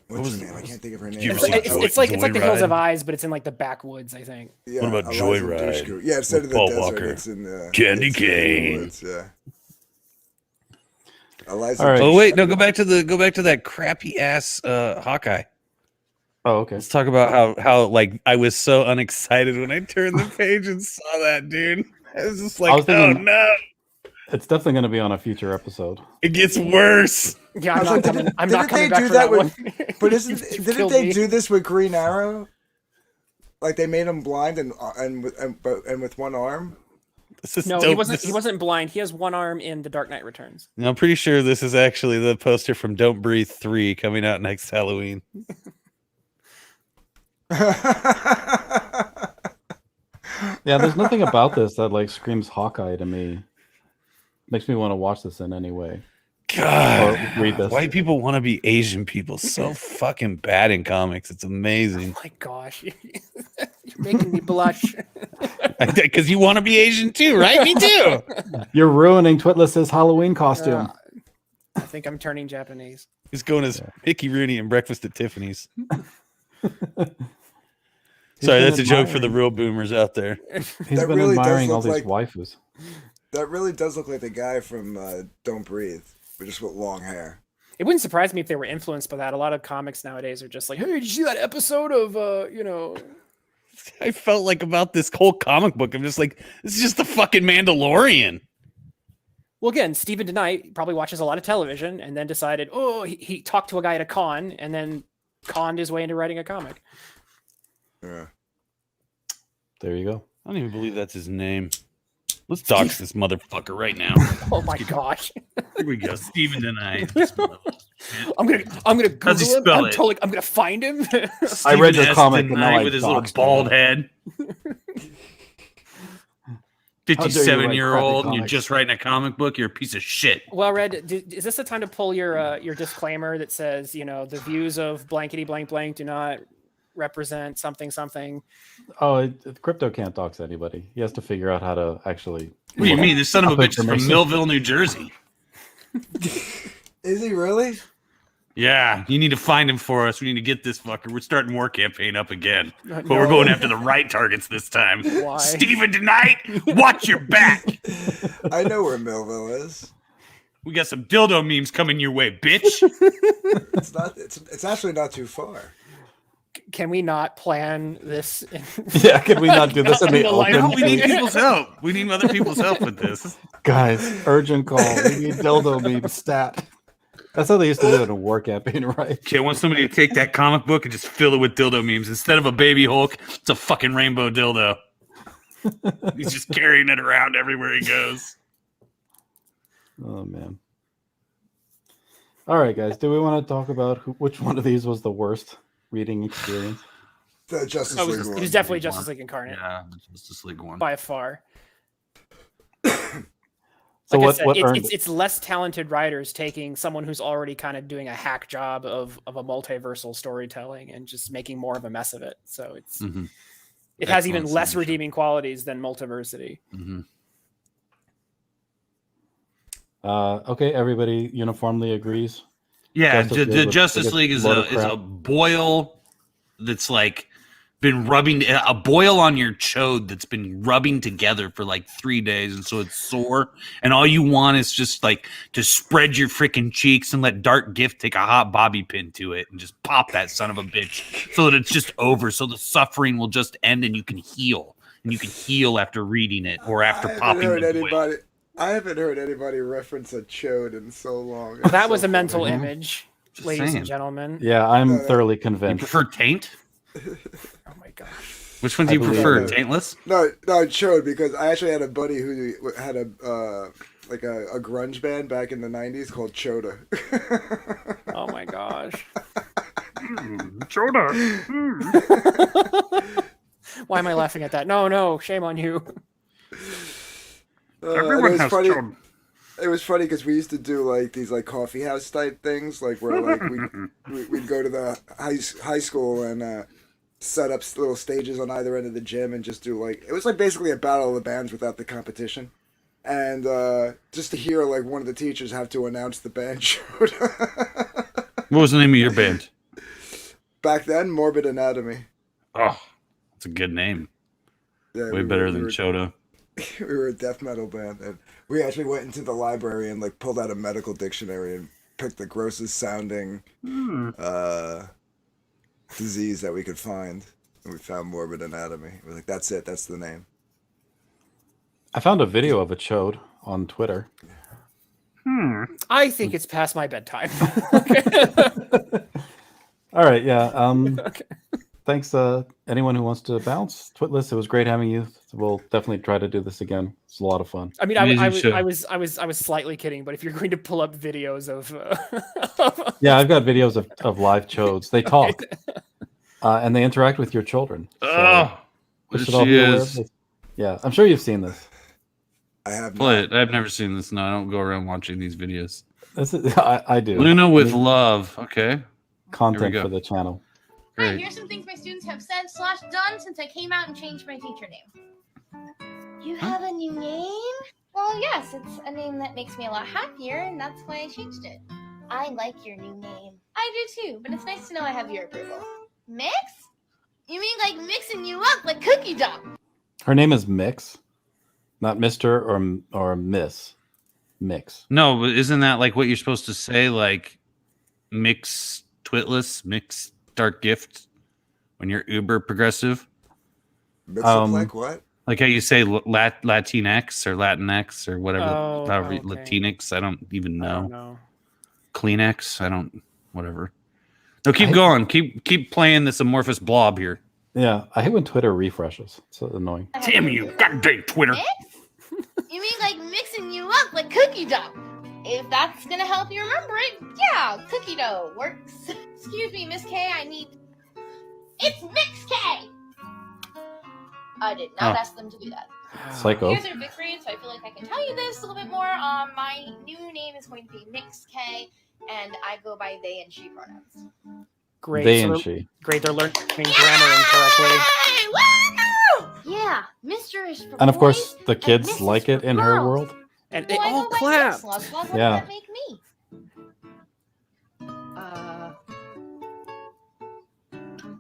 [SPEAKER 5] What's her name? I can't think of her name.
[SPEAKER 3] It's like The Hills Have Eyes, but it's in like the backwoods, I think.
[SPEAKER 5] Yeah,
[SPEAKER 7] what about Joyride?
[SPEAKER 5] Yeah, instead of the
[SPEAKER 7] Paul
[SPEAKER 5] desert,
[SPEAKER 7] Walker.
[SPEAKER 5] it's in
[SPEAKER 7] Candy Cane.
[SPEAKER 5] Yeah.
[SPEAKER 2] All right.
[SPEAKER 4] Oh wait, no, go back to that crappy ass Hawkeye.
[SPEAKER 2] Oh, okay.
[SPEAKER 4] Let's talk about how like I was so unexcited when I turned the page and saw that, dude. I was just like, oh no.
[SPEAKER 2] It's definitely going to be on a future episode.
[SPEAKER 4] It gets worse.
[SPEAKER 3] Yeah, I'm not coming back for that one.
[SPEAKER 5] But didn't they do this with Green Arrow? Like they made him blind and with one arm.
[SPEAKER 3] No, he wasn't blind. He has one arm in The Dark Knight Returns.
[SPEAKER 4] I'm pretty sure this is actually the poster from Don't Breathe 3 coming out next Halloween.
[SPEAKER 2] Yeah, there's nothing about this that like screams Hawkeye to me. Makes me want to watch this in any way.
[SPEAKER 4] God,
[SPEAKER 2] or read this.
[SPEAKER 4] White people want to be Asian people so fucking bad in comics. It's amazing.
[SPEAKER 3] Oh my gosh, you're making me blush.
[SPEAKER 4] Because you want to be Asian too, right? Me too.
[SPEAKER 2] You're ruining Twitless's Halloween costume.
[SPEAKER 3] I think I'm turning Japanese.
[SPEAKER 4] He's going as Mickey Rooney in Breakfast at Tiffany's. Sorry, that's a joke for the real boomers out there.
[SPEAKER 2] He's been really admiring all these waifus.
[SPEAKER 5] That really does look like the guy from Don't Breathe, but just with long hair.
[SPEAKER 3] It wouldn't surprise me if they were influenced by that. A lot of comics nowadays are just like, hey, did you see that episode of,
[SPEAKER 4] I felt like about this whole comic book. I'm just like, this is just the fucking Mandalorian.
[SPEAKER 3] Well, again, Stephen DeKnight probably watches a lot of television and then decided, he talked to a guy at a con and then conned his way into writing a comic.
[SPEAKER 5] Yeah.
[SPEAKER 2] There you go.
[SPEAKER 4] I don't even believe that's his name. Let's dox this motherfucker right now.
[SPEAKER 3] Oh my gosh!
[SPEAKER 4] Here we go, Stephen DeKnight.
[SPEAKER 3] I'm gonna Google him. I'm gonna find him.
[SPEAKER 2] I read your comic
[SPEAKER 4] with his little bald head. 57-year-old, and you're just writing a comic book. You're a piece of shit.
[SPEAKER 3] Well, Red, is this the time to pull your disclaimer that says, the views of blankety blank blank do not represent something?
[SPEAKER 2] Oh, Crypto can't dox anybody. He has to figure out how to actually.
[SPEAKER 4] What do you mean? This son of a bitch is from Millville, New Jersey.
[SPEAKER 5] Is he really?
[SPEAKER 4] Yeah, you need to find him for us. We need to get this fucker. We're starting war campaign up again, but we're going after the right targets this time.
[SPEAKER 3] Why?
[SPEAKER 4] Stephen DeKnight, watch your back.
[SPEAKER 5] I know where Millville is.
[SPEAKER 4] We got some dildo memes coming your way, bitch.
[SPEAKER 5] It's actually not too far.
[SPEAKER 3] Can we not plan this?
[SPEAKER 2] Yeah, could we not do this in the
[SPEAKER 3] In the live
[SPEAKER 2] open?
[SPEAKER 4] No, we need people's help. We need other people's help with this.
[SPEAKER 2] Guys, urgent call. We need dildo meme stat. That's how they used to do it in War Campaign, right?
[SPEAKER 4] Okay, I want somebody to take that comic book and just fill it with dildo memes. Instead of a baby Hulk, it's a fucking rainbow dildo. He's just carrying it around everywhere he goes.
[SPEAKER 2] Oh man. All right, guys. Do we want to talk about which one of these was the worst reading experience?
[SPEAKER 5] The Justice
[SPEAKER 3] It
[SPEAKER 5] League
[SPEAKER 3] was,
[SPEAKER 5] one.
[SPEAKER 3] it was definitely Justice League Incarnate
[SPEAKER 4] Yeah, the Justice League one.
[SPEAKER 3] by far.
[SPEAKER 2] So
[SPEAKER 3] Like I
[SPEAKER 2] what?
[SPEAKER 3] said,
[SPEAKER 2] What earned
[SPEAKER 3] it's less talented writers taking someone who's already kind of doing a hack job of a multiversal storytelling and just making more of a mess of it. So it's
[SPEAKER 4] Mhm.
[SPEAKER 3] it has even
[SPEAKER 4] Excellent
[SPEAKER 3] less
[SPEAKER 4] solution.
[SPEAKER 3] redeeming qualities than Multiversity.
[SPEAKER 4] Mhm.
[SPEAKER 2] Okay, everybody uniformly agrees.
[SPEAKER 4] Yeah,
[SPEAKER 2] Justice
[SPEAKER 4] the
[SPEAKER 2] League was
[SPEAKER 4] Justice
[SPEAKER 2] biggest
[SPEAKER 4] League is
[SPEAKER 2] load of
[SPEAKER 4] a
[SPEAKER 2] crap.
[SPEAKER 4] boil that's like been rubbing a boil on your chode that's been rubbing together for like 3 days, and so it's sore. And all you want is just like to spread your freaking cheeks and let Dark Gift take a hot bobby pin to it and just pop that son of a bitch so that it's just over. So the suffering will just end and you can heal. And you can heal after reading it or after popping the boil.
[SPEAKER 5] I haven't heard anybody reference a chode in so long.
[SPEAKER 3] That
[SPEAKER 5] It's
[SPEAKER 3] was
[SPEAKER 5] so
[SPEAKER 3] a mental
[SPEAKER 5] funny.
[SPEAKER 3] image,
[SPEAKER 4] Just
[SPEAKER 3] ladies
[SPEAKER 4] saying.
[SPEAKER 3] and gentlemen.
[SPEAKER 2] Yeah, I'm
[SPEAKER 5] No.
[SPEAKER 2] thoroughly
[SPEAKER 4] You
[SPEAKER 2] convinced.
[SPEAKER 4] prefer Taint?
[SPEAKER 3] Oh my gosh.
[SPEAKER 4] Which one do
[SPEAKER 2] I
[SPEAKER 4] you
[SPEAKER 2] believe
[SPEAKER 4] prefer?
[SPEAKER 2] it.
[SPEAKER 4] Taintless?
[SPEAKER 5] No, chode, because I actually had a buddy who had a grunge band back in the 90s called Choda.
[SPEAKER 3] Oh my gosh.
[SPEAKER 6] Choda.
[SPEAKER 3] Why am I laughing at that? No, shame on you.
[SPEAKER 5] And
[SPEAKER 6] Everyone
[SPEAKER 5] it was
[SPEAKER 6] has
[SPEAKER 5] funny.
[SPEAKER 6] Choda.
[SPEAKER 5] It was funny because we used to do like these like coffee house type things, like where like we'd go to the high school and set up little stages on either end of the gym and just do like it was like basically a battle of the bands without the competition, and just to hear like one of the teachers have to announce the band showed.
[SPEAKER 4] What was the name of your band?
[SPEAKER 5] Back then, Morbid Anatomy.
[SPEAKER 4] Oh, that's a good name.
[SPEAKER 5] Yeah,
[SPEAKER 4] Way better than Choda.
[SPEAKER 5] We were a death metal band, and we actually went into the library and like pulled out a medical dictionary and picked the grossest sounding disease that we could find, and we found Morbid Anatomy. We're like, that's it, that's the name.
[SPEAKER 2] I found a video of a chode on Twitter.
[SPEAKER 3] I think it's past my bedtime.
[SPEAKER 2] All right, yeah.
[SPEAKER 3] Okay.
[SPEAKER 2] Thanks, anyone who wants to bounce. Twitless, it was great having you. We'll definitely try to do this again. It's a lot of fun.
[SPEAKER 3] I mean,
[SPEAKER 4] Amazing
[SPEAKER 3] I
[SPEAKER 4] show.
[SPEAKER 3] was slightly kidding, but if you're going to pull up videos of,
[SPEAKER 2] Yeah, I've got videos of live chodes. They talk and they interact with your children. So
[SPEAKER 4] Oh,
[SPEAKER 2] we
[SPEAKER 4] there
[SPEAKER 2] should all
[SPEAKER 4] she
[SPEAKER 2] be aware of
[SPEAKER 4] is.
[SPEAKER 2] this. Yeah, I'm sure you've seen this.
[SPEAKER 5] I have
[SPEAKER 4] Play
[SPEAKER 5] not.
[SPEAKER 4] it. I've never seen this. No, I don't go around watching these videos.
[SPEAKER 2] This is, I do.
[SPEAKER 4] Luna with
[SPEAKER 2] This is
[SPEAKER 4] love. Okay.
[SPEAKER 2] content
[SPEAKER 4] go.
[SPEAKER 2] for the channel.
[SPEAKER 8] Hi,
[SPEAKER 4] Great.
[SPEAKER 8] here's some things my students have said / done since I came out and changed my teacher name. You have a new name? Well, yes, it's a name that makes me a lot happier, and that's why I changed it. I like your new name. I do too, but it's nice to know I have your approval. Mix? You mean like mixing you up like cookie dough?
[SPEAKER 2] Her name is Mix, not Mr. or Miss. Mix.
[SPEAKER 4] No, but isn't that like what you're supposed to say? Like mix Twitless, mix Dark Gift when you're uber progressive?
[SPEAKER 5] Like what?
[SPEAKER 4] Like how you say Latinx or Latinx or whatever,
[SPEAKER 3] Oh,
[SPEAKER 4] however,
[SPEAKER 3] okay.
[SPEAKER 4] Latinx. I don't even
[SPEAKER 3] I
[SPEAKER 4] know.
[SPEAKER 3] don't know.
[SPEAKER 4] Kleenex. I don't. Whatever. No, keep going. Keep playing this amorphous blob here.
[SPEAKER 2] Yeah, I hate when Twitter refreshes. It's so annoying.
[SPEAKER 6] Damn you, goddamn Twitter.
[SPEAKER 8] Mix? You mean like mixing you up like cookie dough? If that's gonna help you remember it, yeah, cookie dough works. Excuse me, Miss K, I need... It's Mix K! I did not ask them to do that.
[SPEAKER 2] Psycho.
[SPEAKER 8] You guys are Victory, so I feel like I can tell you this a little bit more. My new name is going to be Mix K, and I go by they and she pronouns.
[SPEAKER 3] Great.
[SPEAKER 2] They
[SPEAKER 3] so
[SPEAKER 2] and she.
[SPEAKER 3] Great, they're learning grammar incorrectly.
[SPEAKER 8] Yay! Woo! Yeah, Mr. is for
[SPEAKER 2] And of
[SPEAKER 8] boys,
[SPEAKER 2] course, the kids
[SPEAKER 8] Mrs.
[SPEAKER 2] like it
[SPEAKER 8] for
[SPEAKER 2] in her
[SPEAKER 8] girls.
[SPEAKER 2] world.
[SPEAKER 3] And they
[SPEAKER 8] Well, I
[SPEAKER 3] all
[SPEAKER 8] go by
[SPEAKER 3] clap.
[SPEAKER 8] Mix, Love. What
[SPEAKER 2] Yeah.
[SPEAKER 8] does that make me?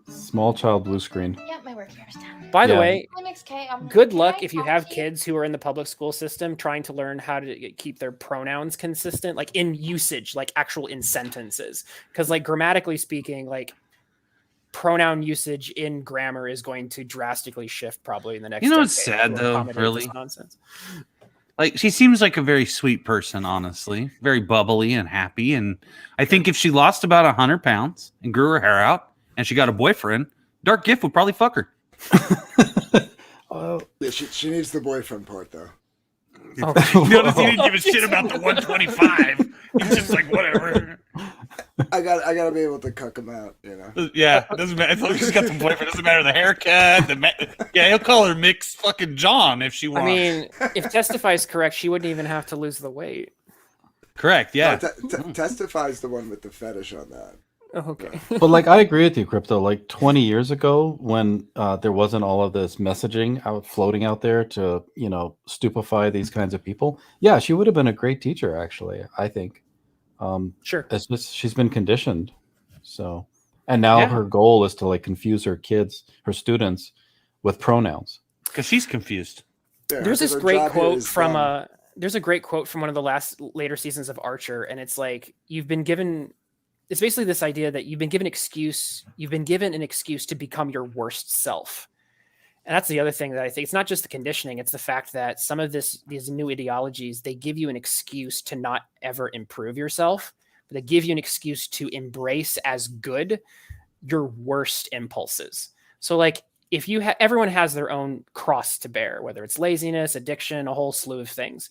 [SPEAKER 2] Small child blue screen.
[SPEAKER 8] Yeah, my work here is done.
[SPEAKER 3] By the
[SPEAKER 2] Yeah.
[SPEAKER 3] way,
[SPEAKER 8] Hi, Mix K.
[SPEAKER 3] good
[SPEAKER 8] Can
[SPEAKER 3] luck
[SPEAKER 8] I
[SPEAKER 3] if you
[SPEAKER 8] talk
[SPEAKER 3] have
[SPEAKER 8] to
[SPEAKER 3] kids who are in the public school system trying to learn how to keep their pronouns consistent, like in usage, like actual in sentences. Because like grammatically speaking, like pronoun usage in grammar is going to drastically shift probably in the next.
[SPEAKER 4] You know, it's
[SPEAKER 3] decade
[SPEAKER 4] sad
[SPEAKER 3] to
[SPEAKER 4] though,
[SPEAKER 3] accommodate this
[SPEAKER 4] really.
[SPEAKER 3] nonsense.
[SPEAKER 4] Like, she seems like a very sweet person, honestly, very bubbly and happy. And I think if she lost about 100 pounds and grew her hair out and she got a boyfriend, Dark Gift would probably fuck her.
[SPEAKER 5] Yeah, she needs the boyfriend part though.
[SPEAKER 6] Notice he didn't give a shit about the 125. He's just like, whatever.
[SPEAKER 5] I gotta be able to cuck him out, you know.
[SPEAKER 4] Yeah, it doesn't matter. As long as she's got the boyfriend, it doesn't matter the haircut. Yeah, he'll call her Mix fucking John if she wants.
[SPEAKER 3] I mean, if Testify is correct, she wouldn't even have to lose the weight.
[SPEAKER 4] Correct, yeah.
[SPEAKER 5] Testify's the one with the fetish on that.
[SPEAKER 3] Oh, okay.
[SPEAKER 2] But like, I agree with you, Crypto. Like 20 years ago, when there wasn't all of this messaging floating out there to, you know, stupefy these kinds of people. Yeah, she would have been a great teacher, actually. I think.
[SPEAKER 3] Sure.
[SPEAKER 2] It's just she's been conditioned. So, and now her goal is to like confuse her students with pronouns.
[SPEAKER 4] Because she's confused.
[SPEAKER 5] Yeah,
[SPEAKER 3] There's this
[SPEAKER 5] her
[SPEAKER 3] great
[SPEAKER 5] job here
[SPEAKER 3] quote
[SPEAKER 5] is
[SPEAKER 3] from
[SPEAKER 5] dumb.
[SPEAKER 3] there's a great quote from one of the later seasons of Archer, and it's like you've been given. It's basically this idea that you've been given an excuse to become your worst self. And that's the other thing that I think it's not just the conditioning. It's the fact that some of these new ideologies, they give you an excuse to not ever improve yourself, but they give you an excuse to embrace as good your worst impulses. So like if you everyone has their own cross to bear, whether it's laziness, addiction, a whole slew of things.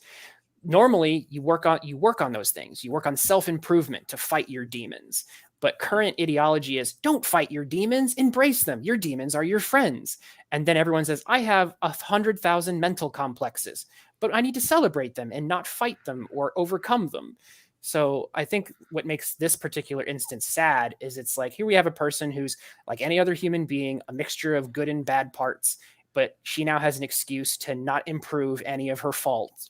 [SPEAKER 3] Normally you work on those things. You work on self-improvement to fight your demons. But current ideology is don't fight your demons, embrace them. Your demons are your friends. And then everyone says, I have 100,000 mental complexes, but I need to celebrate them and not fight them or overcome them. So I think what makes this particular instance sad is it's like, here we have a person who's like any other human being, a mixture of good and bad parts. But she now has an excuse to not improve any of her flaws.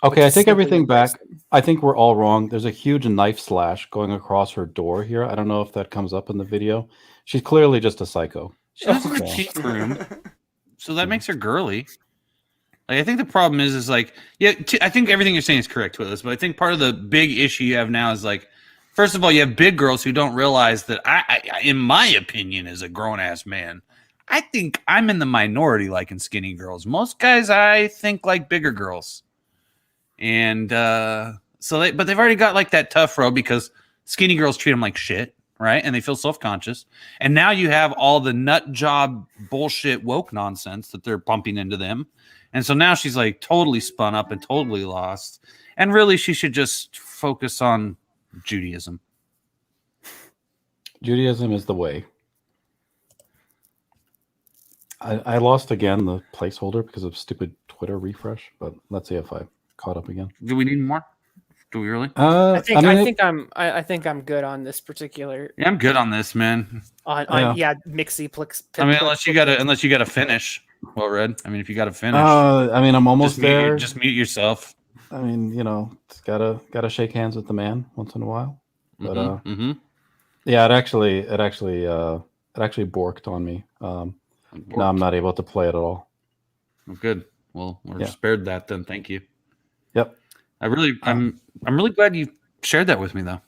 [SPEAKER 2] Okay, I take everything back. I think we're all wrong. There's a huge knife slash going across her door here. I don't know if that comes up in the video. She's clearly just a psycho.
[SPEAKER 4] She doesn't have a cheek room, so that makes her girly. Like, I think the problem is like, yeah, I think everything you're saying is correct, Willis, but I think part of the big issue you have now is like, first of all, you have big girls who don't realize that I in my opinion, as a grown-ass man, I think I'm in the minority liking skinny girls. Most guys, I think, like bigger girls. And but they've already got like that tough road because skinny girls treat them like shit, right? And they feel self-conscious. And now you have all the nut job bullshit woke nonsense that they're pumping into them. And so now she's like totally spun up and totally lost. And really, she should just focus on Judaism.
[SPEAKER 2] Judaism is the way. I lost again the placeholder because of stupid Twitter refresh, but let's see if I caught up again.
[SPEAKER 4] Do we need more? Do we really?
[SPEAKER 3] I think I'm good on this particular.
[SPEAKER 4] Yeah, I'm good on this, man.
[SPEAKER 3] Mixie Plix.
[SPEAKER 4] I mean, unless you got to finish. Well read. I mean, if you got to finish.
[SPEAKER 2] I mean, I'm almost there.
[SPEAKER 4] Just mute yourself.
[SPEAKER 2] I mean, you know, it's gotta shake hands with the man once in a while. But yeah, it actually borked on me. No, I'm not able to play it at all.
[SPEAKER 4] Oh, good. Well, we're spared that then. Thank you.
[SPEAKER 2] Yep.
[SPEAKER 4] I'm really glad you shared that with me, though.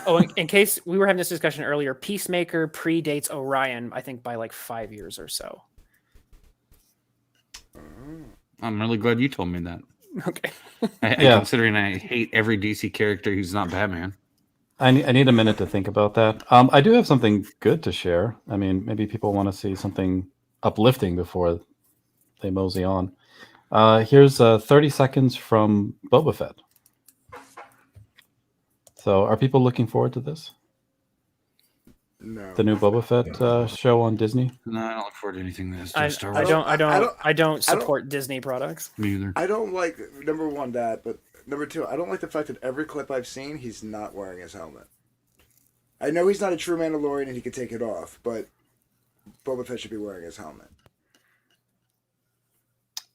[SPEAKER 3] Oh, in case we were having this discussion earlier, Peacemaker predates Orion, I think, by like 5 years or so.
[SPEAKER 4] I'm really glad you told me that.
[SPEAKER 3] Okay.
[SPEAKER 4] Considering I hate every DC character who's not Batman.
[SPEAKER 2] I need a minute to think about that. I do have something good to share. I mean, maybe people want to see something uplifting before they mosey on. Here's 30 seconds from Boba Fett. So are people looking forward to this?
[SPEAKER 5] No.
[SPEAKER 2] The new Boba Fett show on Disney?
[SPEAKER 4] No, I don't look forward to anything that's Star
[SPEAKER 3] I
[SPEAKER 4] Wars.
[SPEAKER 3] don't support Disney products.
[SPEAKER 4] Me either.
[SPEAKER 5] I don't like, number one, that, but number two, I don't like the fact that every clip I've seen, he's not wearing his helmet. I know he's not a true Mandalorian and he can take it off, but Boba Fett should be wearing his helmet.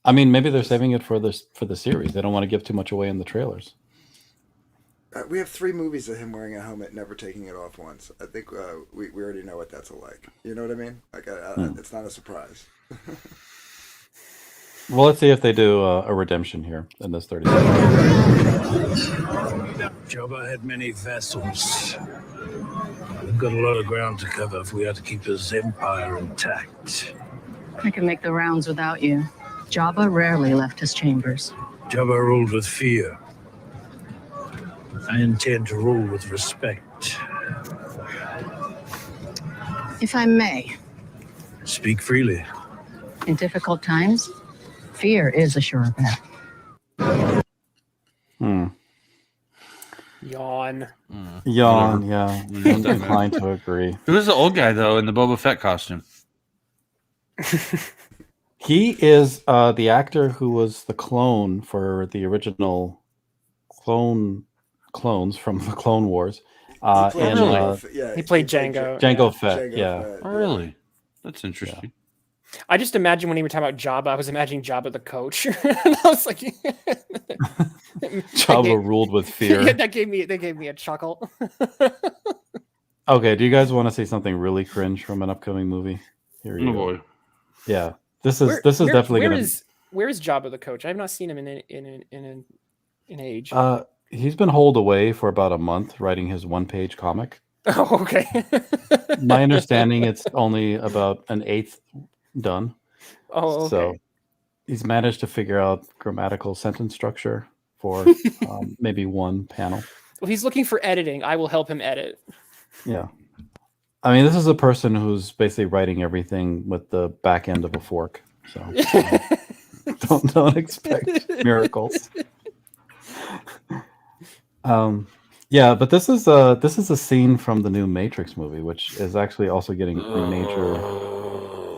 [SPEAKER 2] I mean, maybe they're saving it for the series. They don't want to give too much away in the trailers.
[SPEAKER 5] We have 3 movies of him wearing a helmet, never taking it off once. I think we already know what that's like. You know what I mean? Like, it's not a surprise.
[SPEAKER 2] Well, let's see if they do a redemption here in this 30 seconds.
[SPEAKER 9] Jabba had many vassals. got a lot of ground to cover if we are to keep his empire intact.
[SPEAKER 10] I can make the rounds without you. Jabba rarely left his chambers.
[SPEAKER 9] Jabba ruled with fear. I intend to rule with respect.
[SPEAKER 10] If I may,
[SPEAKER 9] Speak freely.
[SPEAKER 10] in difficult times, fear is a sure bet.
[SPEAKER 3] Yawn.
[SPEAKER 2] Yawn, yeah. I'm inclined to agree.
[SPEAKER 4] Who is the old guy though in the Boba Fett costume?
[SPEAKER 2] He is the actor who was the clone for the original clones from the Clone Wars.
[SPEAKER 3] He played Django.
[SPEAKER 2] Django Fett, yeah.
[SPEAKER 4] Oh, really? That's interesting.
[SPEAKER 3] I just imagine when he was talking about Jabba, I was imagining Jabba the coach. And I was like,
[SPEAKER 2] Jabba ruled with fear.
[SPEAKER 3] Yeah, that gave me a chuckle.
[SPEAKER 2] Okay, do you guys want to see something really cringe from an upcoming movie? Here you go.
[SPEAKER 4] Boy.
[SPEAKER 2] Yeah, this is definitely gonna.
[SPEAKER 3] Where is Jabba the coach? I have not seen him in age.
[SPEAKER 2] He's been holed away for about a month writing his one-page comic.
[SPEAKER 3] Oh, okay.
[SPEAKER 2] My understanding, it's only about an eighth done.
[SPEAKER 3] Oh, okay.
[SPEAKER 2] So he's managed to figure out grammatical sentence structure for maybe one panel.
[SPEAKER 3] Well, he's looking for editing. I will help him edit.
[SPEAKER 2] Yeah. I mean, this is a person who's basically writing everything with the back end of a fork. So don't expect miracles. Yeah, but this is a scene from the new Matrix movie, which is actually also getting major.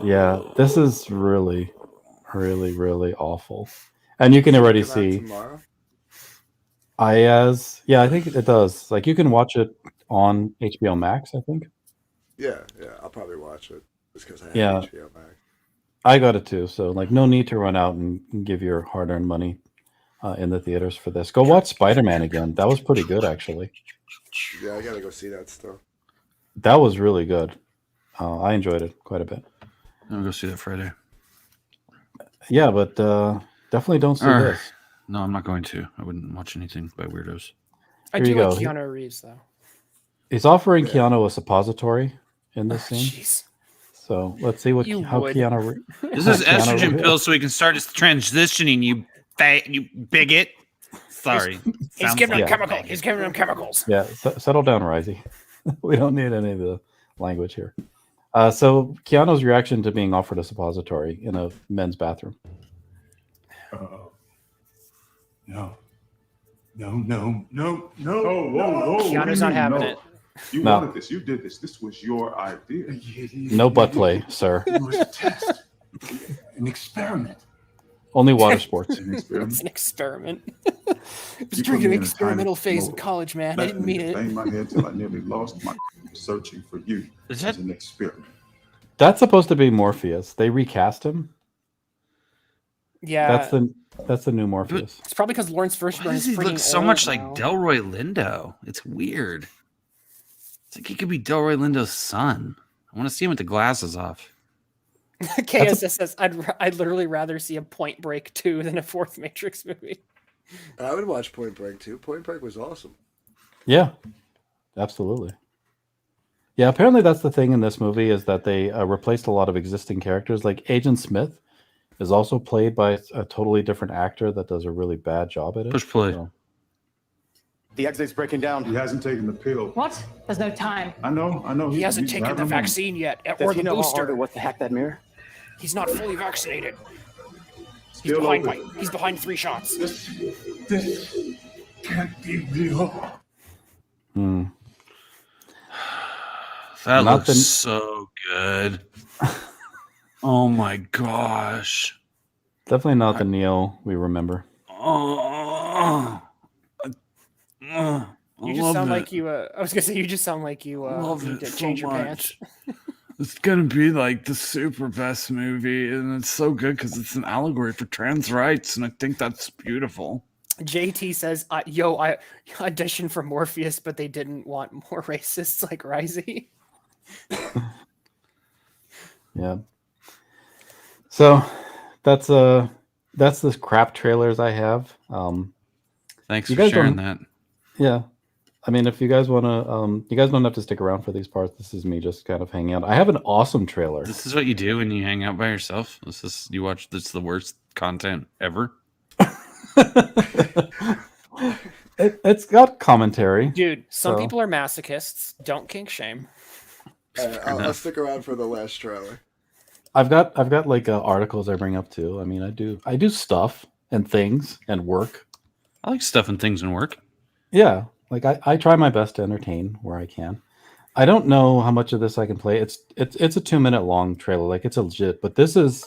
[SPEAKER 2] Yeah, this is really, really, really awful, and you can already see.
[SPEAKER 5] Tomorrow?
[SPEAKER 2] I think it does. Like you can watch it on HBO Max, I think.
[SPEAKER 5] Yeah, I'll probably watch it just because I have HBO Max.
[SPEAKER 2] I got it too, so like no need to run out and give your hard-earned money in the theaters for this. Go watch Spider-Man again. That was pretty good, actually.
[SPEAKER 5] Yeah, I gotta go see that stuff.
[SPEAKER 2] That was really good. I enjoyed it quite a bit.
[SPEAKER 4] I'll go see that Friday.
[SPEAKER 2] Yeah, but definitely don't see this.
[SPEAKER 4] No, I'm not going to. I wouldn't watch anything by weirdos.
[SPEAKER 3] I do like Keanu Reeves, though.
[SPEAKER 2] He's offering Keanu a suppository in this scene.
[SPEAKER 3] Jeez.
[SPEAKER 2] So let's see how Keanu.
[SPEAKER 4] This is estrogen pills, so we can start transitioning. You bigot. Sorry.
[SPEAKER 3] He's giving him chemicals. He's giving him chemicals.
[SPEAKER 2] Yeah, settle down, Risey. We don't need any of the language here. So Keanu's reaction to being offered a suppository in a men's bathroom.
[SPEAKER 11] No. Keanu's
[SPEAKER 3] not having it.
[SPEAKER 11] You wanted this. You did this. This was your idea.
[SPEAKER 2] No butt play, sir.
[SPEAKER 11] It was a test. An experiment.
[SPEAKER 2] Only water sports.
[SPEAKER 3] It's an experiment. It was during an experimental phase in college, man. I didn't mean it.
[SPEAKER 11] Banged my head till I nearly lost my searching for you. As an experiment.
[SPEAKER 2] That's supposed to be Morpheus. They recast him.
[SPEAKER 3] Yeah.
[SPEAKER 2] That's the new Morpheus.
[SPEAKER 3] It's probably because Lawrence Fishburne is
[SPEAKER 4] He
[SPEAKER 3] freaking
[SPEAKER 4] looks so
[SPEAKER 3] old
[SPEAKER 4] much
[SPEAKER 3] now.
[SPEAKER 4] like Delroy Lindo. It's weird. It's like he could be Delroy Lindo's son. I want to see him with the glasses off.
[SPEAKER 3] KSS says, I'd literally rather see a Point Break 2 than a fourth Matrix movie.
[SPEAKER 5] I would watch Point Break too. Point Break was awesome.
[SPEAKER 2] Yeah, absolutely. Yeah, apparently that's the thing in this movie is that they replaced a lot of existing characters. Like Agent Smith is also played by a totally different actor that does a really bad job at it.
[SPEAKER 4] Push play.
[SPEAKER 2] So.
[SPEAKER 12] The exit's breaking down.
[SPEAKER 11] He hasn't taken the pill.
[SPEAKER 13] What? There's no time.
[SPEAKER 11] I know.
[SPEAKER 3] He hasn't taken the vaccine yet,
[SPEAKER 12] Does
[SPEAKER 3] or
[SPEAKER 12] he
[SPEAKER 3] the
[SPEAKER 12] know how hard
[SPEAKER 3] booster.
[SPEAKER 12] it was to hack that mirror?
[SPEAKER 3] He's not fully vaccinated.
[SPEAKER 11] He's
[SPEAKER 3] behind 3 shots.
[SPEAKER 11] This can't be real.
[SPEAKER 4] That
[SPEAKER 2] Not
[SPEAKER 4] looks so good. Oh my gosh.
[SPEAKER 2] Definitely not the Neo we remember.
[SPEAKER 3] You just sound like you. I was gonna say you just sound like you need to change your pants.
[SPEAKER 14] It's gonna be like the super best movie, and it's so good because it's an allegory for trans rights, and I think that's beautiful.
[SPEAKER 3] JT says, I auditioned for Morpheus, but they didn't want more racists like Risey.
[SPEAKER 2] Yeah. So that's the crap trailers I have.
[SPEAKER 4] Thanks
[SPEAKER 2] you
[SPEAKER 4] for
[SPEAKER 2] guys
[SPEAKER 4] sharing
[SPEAKER 2] don't-
[SPEAKER 4] that.
[SPEAKER 2] Yeah. I mean, if you guys want to, you guys don't have to stick around for these parts. This is me just kind of hanging out. I have an awesome trailer.
[SPEAKER 4] This is what you do when you hang out by yourself. You watch this the worst content ever.
[SPEAKER 2] It's got commentary,
[SPEAKER 3] dude. Some people are masochists. Don't kink shame.
[SPEAKER 5] I'll stick around for the last trailer.
[SPEAKER 2] I've got like articles I bring up too. I mean, I do stuff and things and work.
[SPEAKER 4] I like stuff and things and work.
[SPEAKER 2] Yeah, like I try my best to entertain where I can. I don't know how much of this I can play. It's a 2-minute long trailer. Like it's a legit, but this is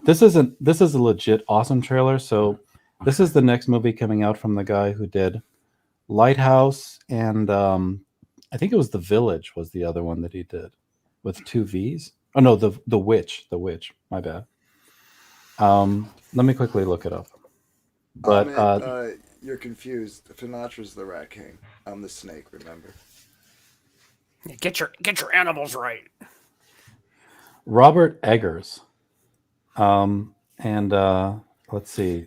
[SPEAKER 2] This is a legit awesome trailer. So this is the next movie coming out from the guy who did Lighthouse and I think it was The Village was the other one that he did with 2 V's. Oh no, the Witch. My bad. Let me quickly look it up. But
[SPEAKER 5] you're confused. Finatra's the Rat King. I'm the snake. Remember.
[SPEAKER 3] Get your animals right.
[SPEAKER 2] Robert Eggers. Let's see.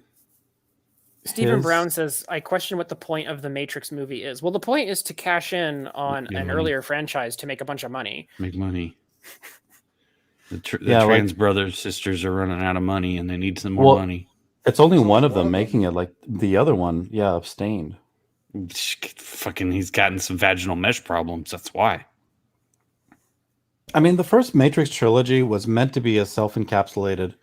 [SPEAKER 3] Stephen Brown says, I question what the point of the Matrix movie is. Well, the point is to cash in on an earlier franchise to make a bunch of money.
[SPEAKER 4] Make money. The trans brothers, sisters are running out of money and they need some more money.
[SPEAKER 2] It's only one of them making it. Like the other one, abstained.
[SPEAKER 4] Fucking, he's gotten some vaginal mesh problems. That's why.
[SPEAKER 2] I mean, the first Matrix trilogy was meant to be a self-encapsulated,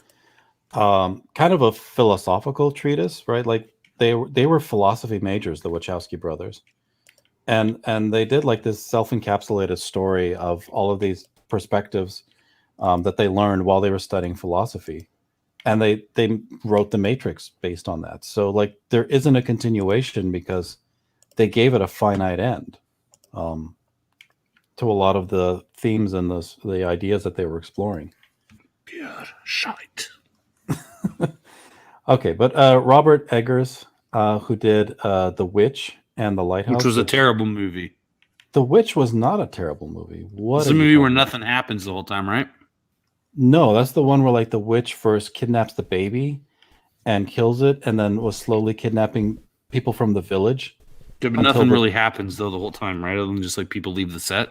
[SPEAKER 2] kind of a philosophical treatise, right? Like they were philosophy majors, the Wachowski brothers, and they did like this self-encapsulated story of all of these perspectives that they learned while they were studying philosophy, and they wrote the Matrix based on that. So like there isn't a continuation because they gave it a finite end to a lot of the themes and the ideas that they were exploring.
[SPEAKER 7] Pure shite.
[SPEAKER 2] Okay, but Robert Eggers, who did The Witch and The Lighthouse,
[SPEAKER 4] which was a terrible movie.
[SPEAKER 2] The Witch was not a terrible movie. What?
[SPEAKER 4] It's a movie where nothing happens the whole time, right?
[SPEAKER 2] No, that's the one where like the witch first kidnaps the baby and kills it, and then was slowly kidnapping people from the village.
[SPEAKER 4] Yeah, but nothing really happens though the whole time, right? Other than just like people leave the set.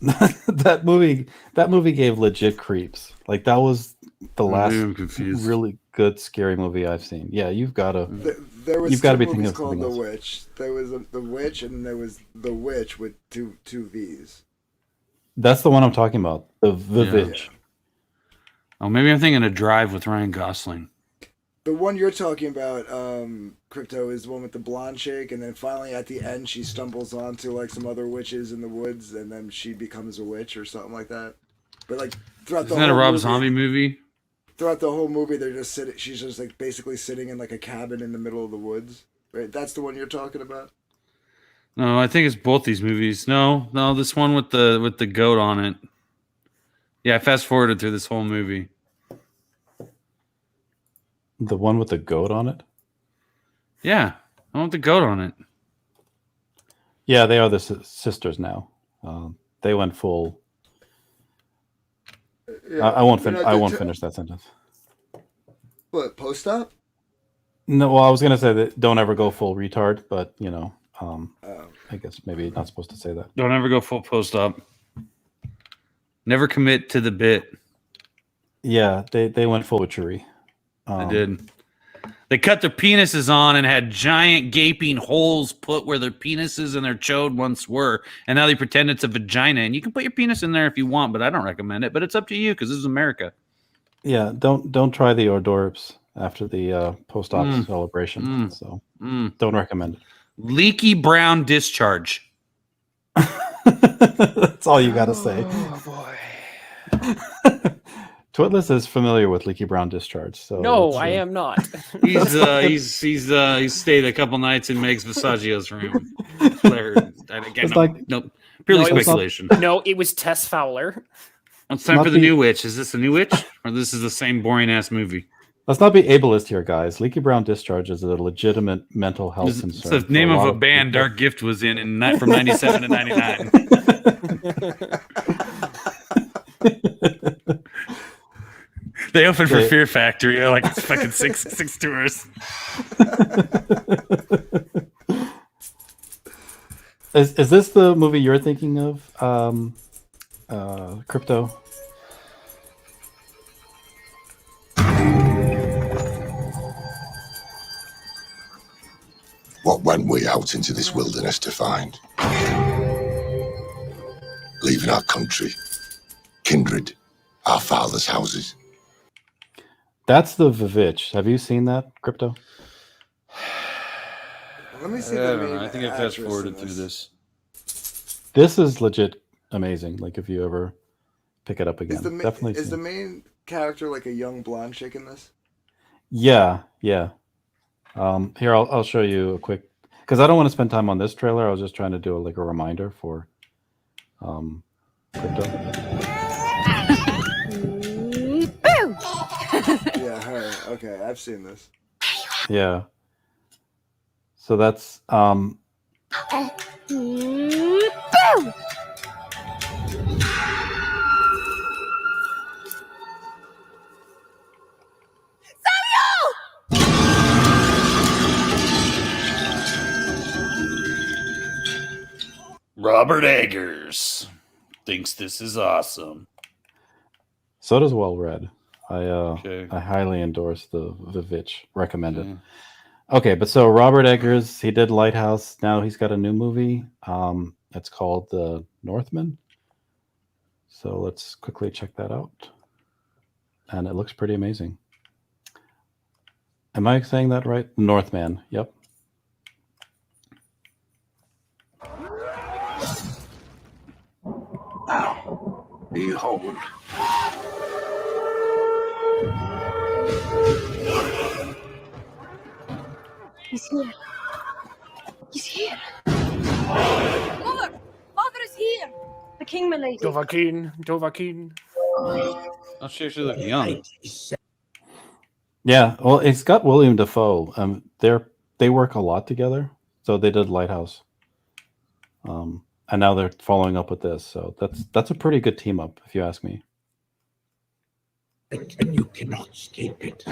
[SPEAKER 2] that movie gave legit creeps. Like that was the last really good scary movie I've seen. Yeah, you've got to.
[SPEAKER 5] There was
[SPEAKER 2] you've got to be
[SPEAKER 5] two
[SPEAKER 2] thinking
[SPEAKER 5] movies
[SPEAKER 2] of
[SPEAKER 5] called
[SPEAKER 2] something
[SPEAKER 5] The
[SPEAKER 2] else.
[SPEAKER 5] Witch. There was The Witch, and there was The Witch with two V's.
[SPEAKER 2] That's the one I'm talking about. The Village.
[SPEAKER 4] Oh, maybe I'm thinking of Drive with Ryan Gosling.
[SPEAKER 5] The one you're talking about, Crypto, is the one with the blonde chick, and then finally at the end she stumbles onto like some other witches in the woods, and then she becomes a witch or something like that. But like throughout
[SPEAKER 4] Isn't that a Rob Zombie movie?
[SPEAKER 5] Throughout the whole movie, they're just sitting. She's just like basically sitting in like a cabin in the middle of the woods. Right? That's the one you're talking about.
[SPEAKER 4] No, I think it's both these movies. No, this one with the goat on it. Yeah, I fast forwarded through this whole movie.
[SPEAKER 2] The one with the goat on it?
[SPEAKER 4] Yeah, I want the goat on it.
[SPEAKER 2] Yeah, they are the sisters now. They went full.
[SPEAKER 5] Yeah,
[SPEAKER 2] I won't finish that sentence.
[SPEAKER 5] What, post-op?
[SPEAKER 2] No, well, I was gonna say that don't ever go full retard, but you know, I guess maybe not supposed to say that.
[SPEAKER 4] Don't ever go full post-op. Never commit to the bit.
[SPEAKER 2] Yeah, they went full witchery.
[SPEAKER 4] They did. They cut their penises on and had giant gaping holes put where their penises and their chode once were, and now they pretend it's a vagina. And you can put your penis in there if you want, but I don't recommend it. But it's up to you because this is America.
[SPEAKER 2] Yeah, don't try the hors d'oeuvres after the post-op celebration. So don't recommend it.
[SPEAKER 4] Leaky brown discharge.
[SPEAKER 2] That's all you got to say.
[SPEAKER 3] Oh boy.
[SPEAKER 2] Twitless is familiar with leaky brown discharge. So
[SPEAKER 3] no, I am not.
[SPEAKER 4] He's stayed a couple nights in Meg's Visaggio's room. Purely speculation.
[SPEAKER 3] No, it was Tess Fowler.
[SPEAKER 4] It's time for the new witch. Is this a new witch, or this is the same boring ass movie?
[SPEAKER 2] Let's not be ableist here, guys. Leaky brown discharge is a legitimate mental health concern.
[SPEAKER 4] It's the name of a band Dark Gift was in from 97 to 99. They opened for Fear Factory, like it's fucking six tours.
[SPEAKER 2] Is this the movie you're thinking of, Crypto?
[SPEAKER 13] What went we out into this wilderness to find? Leaving our country, kindred, our fathers' houses.
[SPEAKER 2] That's the Vivitch. Have you seen that, Crypto?
[SPEAKER 5] Let me see
[SPEAKER 4] I
[SPEAKER 5] the
[SPEAKER 4] don't know.
[SPEAKER 5] main
[SPEAKER 4] I think I fast
[SPEAKER 5] actress in
[SPEAKER 4] forwarded through this.
[SPEAKER 2] This is legit amazing. Like if you ever pick it up again, definitely.
[SPEAKER 5] Is
[SPEAKER 2] see
[SPEAKER 5] the
[SPEAKER 2] it.
[SPEAKER 5] main character like a young blonde chick in this?
[SPEAKER 2] Yeah. Here, I'll show you a quick, because I don't want to spend time on this trailer. I was just trying to do a reminder for Crypto.
[SPEAKER 5] Yeah, her. Okay, I've seen this.
[SPEAKER 2] Yeah. So that's
[SPEAKER 7] Robert Eggers thinks this is awesome.
[SPEAKER 2] so does Well Read. I highly endorse the Vivitch. Recommend it. Okay, but so Robert Eggers, he did Lighthouse. Now he's got a new movie. It's called The Northman. So let's quickly check that out. And it looks pretty amazing. Am I saying that right? Northman. Yep.
[SPEAKER 9] Now, behold.
[SPEAKER 15] He's here. He's here. Mother! Mother is here! The king, my lady.
[SPEAKER 3] Dovahkiin.
[SPEAKER 4] Oh, she actually look young.
[SPEAKER 2] Yeah, well, it's got William Dafoe. They work a lot together. So they did Lighthouse. And now they're following up with this. So that's a pretty good team up, if you ask me.
[SPEAKER 9] And you cannot escape it.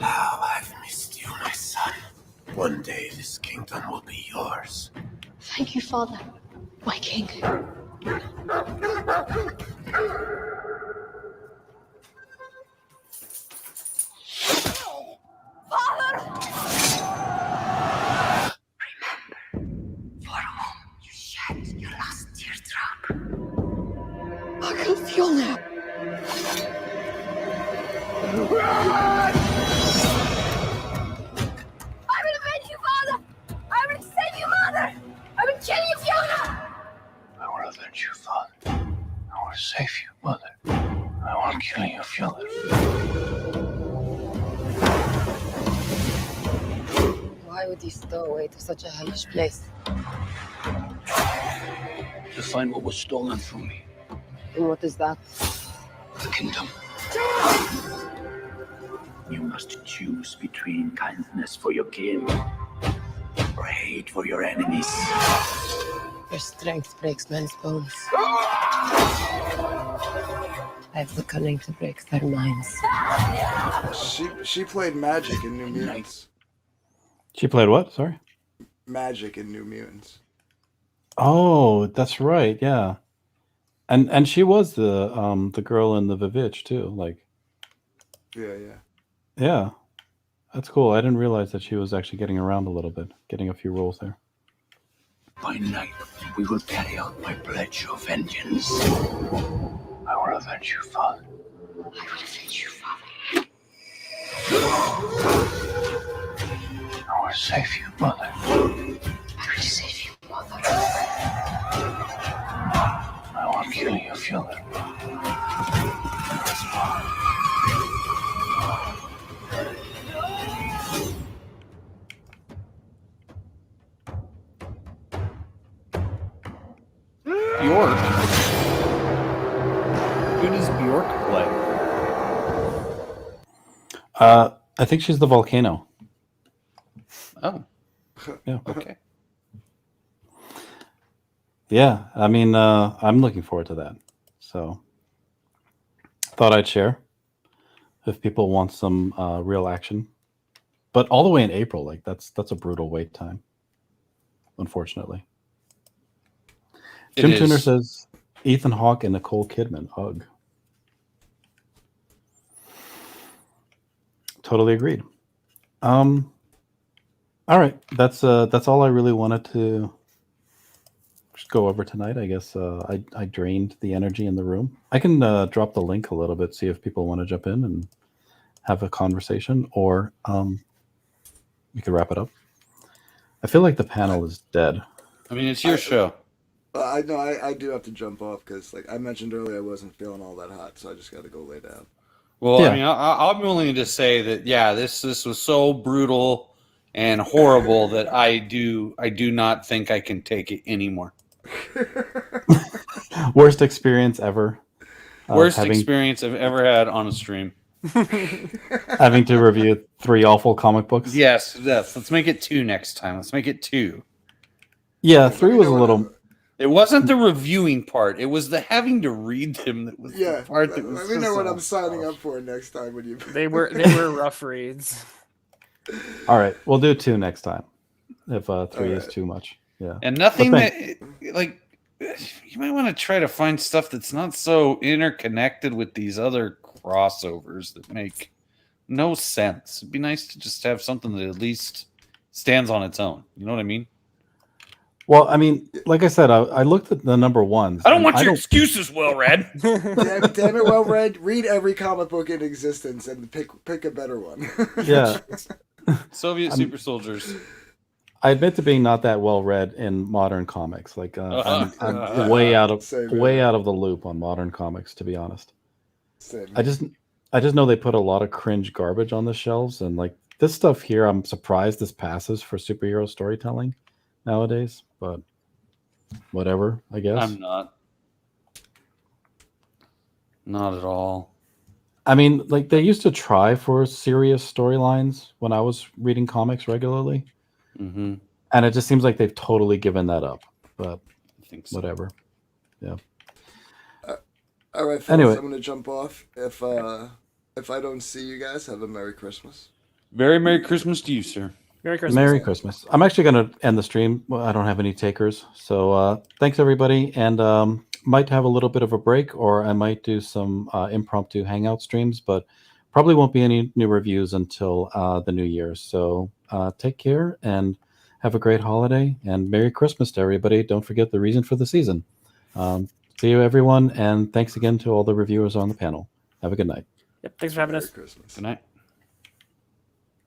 [SPEAKER 9] How I've missed you, my son. One day this kingdom will be yours.
[SPEAKER 15] Thank you, Father. My king. Father!
[SPEAKER 9] For a moment, you shed your last teardrop.
[SPEAKER 15] I can feel now. I will avenge you, Father! I will save you, Mother! I will kill you, Fiona!
[SPEAKER 9] I will avenge you, Father. I will save you, Mother. I will kill you, Fiona.
[SPEAKER 15] Why would you stow away to such a hellish place?
[SPEAKER 9] To find what was stolen from me.
[SPEAKER 15] And what is that?
[SPEAKER 9] The kingdom. You must choose between kindness for your kin or hate for your enemies.
[SPEAKER 15] Your strength breaks men's bones. I have the cunning to break their minds.
[SPEAKER 5] She played Magic in New Mutants.
[SPEAKER 2] She played what? Sorry?
[SPEAKER 5] Magic in New Mutants.
[SPEAKER 2] Oh, that's right. Yeah. And she was the girl in the Vivitch too. Like,
[SPEAKER 5] Yeah.
[SPEAKER 2] yeah. That's cool. I didn't realize that she was actually getting around a little bit, getting a few roles there.
[SPEAKER 9] By night, we will carry out my pledge of vengeance. I will avenge you, Father.
[SPEAKER 15] I will avenge you, Father.
[SPEAKER 9] I will save you, Mother.
[SPEAKER 15] I will save you, Mother.
[SPEAKER 9] I will kill you, Fiona.
[SPEAKER 4] Bjork. Who does Bjork play?
[SPEAKER 2] I think she's the volcano.
[SPEAKER 4] Oh.
[SPEAKER 2] Yeah.
[SPEAKER 4] Okay.
[SPEAKER 2] Yeah. I mean, I'm looking forward to that. So thought I'd share if people want some real action. But all the way in April, like that's a brutal wait time. Unfortunately. Jim Tuner says Ethan Hawke and Nicole Kidman. Ugh. Totally agreed. All right, that's all I really wanted to just go over tonight. I guess I drained the energy in the room. I can drop the link a little bit, see if people want to jump in and have a conversation, or we could wrap it up. I feel like the panel is dead.
[SPEAKER 4] I mean, it's your show.
[SPEAKER 5] I know I do have to jump off because, like I mentioned earlier, I wasn't feeling all that hot, so I just got to go lay down.
[SPEAKER 4] Well, yeah. I mean, I'm willing to say that this was so brutal and horrible that I do not think I can take it anymore.
[SPEAKER 2] Worst experience ever.
[SPEAKER 4] Worst experience I've ever had on a stream.
[SPEAKER 2] Having to review 3 awful comic books.
[SPEAKER 4] Yes. Let's make it 2 next time. Let's make it 2.
[SPEAKER 2] Yeah, 3 was a little.
[SPEAKER 4] It wasn't the reviewing part. It was the having to read them that was the part that was.
[SPEAKER 5] Let me know what I'm signing up for next time when you.
[SPEAKER 3] They were rough reads.
[SPEAKER 2] All right, we'll do 2 next time. If 3 is too much, yeah.
[SPEAKER 4] And nothing that like you might want to try to find stuff that's not so interconnected with these other crossovers that make no sense. It'd be nice to just have something that at least stands on its own. You know what I mean?
[SPEAKER 2] Well, I mean, like I said, I looked at the number ones.
[SPEAKER 6] I don't want your excuses, Well-Read.
[SPEAKER 5] Damn it, Well-Read. Read every comic book in existence and pick a better one.
[SPEAKER 2] Yeah.
[SPEAKER 4] Soviet super soldiers.
[SPEAKER 2] I admit to being not that well read in modern comics. Like I'm way out of the loop on modern comics, to be honest.
[SPEAKER 5] Same.
[SPEAKER 2] I just know they put a lot of cringe garbage on the shelves, and like this stuff here, I'm surprised this passes for superhero storytelling nowadays. But whatever, I guess.
[SPEAKER 4] I'm not at all.
[SPEAKER 2] I mean, like they used to try for serious storylines when I was reading comics regularly.
[SPEAKER 4] Mm-hmm.
[SPEAKER 2] And it just seems like they've totally given that up. But
[SPEAKER 4] I think so.
[SPEAKER 2] Whatever. Yeah.
[SPEAKER 5] All right, fellas,
[SPEAKER 2] anyway,
[SPEAKER 5] I'm gonna jump off. If I don't see you guys, have a Merry Christmas.
[SPEAKER 4] Very Merry Christmas to you, sir.
[SPEAKER 3] Merry Christmas.
[SPEAKER 2] Merry Christmas. I'm actually gonna end the stream. Well, I don't have any takers, so thanks everybody, and might have a little bit of a break, or I might do some impromptu hangout streams, but probably won't be any new reviews until the new year. So take care and have a great holiday, and Merry Christmas to everybody. Don't forget the reason for the season. See you, everyone, and thanks again to all the reviewers on the panel. Have a good night.
[SPEAKER 3] Yep, thanks for having us.
[SPEAKER 5] Christmas.
[SPEAKER 4] Good night.